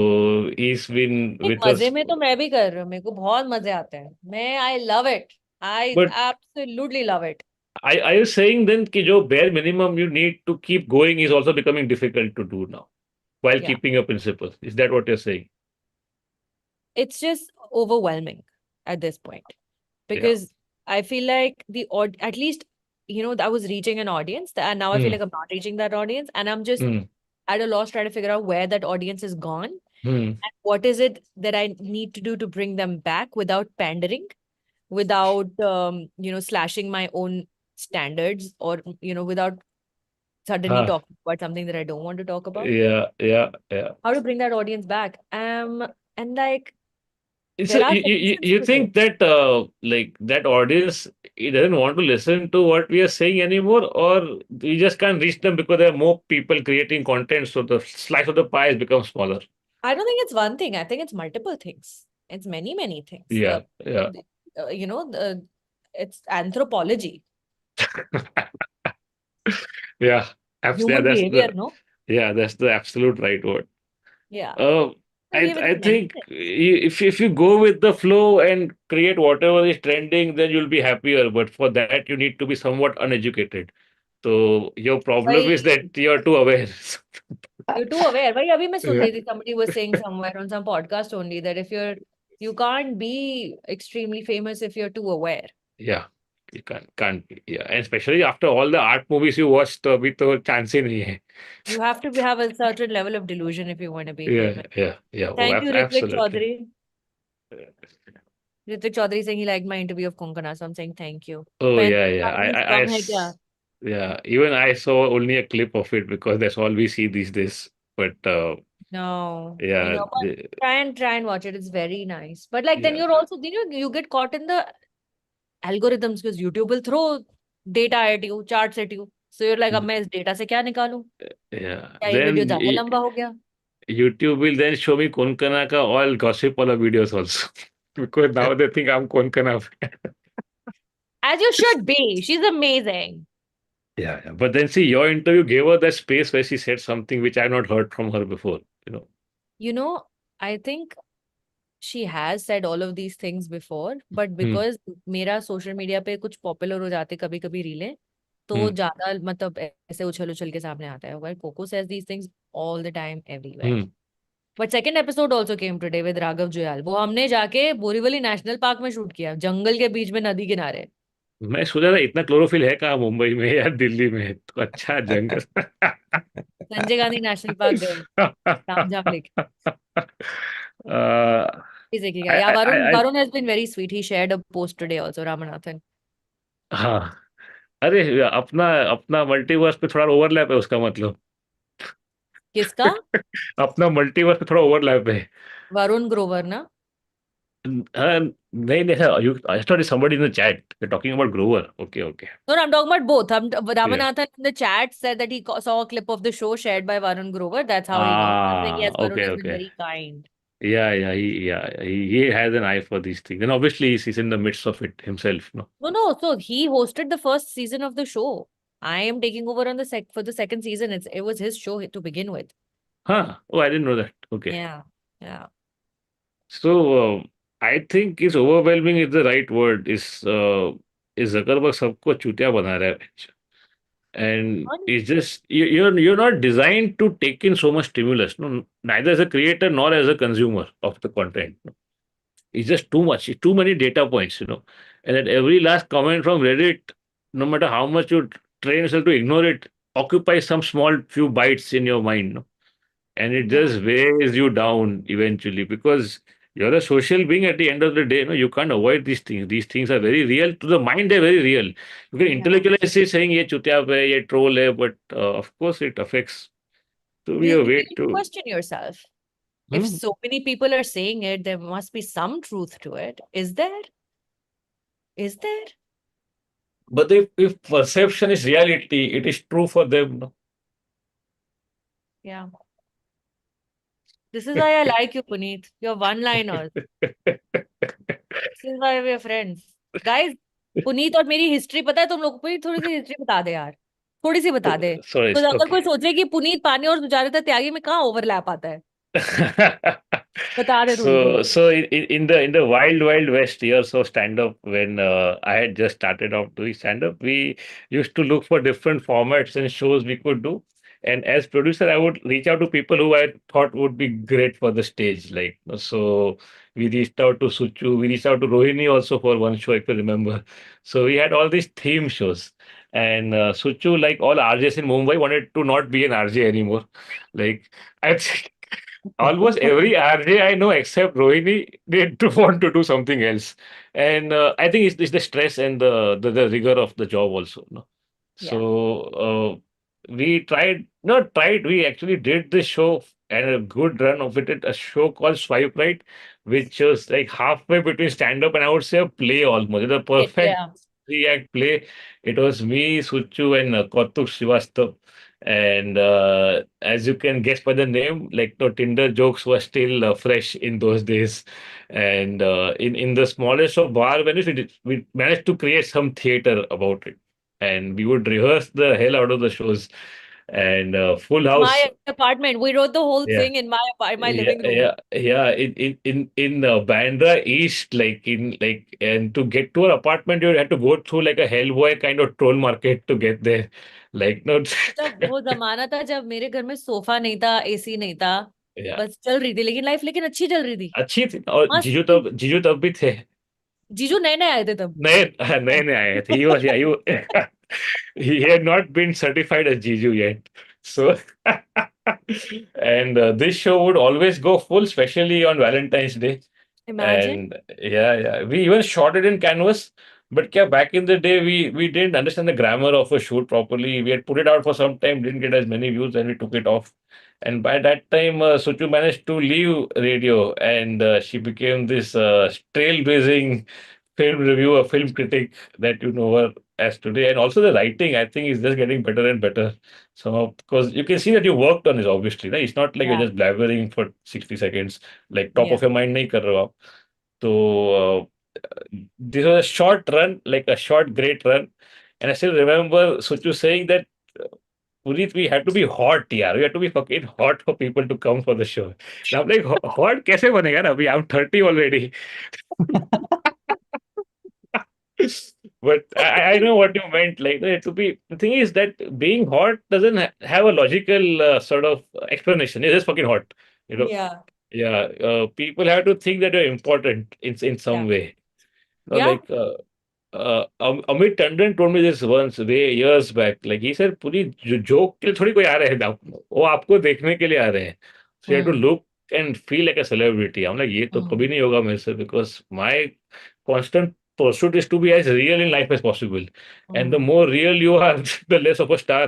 इज बीन नहीं, विथ मजे अस। में तो मैं भी कर रही हूँ, मेरे को बहुत मजे आते हैं। मैं I love it. I absolutely love it. Are you saying then कि जो bare minimum you need to keep going is also becoming difficult to do now while या keeping your principles? Is that what you're saying? It's just overwhelming at this point, Yeah. because I feel like the at least I was reaching an audience, and now I feel Hmm. like I'm not reaching that audience, and I'm just Hmm. at a loss trying to figure out where that audience is gone, Hmm. and what is it that I need to do to bring them back without pandering, without slashing my own standards, or without suddenly Ah. talking about something that I don't want to talk about. Yeah. Yeah. Yeah. How to bring that audience back? And like So there are you solutions you to this. think that like that audience, it doesn't want to listen to what we are saying anymore, or we just can't reach them because there are more people creating content, so the slice of the pie has become smaller? I don't think it's one thing. I think it's multiple things. It's many, many things. Yeah. Yeah. It's anthropology, Yeah. Yeah. human That's behavior, the no? yeah. That's the absolute right word. Yeah. Uh, I believe it's I many think things. if you go with the flow and create whatever is trending, then you'll be happier. But for that, you need to be somewhat uneducated. So your problem is Why that you're too aware. you're too aware. Why abhi main sun Yeah, rahi thi, somebody was saying somewhere on some podcast only that if you can't be extremely famous if you're too aware. yeah, you can't be. Yeah, and especially after all the art movies you watched, अभी तो chance ही नहीं है. You have to have a certain level of delusion if you want to be Yeah, famous. yeah, yeah. Oh, Thank you, Ritvik absolutely. Chaudhary. Ritvik Chaudhary saying he liked my interview of Konkana, so I'm saying thank you. Oh Pen yeah, yeah. lines kam hai kya? Yeah. Even I saw only a clip of it because that's all we see these days. But No, yeah, but try and watch it. It's very nice. But like then yeah, you're also you get caught in the algorithms because YouTube will throw data at you, charts at you. So you're like, अब मैं इस data से क्या निकालूं? yeah. क्या ये video Then ज्यादा लंबा हो गया? YouTube will then show me Konkana ka all gossip wala videos also. Because now they think I'm Konkana. As you should be. She's amazing. Yeah, yeah. But then see, your interview gave her that space where she said something which I've not heard from her before, you know. You know, I think she has said all of these things before, but Hmm, because मेरा social media पे कुछ popular हो जाते कभी कभी रीलें, तो hmm, ज्यादा मतलब ऐसे उछल उछल के सामने आता है. While Coco says these things all the time everywhere. hmm. But second episode also came today with Raghav Juyal. वो हमने जाके बोरीवली नेशनल पार्क में शूट किया, जंगल के बीच में नदी किनारे. मैं सोचा था इतना क्लोरोफिल है कहाँ मुंबई में या दिल्ली में, तो अच्छा जंगल। संजय गांधी नेशनल पार्क गए तामझाम लेके. uh, He's like, yeah, I Varun has been very sweet. He shared a post today also, Ramanathan. हाँ, अरे अपना अपना मल्टीवर्स पे थोड़ा ओवरलैप है उसका मतलब। किसका? अपना मल्टीवर्स पे थोड़ा ओवरलैप है। वरुण ग्रोवर ना? नहीं नहीं, you I thought somebody in the chat you're talking about Grover. Okay, okay. No, no, I'm talking about both. Yeah. Ramanathan in the chat said that he saw a clip of the show shared by Varun Grover. That's how he knows. I was like, yes, Varun Okay, has been okay. very kind. He has an eye for these things. And obviously he's in the midst of it himself, no? No, no. So he hosted the first season of the show. I am taking over on the for the second season. It was his show to begin with. Huh. Oh, I didn't know that. Okay. Yeah, yeah. So I think is overwhelming is the right word. Is Zuckerberg सबको चूतिया बना रहा है, and Fun. it's just you're not designed to take in so much stimulus, no, neither as a creator nor as a consumer of the content. No. It's just too much. It's too many data points, and at every last comment from Reddit, no matter how much you train yourself to ignore it, occupies some small few bytes in your mind, no? And it Yeah, just weighs you down eventually because you're a social being at the end of the day. No, you can't avoid these things. These things are very real to the mind. They're very real. You can yeah. intellectualize it saying ये चुतिया है, ये troll है, but of course it affects. So we Do have you wait need to to. question yourself? If Hmm. so many people are saying it, there must be some truth to it. Is there? Is there? But if perception is reality, it is true for them. No? Yeah. This is why I like you, Puneet. You're one-liners. This is why we're friends. Guys, Puneet और मेरी history पता है तुम लोग को? पुनीत थोड़ी सी history बता दे यार, थोड़ी सी बता दे। Sorry, तो अगर okay. कोई सोचे कि पुनीत पानी और सुजाता त्यागी में कहाँ ओवरलैप आता है, बता दे थोड़ी सी। So in the wild west years of stand up, when I had just started off doing stand up, we used to look for different formats and shows we could do. And as producer, I would reach out to people who I thought would be great for the stage. Like, so we reached out to Suchu, we reached out to Rohini also for one show, if you remember. So we had all these theme shows. And Suchu, like all RJs in Mumbai, wanted to not be an RJ anymore. Like, I think almost every RJ I know except Rohini, they do want to do something else. And I think it's the stress and the rigor of the job also. No? Yeah. So we tried, not tried, we actually did this show and a good run of it, a show called Swipe Right, which was like halfway between stand up and I would say a play almost. The perfect Yeah. three-act play. It was me, Suchu, and Kautuk Srivastav. And as you can guess by the name, like the Tinder jokes were still fresh in those days. And in the smallest of bar venues, we managed to create some theater about it. And we would rehearse the hell out of the shows. And Full In House, my apartment, we wrote the whole yeah. thing in my Yeah, living room. yeah, yeah. In Bandra East, and to get to our apartment, you had to go through like a Hellboy kind of troll market to get there. Like, no, जब वो जमाना था जब मेरे घर में sofa नहीं था, एसी नहीं था, yeah. बस चल रही थी, लेकिन लाइफ लेकिन अच्छी चल रही थी, अच्छी थी और मस्त जीजू थी। तब जीजू तब भी थे। जीजू नए नए आए थे तब। नए नए नए आए थे। He was, yeah, he had not been certified as Jiju yet. So, and this show would always go full, especially on Valentine's Day. Imagine. And yeah, we even shot it in canvas. But yeah, back in the day, we didn't understand the grammar of a shoot properly. We had put it out for some time, didn't get as many views, and we took it off. And by that time, Suchu managed to leave radio, and she became this trailblazing film reviewer, film critic that you know her as today. And also the writing, I think, is just getting better and better. So, because you can see that you worked on this, obviously. Right? It's not like you're Yeah, just blabbering for 60 seconds, like top yeah, of your mind nahi kar rahe ho aap. So, this was a short run, like a short, great run. And I still remember Suchu saying that, Puneet, we had to be hot, yaar. We had to be fucking hot for people to come for the show. And I'm like, hot कैसे बनेगा ना? अभी I'm 30 already. But I know what you meant. Like, to be, the thing is that being hot doesn't have a logical sort of explanation. It's just fucking hot, you know. yeah, Yeah, people have to think that you're important in some yeah, way. yeah. Like Amit Tandon told me this once, way years back. Like he said, पूरी joke के लिए थोड़ी कोई आ रहे हैं आप, वो आपको देखने के लिए आ रहे हैं. So you have to hmm, look and feel like a celebrity. I'm like, ये तो हम्म, कभी नहीं होगा मेरे से because my constant pursuit is to be as real in life as possible. And the Hmm. more real you are, the less of a star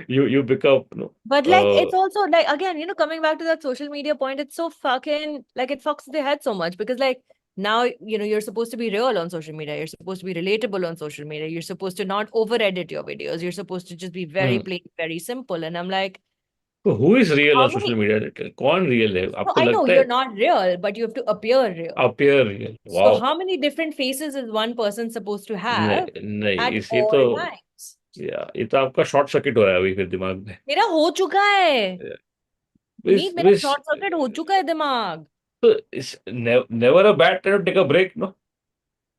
you become. No? But like it's also like again, coming back to that social media point, it's so fucking like it fucks their head so much because like now, you're supposed to be real on social media. You're supposed to be relatable on social media. You're supposed to not over edit your videos. You're supposed to just be very hmm. plain, very simple. And I'm like, तो who is real how on social many? media? कौन real है No, आपको I know लगता you're है? not real, but you have to appear real. appear real? So Wow. how many different faces is one person supposed to have नहीं नहीं, at इसी तो, all times? या ये तो आपका शॉर्ट सर्किट हो रहा है अभी फिर दिमाग में। मेरा हो चुका है। Which पुनीत, मेरा which शॉर्ट सर्किट हो चुका है दिमाग। so it's never a bad time to take a break, no?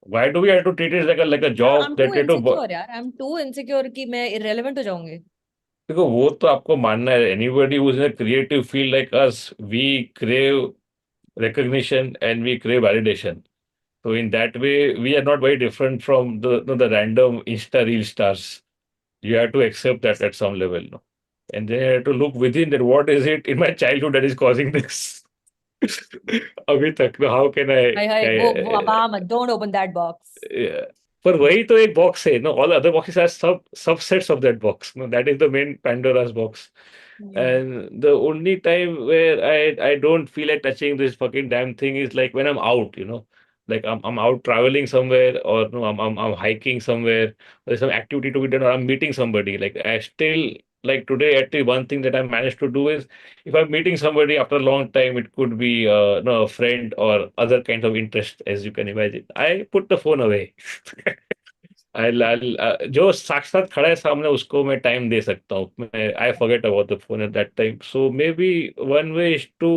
Why do we have to treat it like a I job am to that you have to insecure यार, I M to insecure कि मैं irrelevant हो जाऊंगी। देखो वो तो आपको मानना है। Anybody who is in a creative field like us, we crave recognition and we crave validation. So in that way, we are not very different from the random Insta reel stars. You have to accept that at some level, no? And then you have to look within that. What is it in my childhood that is causing this? अभी तक, no, how can I? हाय हाय, क्या वो अब मत, don't open that box. yeah. पर वही तो एक बॉक्स है, no? All other boxes are subsets of that box. No, that is the main Pandora's box. And the only time where I don't feel like touching this fucking damn thing is like when I'm out, like I'm out traveling somewhere, or no, I'm hiking somewhere. There's some activity to be done, or I'm meeting somebody. Like I still, like today, actually one thing that I managed to do is, if I'm meeting somebody after a long time, it could be no, a friend or other kinds of interest, as you can imagine. I put the phone away. जो साक्षात खड़ा है सामने उसको मैं time दे सकता हूँ। मैं I forget about the phone at that time. So maybe one way is to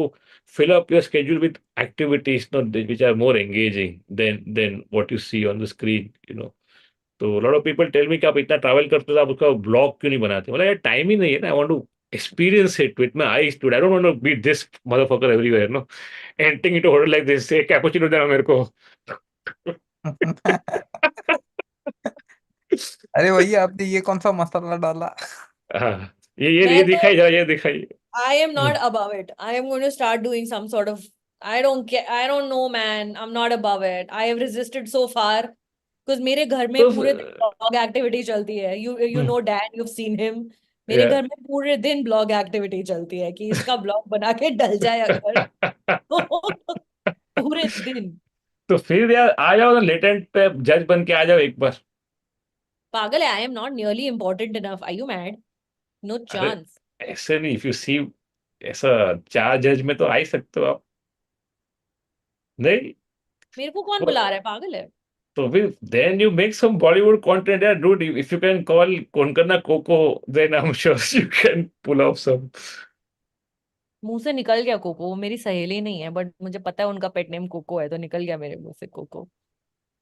fill up your schedule with activities, not which are more engaging than what you see on the screen. तो lot of people tell me कि आप इतना travel करते हो, आप उसका blog क्यों नहीं बनाते? मतलब यार टाइम ही नहीं है ना। I want to experience it with my eyes dude. I don't want to be this motherfucker everywhere, no? Entering into a hotel like this, say cappuccino देना मेरे को। अरे भैया, आपने ये कौन सा मसाला डाला? हाँ, ये मैं दिखाई तो जरा, ये दिखाई। I am not above it. I am going to start doing some sort of, I don't care, I don't know man, I'm not above it. I have resisted so far because मेरे घर में तो पूरे दिन blog activity चलती है। you know Dan, you've seen him। मेरे या घर में पूरे दिन ब्लॉग एक्टिविटी चलती है कि इसका ब्लॉग बना के डल जाए अगर तो पूरे दिन। तो फिर यार आ जाओ ना, लेटेंट पे जज बन के आ जाओ एक बार। पागल है, I am not nearly important enough, are you mad? No अरे चांस। ऐसे नहीं, इफ यू सी ऐसा, चार जज में तो आ ही सकते हो आप। नहीं, मेरे को कौन वो बुला रहा है, पागल है? तो फिर then you make some Bollywood content यार dude. If you can call Konkona Koko, then I am sure you can pull off some. मुंह से निकल गया कोको, वो मेरी सहेली नहीं है बट मुझे पता है उनका पेट नेम कोको है, तो निकल गया मेरे मुंह से cocoa.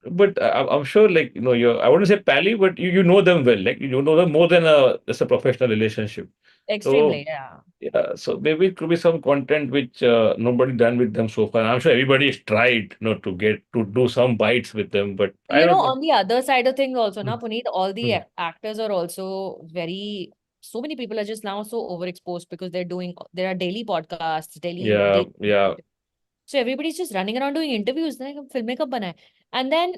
But I'm sure, like, I wouldn't say pally, but you know them well. Like, you know them more than just a professional relationship. Extremely So, या। yeah, so maybe it could be some content which nobody done with them so far. I'm sure everybody's tried, to get to do some bites with them, but I don't know. On the other side of things also Hmm, na Puneet, all the hmm. actors are also very, so many people are just now so overexposed because there are daily podcasts, Yeah, daily, yeah, so everybody's just running around doing interviews like फिल्में कब बनाए? And then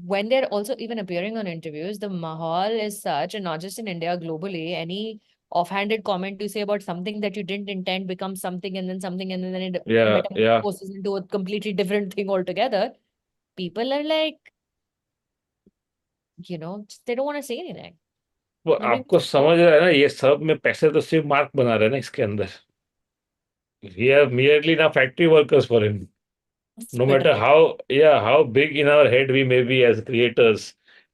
when they're also even appearing on interviews, the mahal is such, and not just in India, globally, any offhanded comment you say about something that you didn't intend becomes something, and then it yeah, yeah. metamorphoses into a completely different thing altogether. People are like, they don't want to say anything. वो Nobody wants आपको to talk. समझ रहा है ना, ये सब में पैसे तो सिर्फ मार्क बना रहे हैं ना इसके अंदर। We are merely now factory workers for him. No matter Right. how big in our head we may be as creators,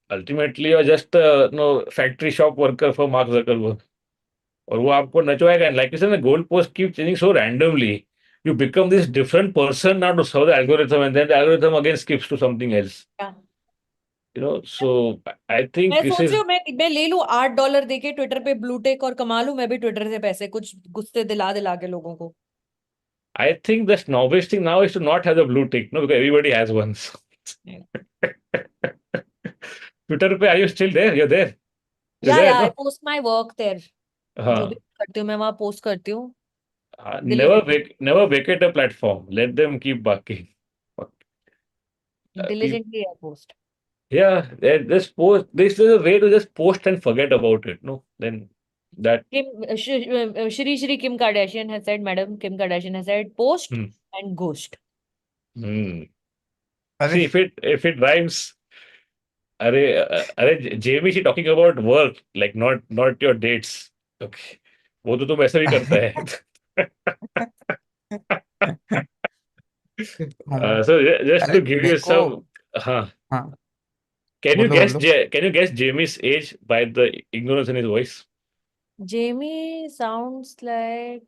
ultimately you're just a factory shop worker for Mark Zuckerberg. और वो आपको नचवाएगा, like you said, the goalpost keep changing so randomly. You become this different person now to serve the algorithm, and then the algorithm again skips to something else. Yeah. So I think मैं this सोच रही is. हूँ मैं ले लूं $8 देके Twitter पे blue tech और कमा लूं मैं भी ट्विटर से पैसे, कुछ गुस्से दिला दिला के लोगों को। I think the snobbish thing now is to not have the blue tick, no, because everybody has one. So. Twitter पे, are you still there? You're there. You're या there, I no? Post my work there, जो भी हाँ. करती हूँ मैं वहां post करती हूँ। Delhi Never vacate a platform. Let them keep barking. Intelligently I post. Yeah, just post. This is a way to just post and forget about it. No, then that. Shri Kim Kardashian has said, Madam Kim Kardashian has said, post Hmm, and ghost. hmm. अरे See, if it rhymes, अरे Jamie she talking about work like not your dates. Okay, वो तो तुम ऐसे भी करता है. हाँ, So just अरे to give मेरे you को, some, हाँ, हाँ, can you बोलो guess बोलो। can you guess Jamie's age by the ignorance in his voice? Jamie sounds like,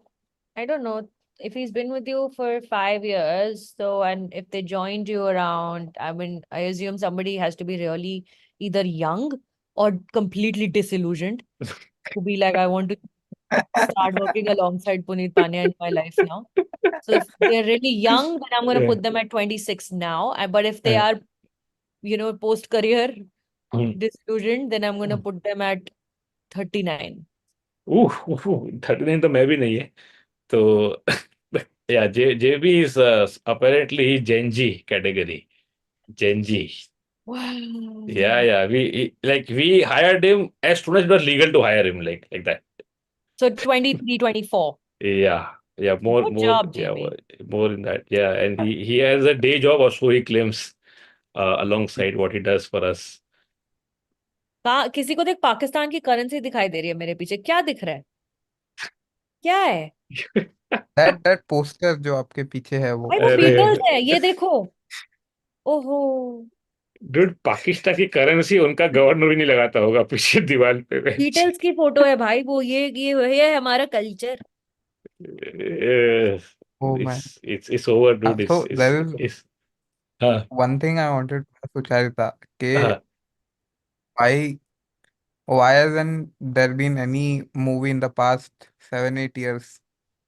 I don't know, if he's been with you for 5 years, so, and if they joined you around, I mean, I assume somebody has to be really either young or completely disillusioned to be like, I want to start working alongside Punit Pania in my life now. So if they're really young, then I'm going to Yeah. put them at 26 now. But if they Yeah. are, post career Hmm. disillusioned, then I'm going to put them at 39. 39 तो मैं भी नहीं है तो. Yeah, JB is apparently Gen Z category. Gen Z. Yeah, Wow. yeah. We hired him as soon as it was legal to hire him, like that. So 23, 24. Yeah, yeah. Good job, Yeah, Jamie. more in that. Yeah, and he has a day job, or so he claims, alongside what he does for us. किसी को देख, पाकिस्तान की currency दिखाई दे रही है मेरे पीछे, क्या दिख रहा है? क्या है? दैट पोस्टर जो आपके पीछे है वो। भाई वो अरे बीटल्स है, ये देखो। ओहो। डूड, पाकिस्तान की करेंसी उनका गवर्नर भी नहीं लगाता होगा पीछे दीवार पे बेंच. बीटल्स की फोटो है भाई, वो ये है हमारा कल्चर। ओ मैं, It's over, dude. So there is It's हाँ, one thing I wanted to Sucharita कि हाँ. Why why hasn't there been any movie in the past 7-8 years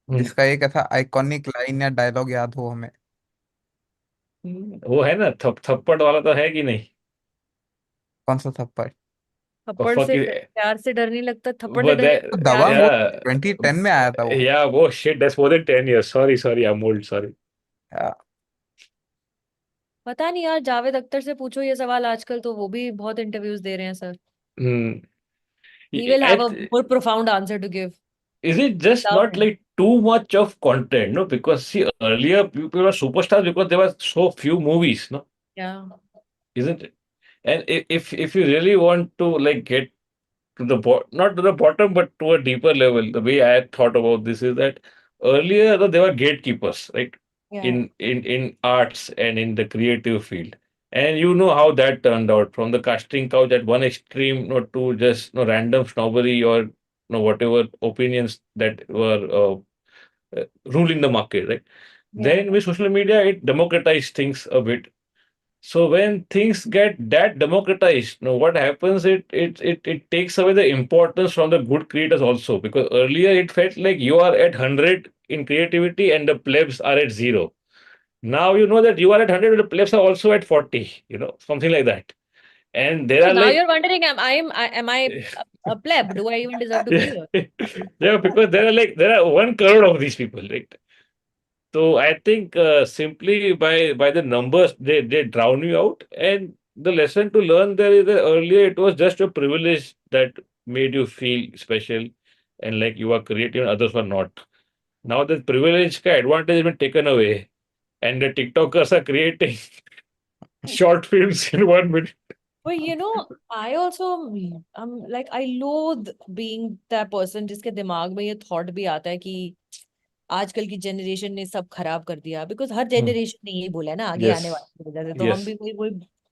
हम्म. जिसका एक ऐसा आइकॉनिक लाइन या डायलॉग याद हो हमें? वो है ना, थप्पड़ वाला तो है कि नहीं? कौन सा थप्पड़? और थप्पड़ fuck से you. प्यार से डर नहीं लगता, थप्पड़ से But डर नहीं that, लगता, प्यार से दबंग वो डर। yeah, 2010 में आया था वो। yeah, oh shit, that's more than 10 years. Sorry, I'm old, sorry. पता नहीं यार, जावेद अख्तर से पूछो ये सवाल आजकल, तो वो भी बहुत इंटरव्यूज दे रहे हैं sir. Hmm. He will have I, a more profound answer to give. is it just love not him. like too much of content? No, because see, earlier people were superstars because there were so few movies, no? या Isn't it? And if you really want to like get to the not to the bottom, but to a deeper level, the way I had thought about this is that earlier there were gatekeepers, right? या In arts and in the creative field. And you know how that turned out, from the casting couch at one extreme, to just random snobbery, or whatever opinions that were ruling the market, right? या Then with social media, it democratized things a bit. So when things get that democratized, what happens? It takes away the importance from the good creators also, because earlier it felt like you are at 100 in creativity and the plebs are at zero. Now you know that you are at 100 and the plebs are also at 40, something like that. And there So are now like you're wondering, am I a pleb? Do I even deserve to be yeah, here? yeah, because there are 1 crore of these people, right? So I think simply by the numbers, they drown you out. And the lesson to learn there is that earlier it was just a privilege that made you feel special and like you are creative and others were not. Now the privilege ka advantage has been taken away, and the TikTokers are creating short films in 1 minute. But I also, like, I loathe being that person जिसके दिमाग में ये thought भी आता है कि आजकल की जनरेशन ने सब खराब कर दिया, बिकॉज हर Hmm. जनरेशन ने यही बोला है ना आगे आने Yes, वाले की वजह से, तो हम भी yes, वही वही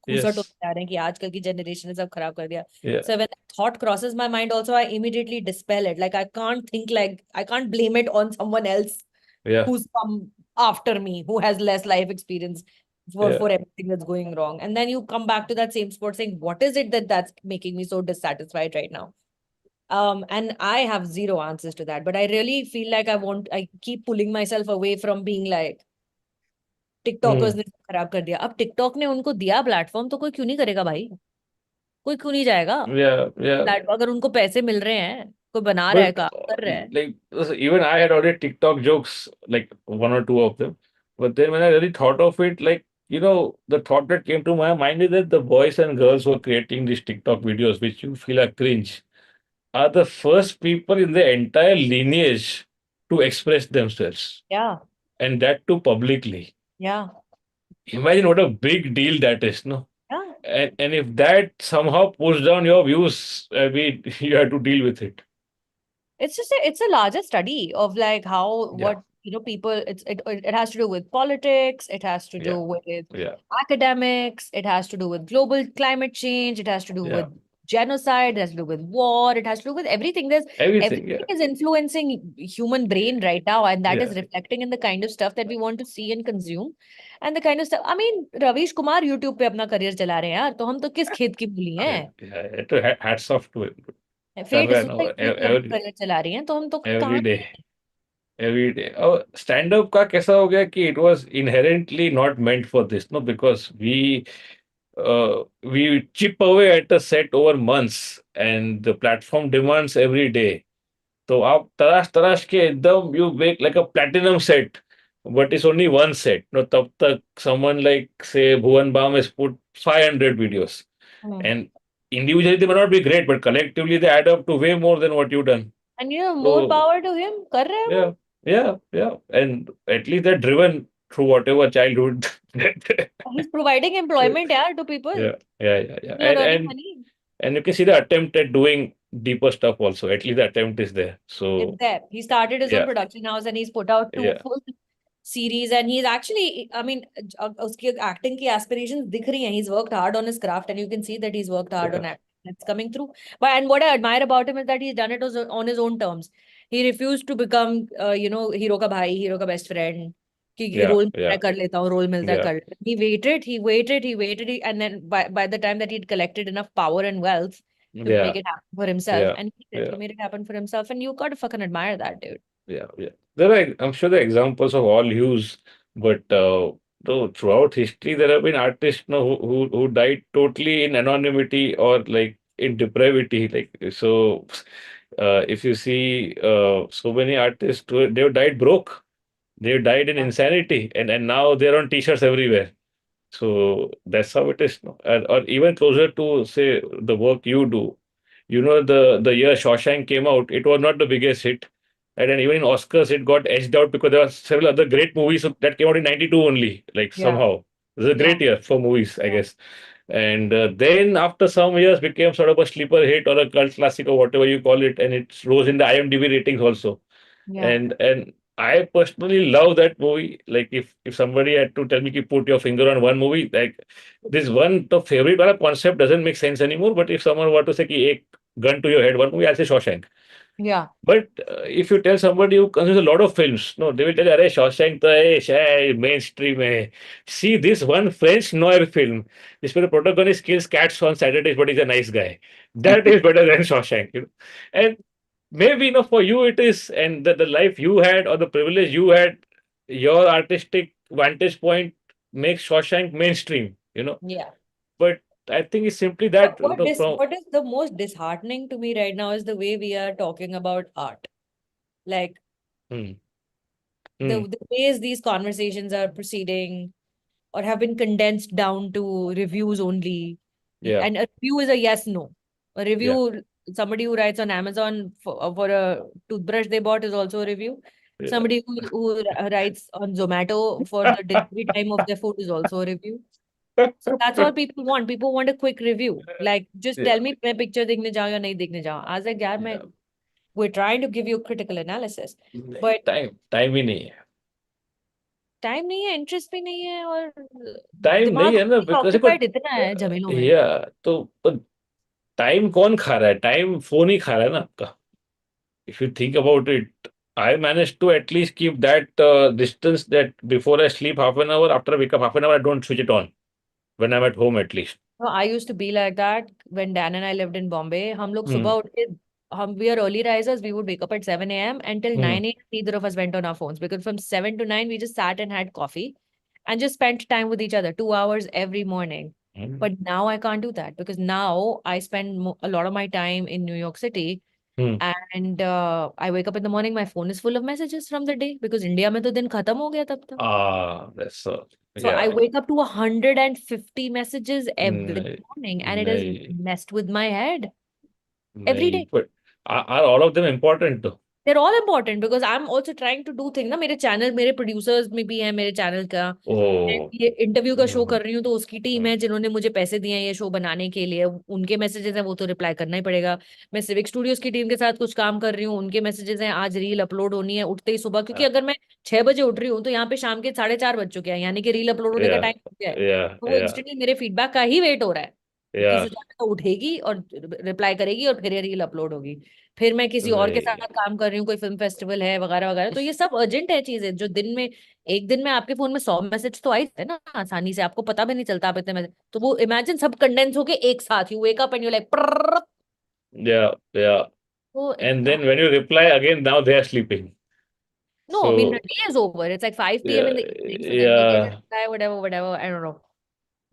घूसट yes, होते जा रहे हैं कि आजकल की जनरेशन ने सब खराब कर दिया. yeah, So when that thought crosses my mind also, I immediately dispel it. Like, I can't think, like, I can't blame it on someone else yeah, who's come after me, who has less life experience yeah. for everything that's going wrong. And then you come back to that same spot saying, what is it that's making me so dissatisfied right now? And I have zero answers to that, but I really feel like I keep pulling myself away from being like, TikTokers Hmm. ने खराब कर दिया. अब TikTok ने उनको दिया platform, तो कोई क्यों नहीं करेगा भाई? कोई क्यों नहीं जाएगा? Yeah, yeah. अगर उनको पैसे मिल रहे हैं, कोई बना रहा है, But काम कर रहा है. like even I had already TikTok jokes, like one or two of them. But then when I really thought of it, like The thought that came to my mind is that the boys and girls who are creating these TikTok videos, which you feel are cringe, are the first people in the entire lineage to express themselves, Yeah, and that too publicly. yeah, Imagine what a big deal that is, no? yeah. And if that somehow pulls down your views, you have to deal with it. It's just it's a larger study of like how Yeah, what people it has to do with politics, it has to yeah, do with yeah, academics, it has to do with global climate change, it has to do yeah. with genocide, it has to do with war, it has to do with everything. There's Everything. everything Yeah, is influencing human brain right now, and that is yeah, reflecting in the kind of stuff that we want to see and consume, and the kind of stuff. I mean, Ravish Kumar YouTube पे अपना career चला रहे हैं यार, तो हम तो किस खेत की मूली yeah, हैं? yeah. Hats off to him. कर फेट रहा है ना सूखा YouTube पे अपना करियर चला रही हैं, तो हम तो every कहाँ day. हैं? Every day. और स्टैंड अप का कैसा हो गया कि it was inherently not meant for this, no, because we chip away at a set over months and the platform demands every day. तो आप तराश तराश के एकदम you make like a platinum set, but it's only one set, no. तब तक someone like say Bhuvan Bam has put 500 videos, hmm. and individually they may not be great, but collectively they add up to way more than what you've done. And So more power to him. कर रहे हैं वो। yeah, yeah, yeah. And at least they're driven through whatever childhood. He's providing employment यार to people. Yeah, yeah, yeah, yeah. People are And earning and money. and you can see the attempt at doing deeper stuff also. At least the attempt is there. It's So there. He started his own yeah, production house and he's put out two yeah, full series, and he's actually, I mean, उसकी acting की aspirations दिख रही हैं. He's worked hard on his craft, and you can see that he's worked hard yeah, on acting. It's coming through. But and what I admire about him is that he's done it on his own terms. He refused to become, hero का भाई, hero का best friend. कि yeah, role मिलता है yeah, कर लेता हूँ, role मिलता है yeah, कर लेता हूँ. He waited, and then by the time that he'd collected enough power and wealth to make yeah, it happen for himself, yeah, and he did. yeah. He made it happen for himself, and you gotta fucking admire that, dude. Yeah, yeah. I'm sure there are examples of all hues, but though throughout history there have been artists, who died totally in anonymity or like in depravity. Like so, if you see so many artists, they've died broke, they've died in Yeah. insanity, and now they're on t-shirts everywhere. So that's how it is, no? Or even closer to say the work you do. The year Shawshank came out, it was not the biggest hit. And then even in Oscars, it got edged out because there were several other great movies that came out in 92 only, like Yeah. somehow. It was a Yeah. great year for movies, I Yeah. guess. And then after some years became sort of a sleeper hit or a cult classic or whatever you call it, and it rose in the IMDb ratings also. Yeah. And I personally love that movie. Like if somebody had to tell me to put your finger on one movie, like this one the favorite wala concept doesn't make sense anymore. But if someone were to say ki ek gun to your head, one movie, I'll say Shawshank. Yeah. But if you tell somebody who consumes a lot of films, no, they will tell you, "Arey Shawshank to hai mainstream hai." See this one French noir film, this where the protagonist kills cats on Saturdays, but he's a nice guy. That is better than Shawshank. And maybe for you it is, and the life you had or the privilege you had, your artistic vantage point makes Shawshank mainstream. Yeah. But I think it's simply that from. What is the most disheartening to me right now is the way we are talking about art. Like Hmm, hmm, the ways these conversations are proceeding or have been condensed down to reviews only. yeah, And a review is a yes, no. A yeah, review, somebody who writes on Amazon for a toothbrush they bought is also a review. yeah. Somebody who writes on Zomato for the delivery time of their food is also a review. So that's all people want. People want a quick review. Like, just Yeah, tell me मैं picture देखने जाऊँ या नहीं देखने जाऊँ. I was like, यार मैं yeah. we're trying to give you critical analysis, नहीं, but टाइम ही नहीं है. टाइम नहीं है, इंटरेस्ट भी नहीं है, और टाइम नहीं दिमाग है ना, बिकॉज देखो. ऑक्यूपाइड इतना है झमेलों में. या तो टाइम कौन खा रहा है? टाइम फोन ही खा रहा है ना आपका. If you think about it, I managed to at least keep that distance, that before I sleep half an hour, after I wake up half an hour, I don't switch it on when I'm at home at least. No, I used to be like that when Dan and I lived in Bombay. हम लोग Hmm. सुबह उठ के we are early risers. We would wake up at 7 a.m. until Hmm. 9 a.m. Neither of us went on our phones, because from 7 to 9 we just sat and had coffee and just spent time with each other, 2 hours every morning. Hmm. But now I can't do that, because now I spend a lot of my time in New York City. Hmm. And I wake up in the morning, my phone is full of messages from the day, because India में तो दिन खत्म हो गया तब तक. That's so. So I Yeah. wake up to 150 messages every नहीं, morning, and it has नहीं, messed with my head every नहीं. day. But are all of them important though? They're all important because I'm also trying to do things ना. मेरे channel, मेरे producers में भी है मेरे चैनल का. मैं Oh. ये इंटरव्यू का शो Hmm. कर रही हूँ, तो उसकी टीम Hmm. है जिन्होंने मुझे पैसे दिए हैं ये शो बनाने के लिए. उनके मैसेजेस हैं, वो तो रिप्लाई करना ही पड़ेगा. मैं सिविक स्टूडियोज की टीम के साथ कुछ काम कर रही हूँ, उनके मैसेजेस हैं, आज रील अपलोड होनी है उठते ही सुबह, क्योंकि Uh, अगर मैं 6 बजे उठ रही हूँ तो यहाँ पे शाम के 4:30 बज चुके हैं, यानी कि रील अपलोड होने का yeah. टाइम हो गया है. Yeah. तो वो Yeah. इंस्टेंटली मेरे फीडबैक का ही वेट हो रहा है कि Yeah. सुजाता उठेगी और रिप्लाई करेगी और फिर ये रील अपलोड होगी. फिर मैं किसी और के साथ नहीं. काम कर रही हूँ, कोई फिल्म फेस्टिवल है वगैरह वगैरह, तो ये सब अर्जेंट है चीजें, जो दिन में, एक दिन में आपके फोन में 100 मैसेज तो आए थे ना आसानी से, आपको पता भी नहीं चलता आप इतने मैसेज, तो वो इमेजिन सब कंडेंस होके एक साथ, you wake up and you like. Yeah. Yeah. तो And इतना. then when you reply again, now they are sleeping. No, I mean the So day is over, it's like 5 p.m. In the yeah. Evening, so then we can Yeah. Reply whatever whatever, I don't know.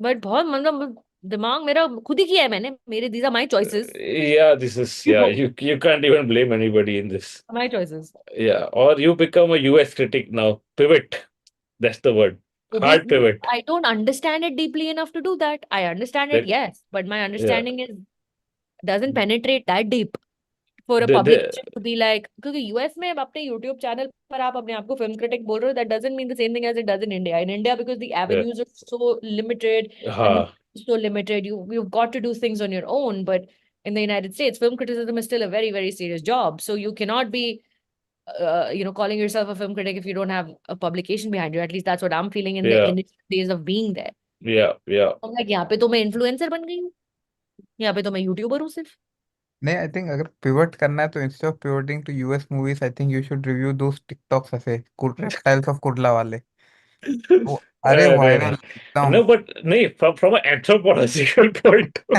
But बहुत मतलब दिमाग मेरा खुद ही किया है मैंने, मेरे these are my choices. Yeah. This is, yeah. You can't even blame anybody in this. My choices. Yeah. Or you become a US critic now. Pivot. That's the word. वो भी Hard pivot. I don't understand it deeply enough to do that. I understand it, That yes, but my yeah. understanding is doesn't penetrate that deep for a The publication to be like, क्योंकि US में अपने YouTube channel पर आप अपने आप को film critic बोल रहे हो, that doesn't mean the same thing as it does in India. In India, because the yeah. avenues are so limited and the Ha. so limited, you've got to do things on your own. But in the United States, film criticism is still a very, very serious job. So you cannot be calling yourself a film critic if you don't have a publication behind you. At least that's what I'm feeling in the Yeah. initial days of being there. Yeah. Yeah. I'm like, यहाँ पे तो मैं influencer बन गई हूँ, यहाँ पे तो मैं यूट्यूबर हूँ सिर्फ. नहीं, आई थिंक अगर पिवट करना है तो instead of pivoting to US movies, I think you should review those TikToks ऐसे रेप्टाइल्स ऑफ कुर्ला वाले. वो अरे No, वायरल एकदम. no, but no, from an anthropological point of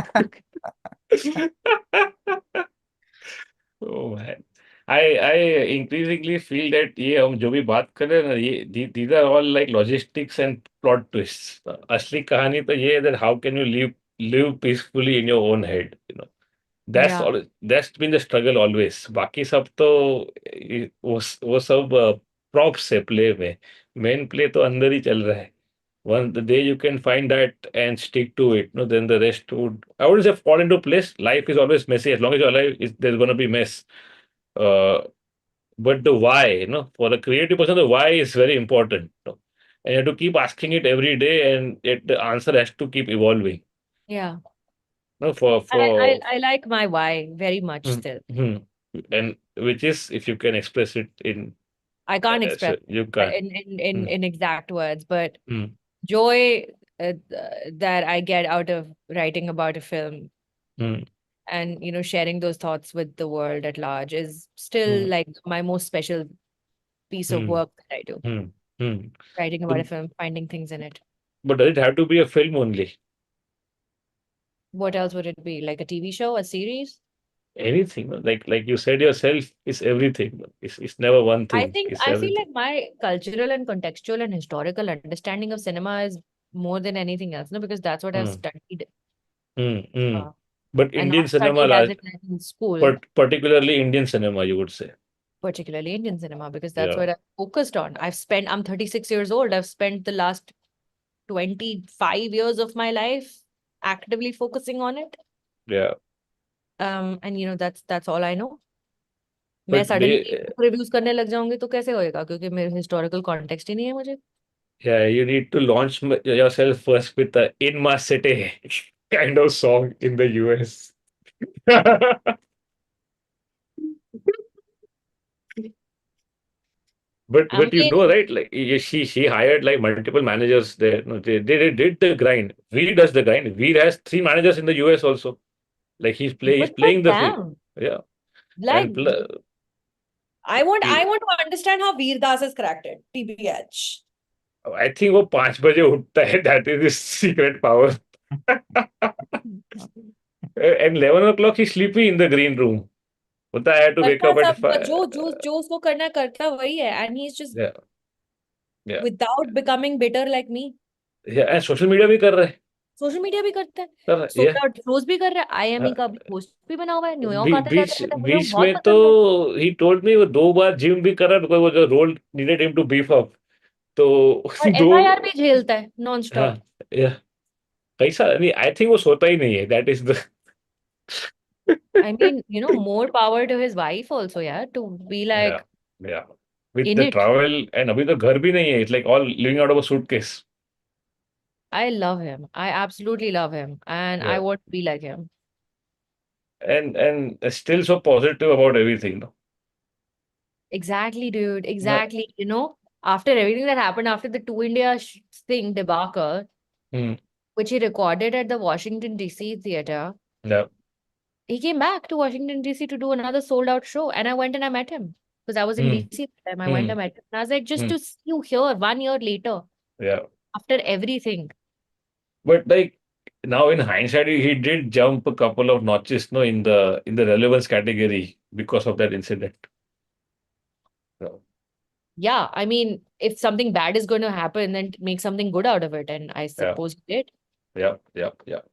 view. Oh man, I increasingly feel that ये हम जो भी बात कर रहे हैं ना, ये these are all like logistics and plot twists. असली कहानी तो ये है that how can you live peacefully in your own head, you know. Yeah. That's been the struggle always. बाकी सब तो वो सब props है play में. Main play तो अंदर ही चल रहा है. Once the day you can find that and stick to it, no, then the rest would, I wouldn't say fall into place. Life is always messy. As long as you're alive, there's going to be mess. Uh, but the why, for a creative person, the why is very important. And you have to keep asking it every day, and the answer has to keep evolving. Yeah. No, I like my why very much Hmm, still. hmm. And which is, if you can express it in, I can't express so you can. in Hmm, in exact words, but hmm, joy that I get out of writing about a film hmm, and sharing those thoughts with the world at large is still hmm, like my most special piece of hmm, work that I do. hmm, hmm. Writing about a So, film, finding things in it. but does it have to be a film only? What else would it be? Like a TV show, a series? Anything, no? Like you said yourself, it's everything. No? It's never one thing. It's I feel everything. like my cultural and contextual and historical understanding of cinema is more than anything else, no, because that's what I've Hmm, studied, hmm, hmm. uh, But and Indian not cinema, studied as it is in school, particularly Indian cinema, you would say. particularly Indian cinema, because that's Yeah, what I've focused on. I'm 36 years old. I've spent the last 25 years of my life actively focusing on it. yeah. And that's all I know. मैं But suddenly reviews करने लग जाऊंगी तो कैसे होएगा, क्योंकि मेरे historical context ही नहीं है मुझे. yeah, you need to launch yourself first with the "In My City" kind of song in the US. But you ये know, right? Like she hired like multiple managers there. No, they did the grind. Veer does the grind. Veer has three managers in the US also. Like he's good for playing the field. them. Yeah. Like, And I want to understand how Veer Das has cracked it. TBH. I think वो 5 बजे उठता है. That is his secret power. And 11 o'clock he's sleepy in the green room. बोलता I had to wake करता up at सब, five. जो उसको करना करता वही है, and he's just Yeah, yeah, without becoming bitter like me. yeah. And social media भी कर रहे हैं. सोशल मीडिया भी करता है, सर ये सोल्ड आउट शोज भी कर रहा है, आईएमई का होस्ट भी बना हुआ है, न्यूयॉर्क आता बीच जाता रहता है, मुझे वो बीच बहुत में तो पसंद है। ही टोल्ड मी वो 2 बार जिम भी करा बिकॉज वो जो role needed him to beef up, तो और दो। एफआईआर भी झेलता है नॉन हाँ, स्टॉप। या कैसा नहीं, आई थिंक वो सोता ही नहीं है, that is the I mean more power to his wife also यार, to be yeah like yeah with in the it. Travel, and अभी तो घर भी नहीं है, it's like all living out of a suitcase. I love him, I absolutely love him and I yeah want to be like him. and still so positive about everything, no? Exactly, dude. Na- Exactly. After everything that happened after the two India thing debacle, Hmm. which he recorded at the Washington DC theater, Yeah. he came back to Washington DC to do another sold out show. And I went and I met him because I was in Hmm. DC at the time. I went Hmm. and met him. And I was like, just Hmm. to see you here 1 year later, Yeah. after everything. But like now in hindsight, he did jump a couple of notches, no, in the relevance category because of that incident. So, Yeah, I mean, if something bad is going to happen, then make something good out of it. And I yeah. suppose he did. Yeah. Yeah. Yeah.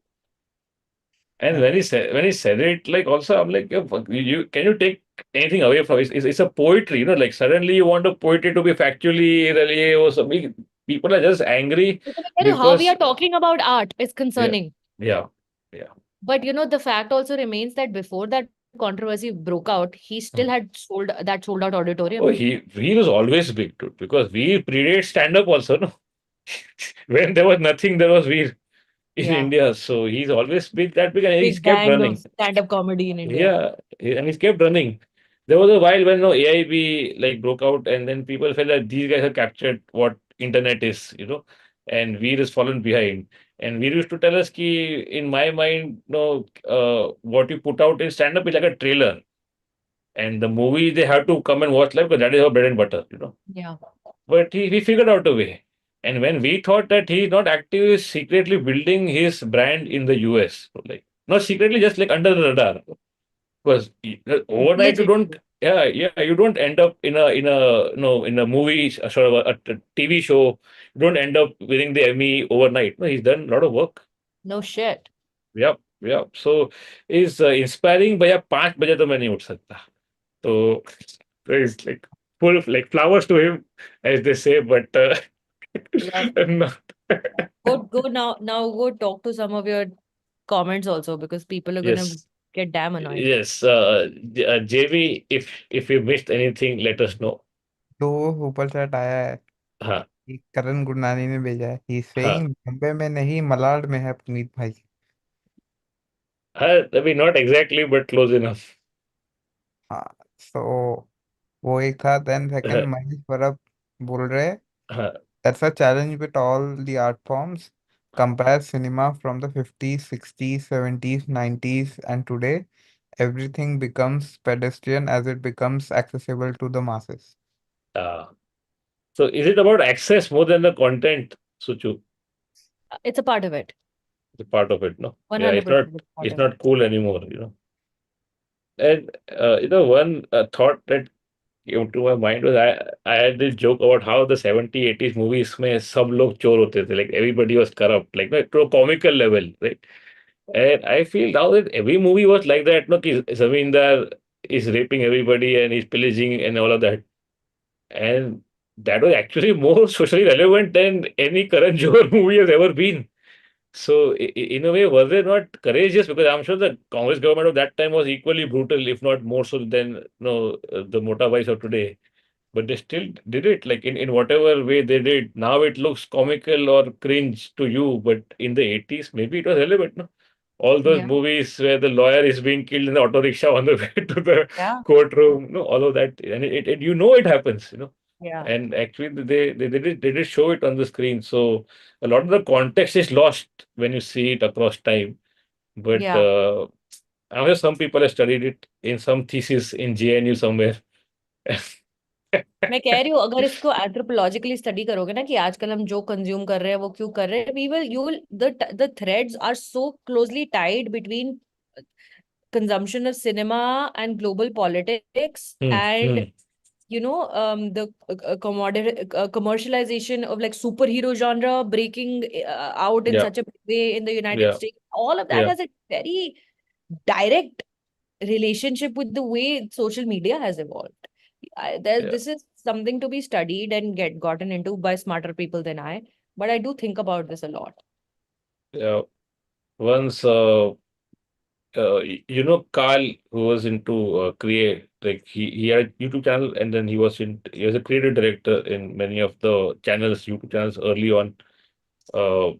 And Uh, when he said it, like also I'm like, yeah, fuck, you can you take anything away from it? It's a poetry, like suddenly you want a poetry to be factually really or something. People are just angry Because I tell you, how we because are talking about art is yeah, concerning. yeah, yeah. But the fact also remains that before that controversy broke out, he still had sold out Oh, auditorium. he was always big, dude, because we predate stand-up also, no? When there was nothing, there was Veer in Yeah. India. So he's always been that big, and he's Big kept bang of running. stand-up comedy in India. Yeah, and he's kept running. There was a while when no AIB like broke out, and then people felt that these guys have captured what internet is, and Veer has fallen behind. And Veer used to tell us ki, in my mind, no, what you put out in stand-up is like a trailer, and the movie they have to come and watch live because that is our bread and butter. Yeah. But he figured out a way. And when we thought that he's not active, he's secretly building his brand in the US. So, like, not secretly, just like under the radar. Because overnight you don't, Diligently. yeah, yeah, you don't end up in a movie, sort of a TV show. You don't end up winning the Emmy overnight. No, he's done a lot of work. No shit. Yep, yep. So he's inspiring. भैया 5 बजे तो मैं नहीं उठ सकता. So it's like full like flowers to him, as they say, but Love. not. Go now. Now go talk to some of your comments also because people are gonna Yes, get damn annoyed. yes. JV, if you missed anything, let us know. तो ऊपर chat आया है हाँ, कि करण गुरनानी ने भेजा है, ही हाँ, सेइंग बॉम्बे में नहीं मलाड में है पुनीत भाई। हाँ. I mean, not exactly, but close enough. हाँ, सो वो एक था। देन सेकंड हाँ, मनीष परब बोल रहे, हाँ, that's a challenge with all the art forms, compare cinema from the 50s 60s 70s 90s and today, everything becomes pedestrian as it becomes accessible to the masses. so is it about access more than the content, Suchu? It's a part of it. The part of it, no? Yeah, it's not 100% it's a part it's of it. not cool anymore. And one thought that came to my mind was I had this joke about how the 70s 80s movies में सब लोग चोर होते थे, like everybody was corrupt, like no, to a comical level, right? And I feel now that every movie was like that, no, कि Zamindar is raping everybody and he's pillaging and all of that. And that was actually more socially relevant than any Karan Johar movie has ever been. So, in a way, was they not courageous? Because I'm sure the Congress government of that time was equally brutal, if not more so than the Motabais of today. But they still did it, like in whatever way they did. Now it looks comical or cringe to you, but in the 80s, maybe it was relevant, no? All those Yeah. movies where the lawyer is being killed in the auto rickshaw on the way to the Yeah. courtroom, no, all of that, and it happens. Yeah. And actually they did show it on the screen, so a lot of the context is lost when you see it across time. But Yeah. I'm sure some people have studied it in some thesis in JNU somewhere. मैं कह रही हूँ अगर इसको एंथ्रोपोलॉजिकली study करोगे ना कि आजकल हम जो कंज्यूम कर रहे हैं वो क्यों कर रहे हैं, we will you will the threads are so closely tied between consumption of cinema and global politics Hmm, and hmm, the commercialization of like superhero genre breaking out in Yeah, such a big way in the United yeah, States. All of that yeah, has a very direct relationship with the way social media has evolved. yeah, This is something to be studied and get gotten into by smarter people than I. But I do think about this a lot. yeah. Once, Carl, who was into create, like he had a YouTube channel, and then he was a creative director in many of the YouTube channels early on. Uh,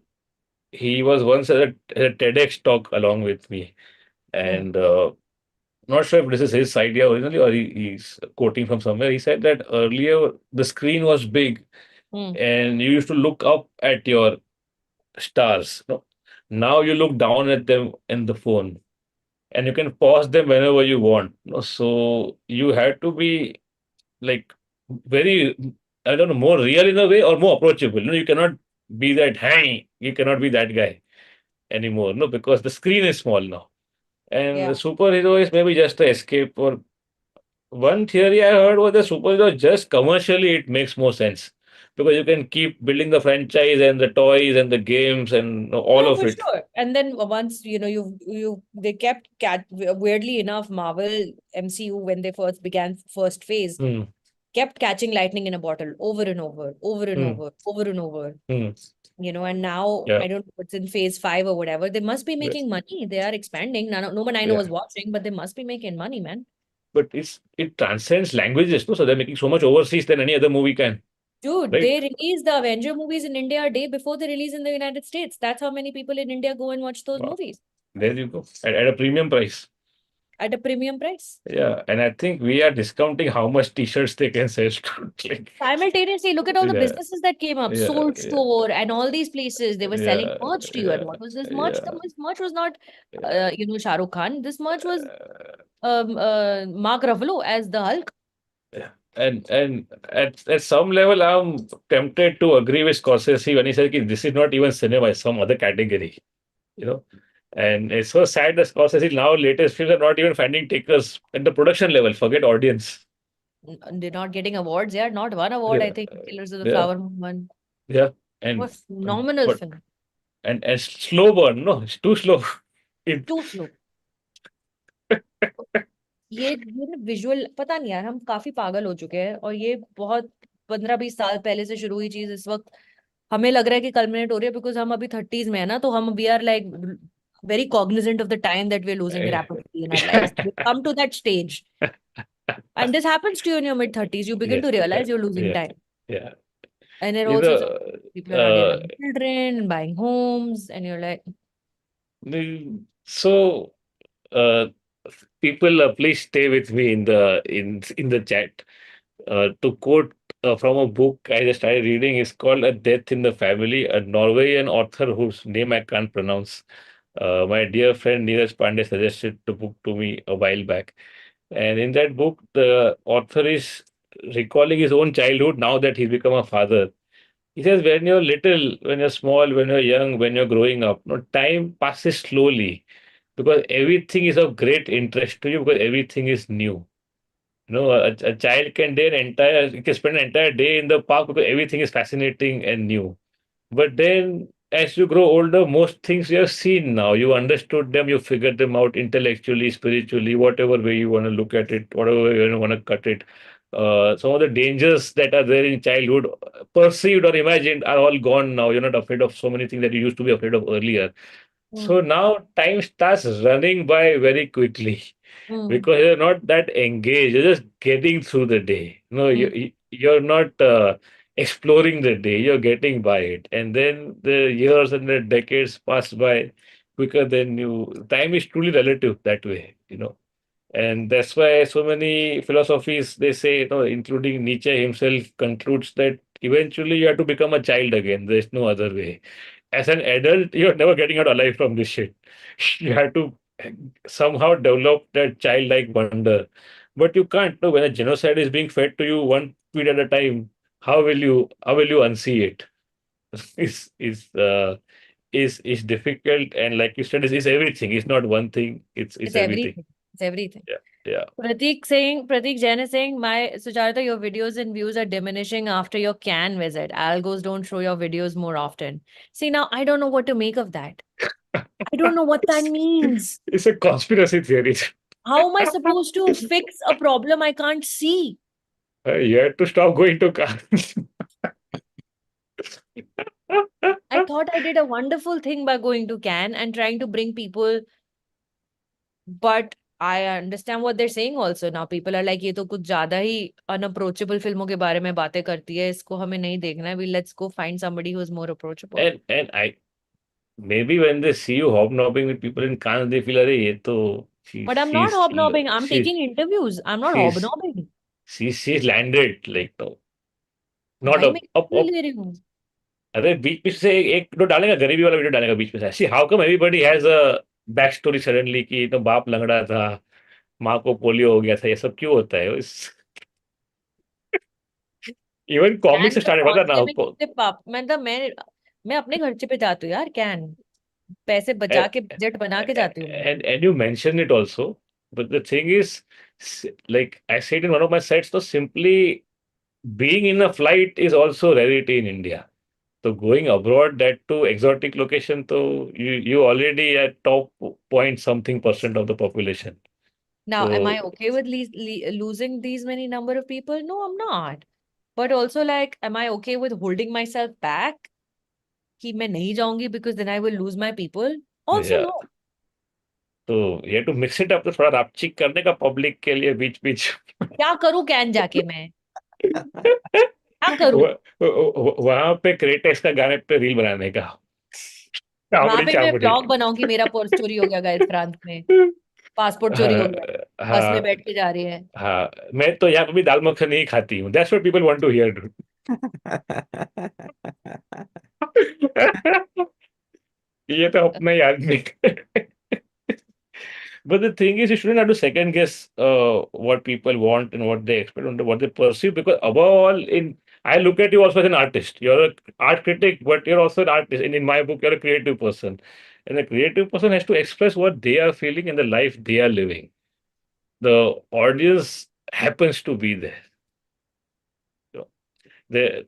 he was once at a TEDx talk along with me, Hmm. and not sure if this is his idea originally or he's quoting from somewhere. He said that earlier the screen was big Hmm. and you used to look up at your stars. No? Now you look down at them in the phone and you can pause them whenever you want. No? So you have to be like very, I don't know, more real in a way or more approachable. You cannot be that, hey, you cannot be that guy anymore. No, because the screen is small now. And the Yeah. superhero is maybe just a escape or one theory I heard was the superhero just commercially it makes more sense because you can keep building the franchise and the toys and the games and all No, of for it. sure. And then once you they kept cat weirdly enough, Marvel MCU when they first began first phase Hmm, kept catching lightning in a bottle over and over, over and hmm, over, over and over. hmm. And now Yeah, I don't know what's in phase 5 or whatever. They must be yeah, making money. They are expanding. No one I know yeah. was watching, but they must be making money, man. But it transcends languages, no? So they're making so much overseas than any other movie can, Dude, right? they release the Avenger movies in India a day before they release in the United States. That's how many people in India go and watch those Wow. movies There you go. At a premium price. at a premium price. Yeah, and I think we are discounting how much t-shirts they can sell. Like, Simultaneously, look at all the yeah, businesses that came up. yeah, Soul yeah, Store and all these places. They were selling yeah, merch to you. And yeah, what was this merch? yeah. This merch was not, Yeah. Shah Rukh Khan. This merch was Uh, Mark Ruffalo as the Hulk. Yeah. And at some level, I'm tempted to agree with Scorsese when he said "Ki this is not even cinema, it's some other category, you know. And it's so sad that Scorsese now latest films are not even finding takers at the production level. Forget audience. They're not getting awards. Yeah, not one award, I Yeah, think. Killers of the yeah, Flower Moon one. yeah. And Was phenomenal but film. and slow burn, no, it's too slow. It, Too slow. ये ना visual पता नहीं यार, हम काफी पागल हो चुके हैं और ये बहुत 15-20 साल पहले से शुरू हुई चीज इस वक्त हमें लग रहा है कि कल्मिनेट हो रही है बिकॉज हम अभी 30s में है ना, तो हम we are like very cognizant of the time that we are losing rapidly in our lives, we come to that stage and this happens to you in your mid 30s. You begin yeah, to yeah, realize you're losing yeah, time, yeah. and then You also know, people are again having children, buying homes, and you're like, so uh, people, please stay with me in the chat. To quote from a book I just started reading, is called "A Death in the Family." A Norwegian author whose name I can't pronounce. My dear friend Neeraj Pandey suggested the book to me a while back, and in that book, the author is recalling his own childhood now that he's become a father. He says, when you're little, when you're small, when you're young, when you're growing up, no, time passes slowly because everything is of great interest to you because everything is new. A child can day an entire you can spend an entire day in the park because everything is fascinating and new. But then as you grow older, most things you have seen now. You understood them, you figured them out intellectually, spiritually, whatever way you want to look at it, whatever way you want to cut it. Some of the dangers that are there in childhood, perceived or imagined, are all gone now. You're not afraid of so many things that you used to be afraid of earlier. So hmm, now time starts running by very quickly hmm, because you're not that engaged. You're just getting through the day. No, hmm. you're not exploring the day. You're getting by it, and then the years and the decades pass by quicker than you. Time is truly relative that way. And that's why so many philosophies they say, including Nietzsche himself, concludes that eventually you have to become a child again. There's no other way. As an adult, you're never getting out alive from this shit. You have to somehow develop that childlike wonder. But you can't know when a genocide is being fed to you one tweet at a time. How will you unsee it? is is difficult, and like you said, is everything. It's not one thing. It's It's everything. everything. It's everything. Yeah. Yeah. Pratik Jain is saying, my Sucharita, your videos and views are diminishing after your Cannes visit. Algos don't show your videos more often. See, now I don't know what to make of that. I don't know what that means. It's a conspiracy theory. How am I supposed to fix a problem I can't see? You have to stop going to cars. I thought I did a wonderful thing by going to Cannes and trying to bring people, but I understand what they're saying also. Now people are like, ये तो कुछ ज्यादा ही unapproachable फिल्मों के बारे में बातें करती है, इसको हमें नहीं देखना है. Let's go find somebody who's more approachable. And I maybe when they see you hobnobbing with people in Cannes, they feel, "Arey, ye to But I'm not hobnobbing. I'm taking interviews. I'm not she's hobnobbing. she's landed like no, not भाई मैं up. interview ले रही हूँ. अरे बीच में से एक video डालेगा, गरीबी वाला वीडियो डालेगा बीच में से। See how come everybody has a back story suddenly कि तो बाप लंगड़ा था, माँ को पोलियो हो गया था, ये सब क्यों होता है इस इवन कॉमिक कैन से में स्टार्ट पता पहुंचने ना में कितने पाप, मतलब मैं अपने खर्चे पे जाती हूँ यार. कैन पैसे बचा के बजट बना के जाती हूँ मैं. and you mentioned it also, but the thing is, like I said in one of my sets, so simply being in a flight is also rarity in India. So going abroad, that to exotic location, so you already at top point something percent of the population. Now, am I So okay with losing these many number of people? No, I'm not. But also, like, am I okay with holding myself back? कि मैं नहीं जाऊंगी because then I will lose my people? Also, yeah, no. तो ये to mix it up, तो थोड़ा रापचिक करने का पब्लिक के लिए बीच बीच क्या करूं कैन जाके मैं? क्या करूं? वहां पे क्रेटेक्स का गाने पे रील बनाने का, वहां चामड़ी पे मैं चामड़ी। ब्लॉग बनाऊंगी, मेरा पर्स चोरी हो गया गाइस फ्रांस में. पासपोर्ट चोरी हो हाँ गया. बस में हाँ बैठ के जा रही है. हाँ, मैं तो यहाँ पे भी दाल मखनी ही खाती हूँ, that's what people want to hear. ये तो अपना ही आदमी। But the thing is, you shouldn't have to second guess what people want and what they expect and what they perceive. Because above all, in I look at you also as an artist. You're an art critic, but you're also an artist. And in my book, you're a creative person. And the creative person has to express what they are feeling in the life they are living. The audience happens to be there. You know, there,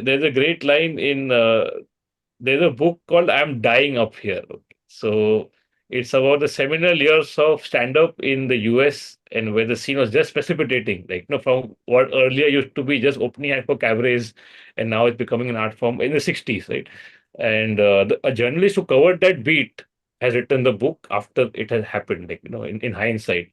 there's a great line in there's a book called I'm Dying Up Here. Okay. So it's about the seminal years of stand up in the US, and where the scene was just precipitating, like from what earlier used to be just opening act for cabarets, and now it's becoming an art form in the 60s, right? And a journalist who covered that beat has written the book after it has happened, like, in hindsight.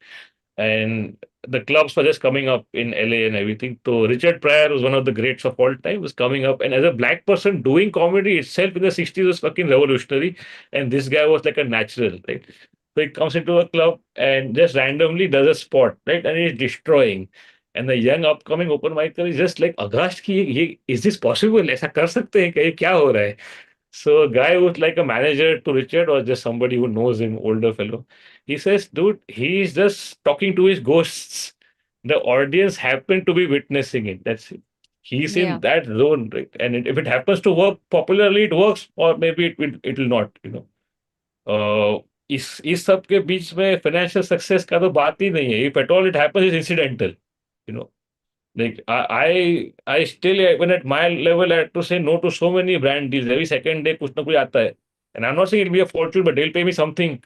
And the clubs were just coming up in LA and everything. So Richard Pryor, who's one of the greats of all time, was coming up. And as a black person, doing comedy itself in the 60s was fucking revolutionary. And this guy was like a natural, right? So he comes into a club and just randomly does a spot, right? And he's destroying. And the young upcoming open micer is just like aghast ki is this possible? ऐसा कर सकते हैं क्या? ये क्या हो रहा है? So a guy who's like a manager to Richard, or just somebody who knows him, older fellow, he says, dude, he's just talking to his ghosts. The audience happened to be witnessing it. That's it. He's in Yeah. that zone, right? And if it happens to work popularly, it works, or maybe it will not. इस सब के बीच में financial success का तो बात ही नहीं है. If at all it happens, it's incidental. You know, like I still, even at my level, I had to say no to so many brand deals. Every second day कुछ ना कुछ आता है. And I'm not saying it'll be a fortune, but they'll pay me something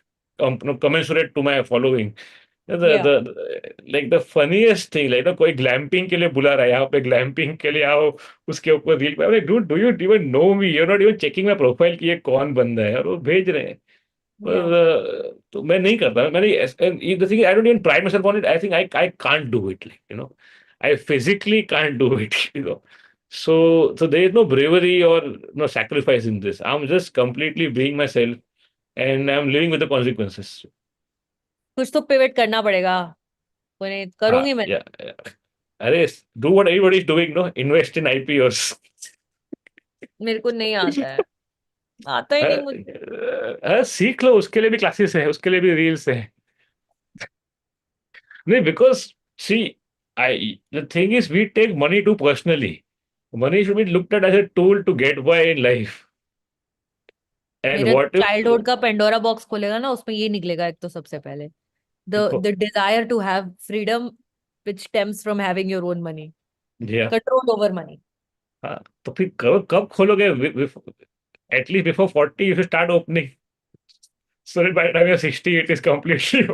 commensurate to my following. Yeah. Like the funniest thing, like कोई glamping के लिए बुला रहा है, यहाँ पे ग्लैम्पिंग के लिए आओ, उसके ऊपर रील पे, like dude, do you even know me? You're not even checking my profile कि ये कौन बंदा है, और वो भेज रहे हैं. Yeah. पर तो मैं नहीं करता. मैंने the thing is, I don't even pride myself on it. I think I can't do it, like. I physically can't do it, so there is no bravery or no sacrifice in this. I'm just completely being myself, and I'm living with the consequences. कुछ तो pivot करना पड़ेगा. पुनीत, करूंगी मैं. Yeah, yeah. अरे, do what everybody is doing, no? Invest in IPOs. मेरे को नहीं आता है. आता ही नहीं मुझे. सीख लो, उसके लिए भी क्लासेस है, उसके लिए भी रील्स है. नहीं, because see, the thing is, we take money too personally. Money should be looked at as a tool to get by in life. And मेरे what if चाइल्डहुड का पेंडोरा बॉक्स खोलेगा ना, उसमें ये निकलेगा एक तो सबसे पहले. the desire to have freedom which stems from having your own money, जी हाँ। control over money. हाँ, तो फिर कब कब खोलोगे? At least before 40 you start opening, so that by the time you're 60 it is completely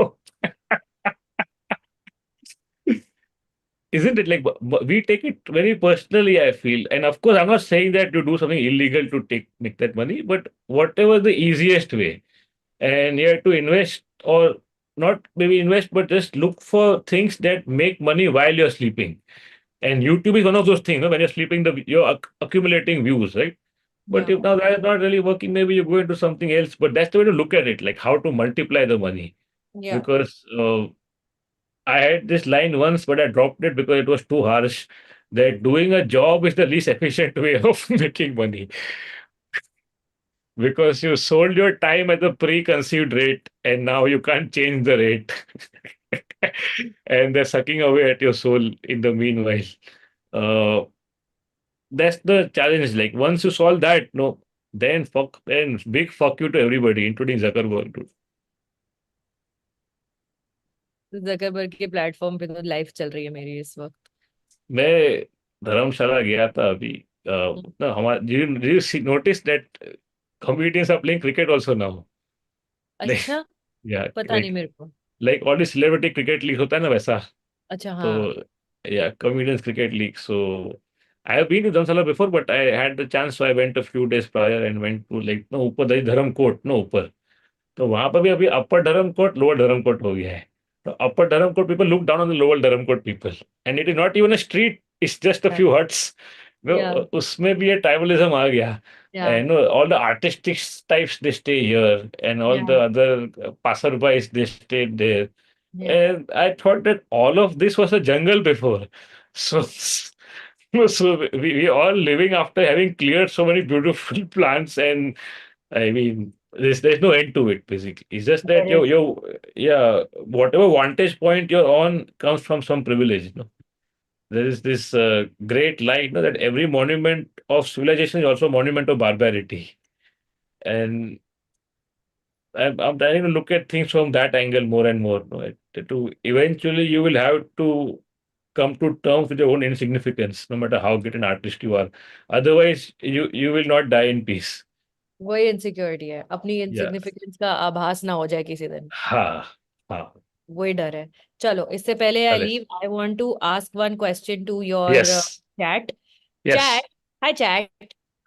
isn't it? Like we take it very personally, I feel. And of course, I'm not saying that you do something illegal to make that money, but whatever the easiest way, and you have to invest, or not maybe invest, but just look for things that make money while you're sleeping. And YouTube is one of those things. When you're sleeping, you're accumulating views, right? But Yeah. if now that is not really working, maybe you go into something else. But that's the way to look at it, like how to multiply the money. Yeah. Because I had this line once, but I dropped it because it was too harsh. That doing a job is the least efficient way of making money, because you sold your time at the preconceived rate and now you can't change the rate. And they're sucking away at your soul in the meanwhile. Uh, that's the challenge. Like once you solve that, no, then big fuck you to everybody, including Zuckerberg. Dude. Zuckerberg के platform पे तो life चल रही है मेरी इस वक्त। मैं धर्मशाला गया था अभी। ना हमारा notice that comedians are playing cricket also now. Like, अच्छा, yeah, पता नहीं मेरे को। like all the celebrity cricket league होता है ना वैसा। अच्छा, तो हाँ। yeah, comedians cricket league. So I have been to Dharamsala before, but I had the chance, so I went a few days prior and went to like no ऊपर धर्म coat no ऊपर। तो वहां पर भी अभी अपर धर्म कोट लोअर धर्म कोट हो गया है। तो अपर धर्म कोट people look down on the lower धर्म कोट people, and it is not even a street, it's just a few huts. या उसमें भी ये ट्राइबलिज्म आ गया। या And all the artistic types they stay here, and all या the other passerbys they stayed there. या And I thought that all of this was a jungle before. So, so we all living after having cleared so many beautiful plants, and I mean, there's no end to it. Basically, it's just that There is yeah, whatever vantage point you're on comes from some privilege. There is this great line, that every monument of civilization is also a monument of barbarity, and I'm trying to look at things from that angle more and more. To eventually, you will have to come to terms with your own insignificance, no matter how great an artist you are. Otherwise, you will not die in peace. वही insecurity है, अपनी Yeah. इंसिग्निफिकेंस का आभास ना हो जाए किसी दिन। हाँ, हाँ. वही डर है। चलो, इससे पहले I Correct. Leave, I want to ask one question to your Yes. Chat. Yes. Chat, hi chat.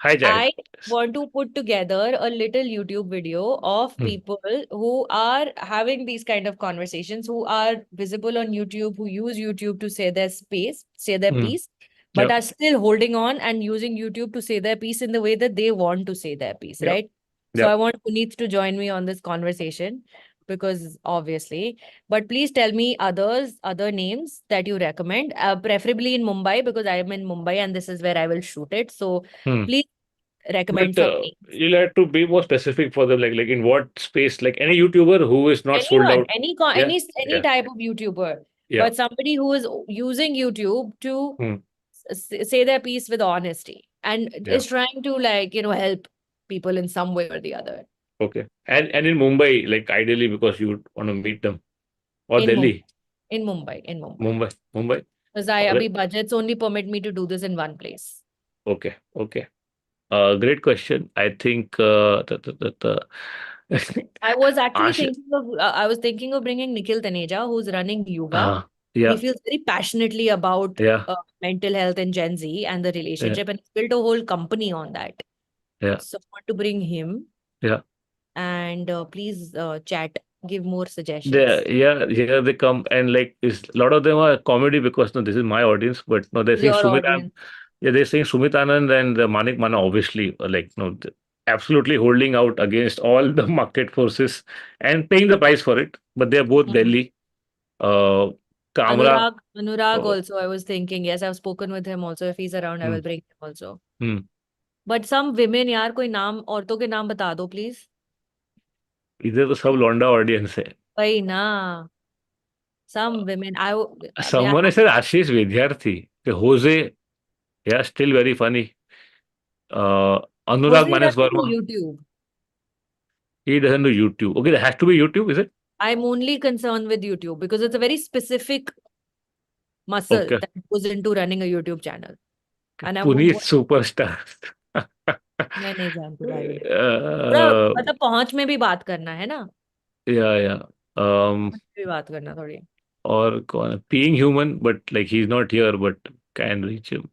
Hi, Jared. I want to put together a little YouTube video of Hmm. people who are having these kind of conversations, who are visible on YouTube, who use YouTube to say their say their Hmm. piece, but Yep. are still holding on and using YouTube to say their piece in the way that they want to say their piece, Yep. right? So I Yep. want Puneet to join me on this conversation because obviously, but please tell me other names that you recommend, preferably in Mumbai because I am in Mumbai and this is where I will shoot it. So Hmm. please recommend But some names. you'll have to be more specific for them, like in what space, like any YouTuber who is not sold Anyone, out. Yeah. any Yeah. type of YouTuber, Yeah. but somebody who is using YouTube to Hmm. say their piece with honesty and Yeah. is trying to help people in some way or the other. Okay. And in Mumbai, like ideally because you want to meet them, or In Mumbai, Delhi, in Mumbai. Mumbai. Because I All right. abhi budgets only permit me to do this in one place. Okay. Okay. Great question. I think I was actually Ash. thinking of bringing Nikhil Taneja, who's running Yuga. He Yeah. feels very passionately about Yeah. mental health and Gen Z and the Yeah. relationship, and built a whole company on that. Yeah. So I want to bring him, Yeah. and please chat, give more They, suggestions. yeah, here they come, and like is a lot of them are comedy because no, this is my audience, but no, they're saying Your audience. Yeah, they're saying Sumit Anand and Manik Mana obviously like no, absolutely holding out against all the market forces and paying the price for it. But they're both Mhm. Delhi. Uh, Kamra. Anurag Uh, also, I was thinking, yes, I've spoken with him also. If he's around, I hmm, will bring him also. hmm. But some women, यार कोई नाम औरतों के नाम बता दो please. इधर तो सब लौंडा ऑडियंस है. वही ना, some women. I Someone said Ashish Vidyarthi. Jose, yeah, still very funny. Anurag Jose Manas doesn't do Verma. YouTube. He doesn't do YouTube. Okay, that has to be YouTube, is it? I'm only concerned with YouTube because it's a very specific muscle Okay. that goes into running a YouTube channel. And I won't Puneet want, superstar. मैं नहीं जानती भाई। थोड़ा uh, मतलब पहुंच में भी बात करना है ना, या पहुंच में भी बात करना थोड़ी। और कौन, being human but like he is not here but can reach him.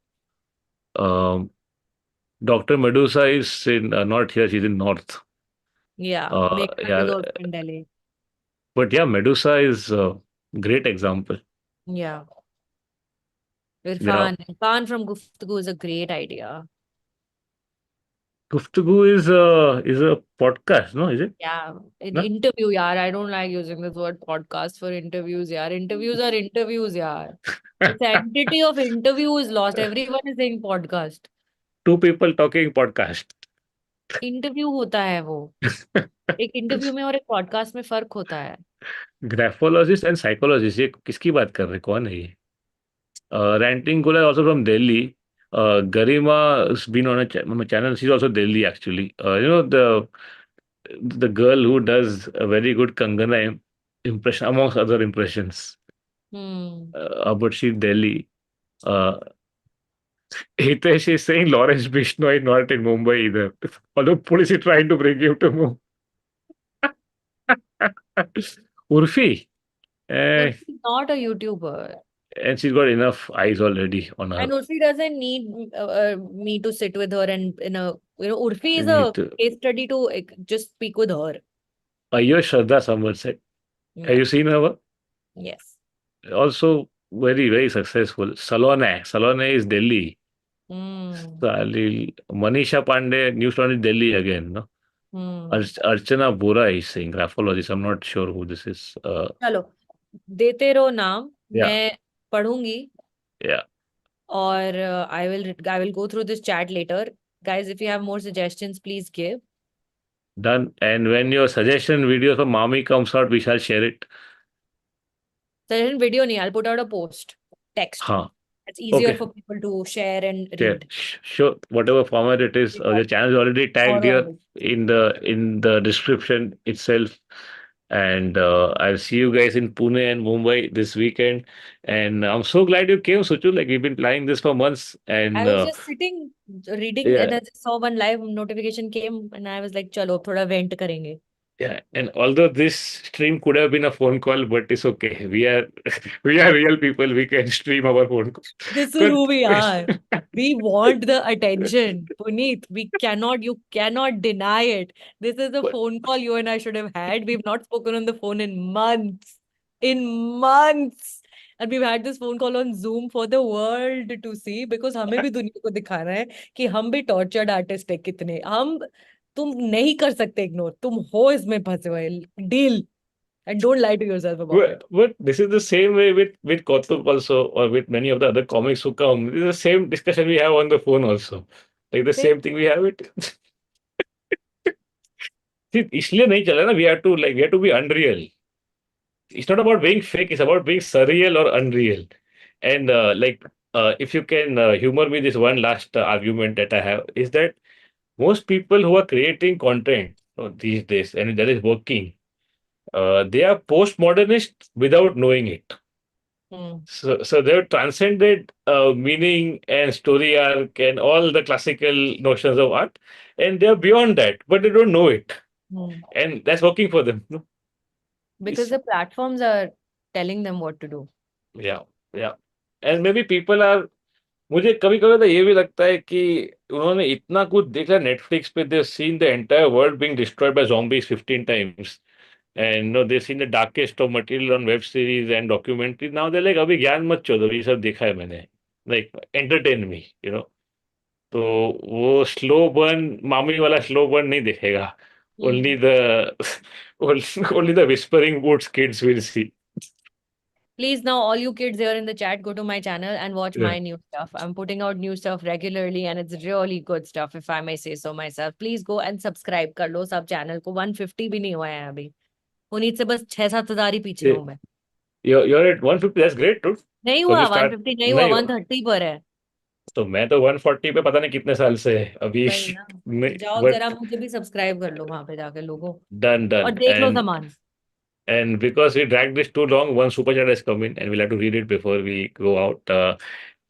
Doctor Medusa is in not here, she is in north. Yeah, Megha yeah is also in Delhi. But yeah Medusa is great example. Yeah. Yeah Irfan from Guftagu is a great idea. Guftagu is a podcast, no is it? Yeah, in ना. interview, yaar. I don't like using this word podcast for interviews, yaar. Interviews are interviews, yaar. The sanctity of interview is lost. Everyone is saying podcast. Two people talking podcast. Interview होता है वो, एक interview में और एक podcast में फर्क होता है। ग्राफोलॉजिस्ट एंड साइकोलॉजिस्ट, ये किसकी बात कर रहे हैं, कौन है ये? Ranting Gula is also from Delhi. Garima has been on on my channel. She's also Delhi actually. The girl who does a very good Kangana impression amongst other impressions. Hmm. But she's Delhi. Uh, Hitesh is saying Lawrence Bishnoi is not in Mumbai either. Although police is trying to bring him to Mumbai. Urfi. Eh, Urfi is not a YouTuber. and she's got enough eyes already on her. And Urfi doesn't need me to sit with her and Urfi You is need a to. case study to just speak with her. Ayyo Shraddha Somerset. Have Yeah. you seen her? Yes. Also very, very successful. Salone is Delhi. Hmm. Salil. Manisha Pandey, News is Delhi again. No? Hmm. Archana Bora is saying graphologist. I'm not sure who this is. चलो, देते रहो नाम, Yeah, मैं पढ़ूंगी। yeah, और I will go through this chat later. Guys, if you have more suggestions, please give. done. And when your suggestion video for Mami comes out, we shall share it. Suggestion video nahi, I'll put out a post. Text. Huh. It's easier Okay. for people to share and Share. read. Sure. Whatever format it is, the channel is already tagged Or here always. in the description itself. And I'll see you guys in Pune and Mumbai this weekend. And I'm so glad you came, Suchu. Like we've been planning this for months. I And was just sitting, reading, and yeah, I saw one live notification came, and I was like, "Chalo, thoda vent karenge." yeah. And although this stream could have been a phone call, but it's okay. We are we are real people. We can stream our phone call. This is But who we are. We want the attention. Puneet, you cannot deny it. This is a but phone call you and I should have had. We've not spoken on the phone in months. In months. And we've had this phone call on Zoom for the world to see because हमें भी दुनिया को दिखाना है कि हम भी tortured artist है कितने। तुम नहीं कर सकते ignore. तुम हो इसमें फंसे हुए। Deal. And don't lie to yourself about it. but this is the same way with Kautup also, or with many of the other comics who come. This is the same discussion we have on the phone also. Like the same thing we have it. See, इसलिए नहीं चला ना. We have to be unreal. It's not about being fake. It's about being surreal or unreal. And if you can humor me, this one last argument that I have is that most people who are creating content these days and that is working, they are postmodernists without knowing it. Hmm. So they've transcended meaning and story arc and all the classical notions of art, and they're beyond that, but they don't know it, Hmm. and that's working for them. No? Because It's, the platforms are telling them what to do. yeah, yeah, and maybe people are. मुझे कभी कभी तो ये भी लगता है कि उन्होंने इतना कुछ देखा नेटफ्लिक्स पे. They seen the entire world being destroyed by zombies 15 times. And no, they've seen the darkest of material on web series and documentaries. Now they're like, अभी ज्ञान मत चोदो, ये सब देखा है मैंने. Like, entertain me, you know. तो वो स्लो बर्न, मामी वाला स्लो बर्न नहीं देखेगा. Hmm. Only the only the whispering woods kids will see. Please, now, all you kids here in the chat, go to my channel and watch Yeah. my new stuff. I'm putting out new stuff regularly and it's really good stuff, if I may say so myself. Please go and subscribe कर लो सब channel को. 150 भी नहीं हुआ है अभी. पुनीत से बस 6-7 हजार ही पीछे Yeah. हूँ मैं. You're at 150. That's great, dude. नहीं Because हुआ you start 150 नहीं हुआ नहीं. 130 पर है. तो मैं तो 140 पे पता नहीं कितने साल से है अभी. वही ना. नहीं, जाओ जरा बट मुझे भी सब्सक्राइब कर लो वहां पे जाके लोगों. डन और डन देख लो एंड सामान. And because we dragged this too long, one super chat has come in, and we'll have to read it before we go out.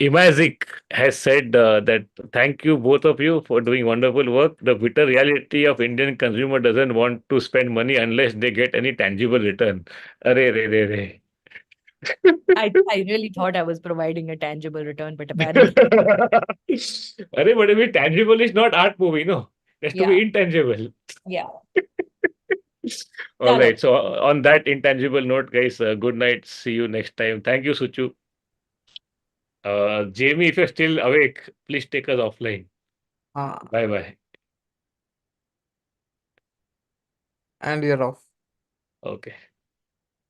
Imazik has said that thank you both of you for doing wonderful work. The bitter reality of Indian consumer doesn't want to spend money unless they get any tangible return. Arre, re, re, re. I really thought I was providing a tangible return, but apparently, Arre, but if it tangible is not art movie, no. It has to yeah, be intangible. yeah. All Chalo. right. So on that intangible note, guys, good night. See you next time. Thank you, Suchu. Jamie, if you're still awake, please take us offline. हाँ, Bye bye. and you're off. Okay.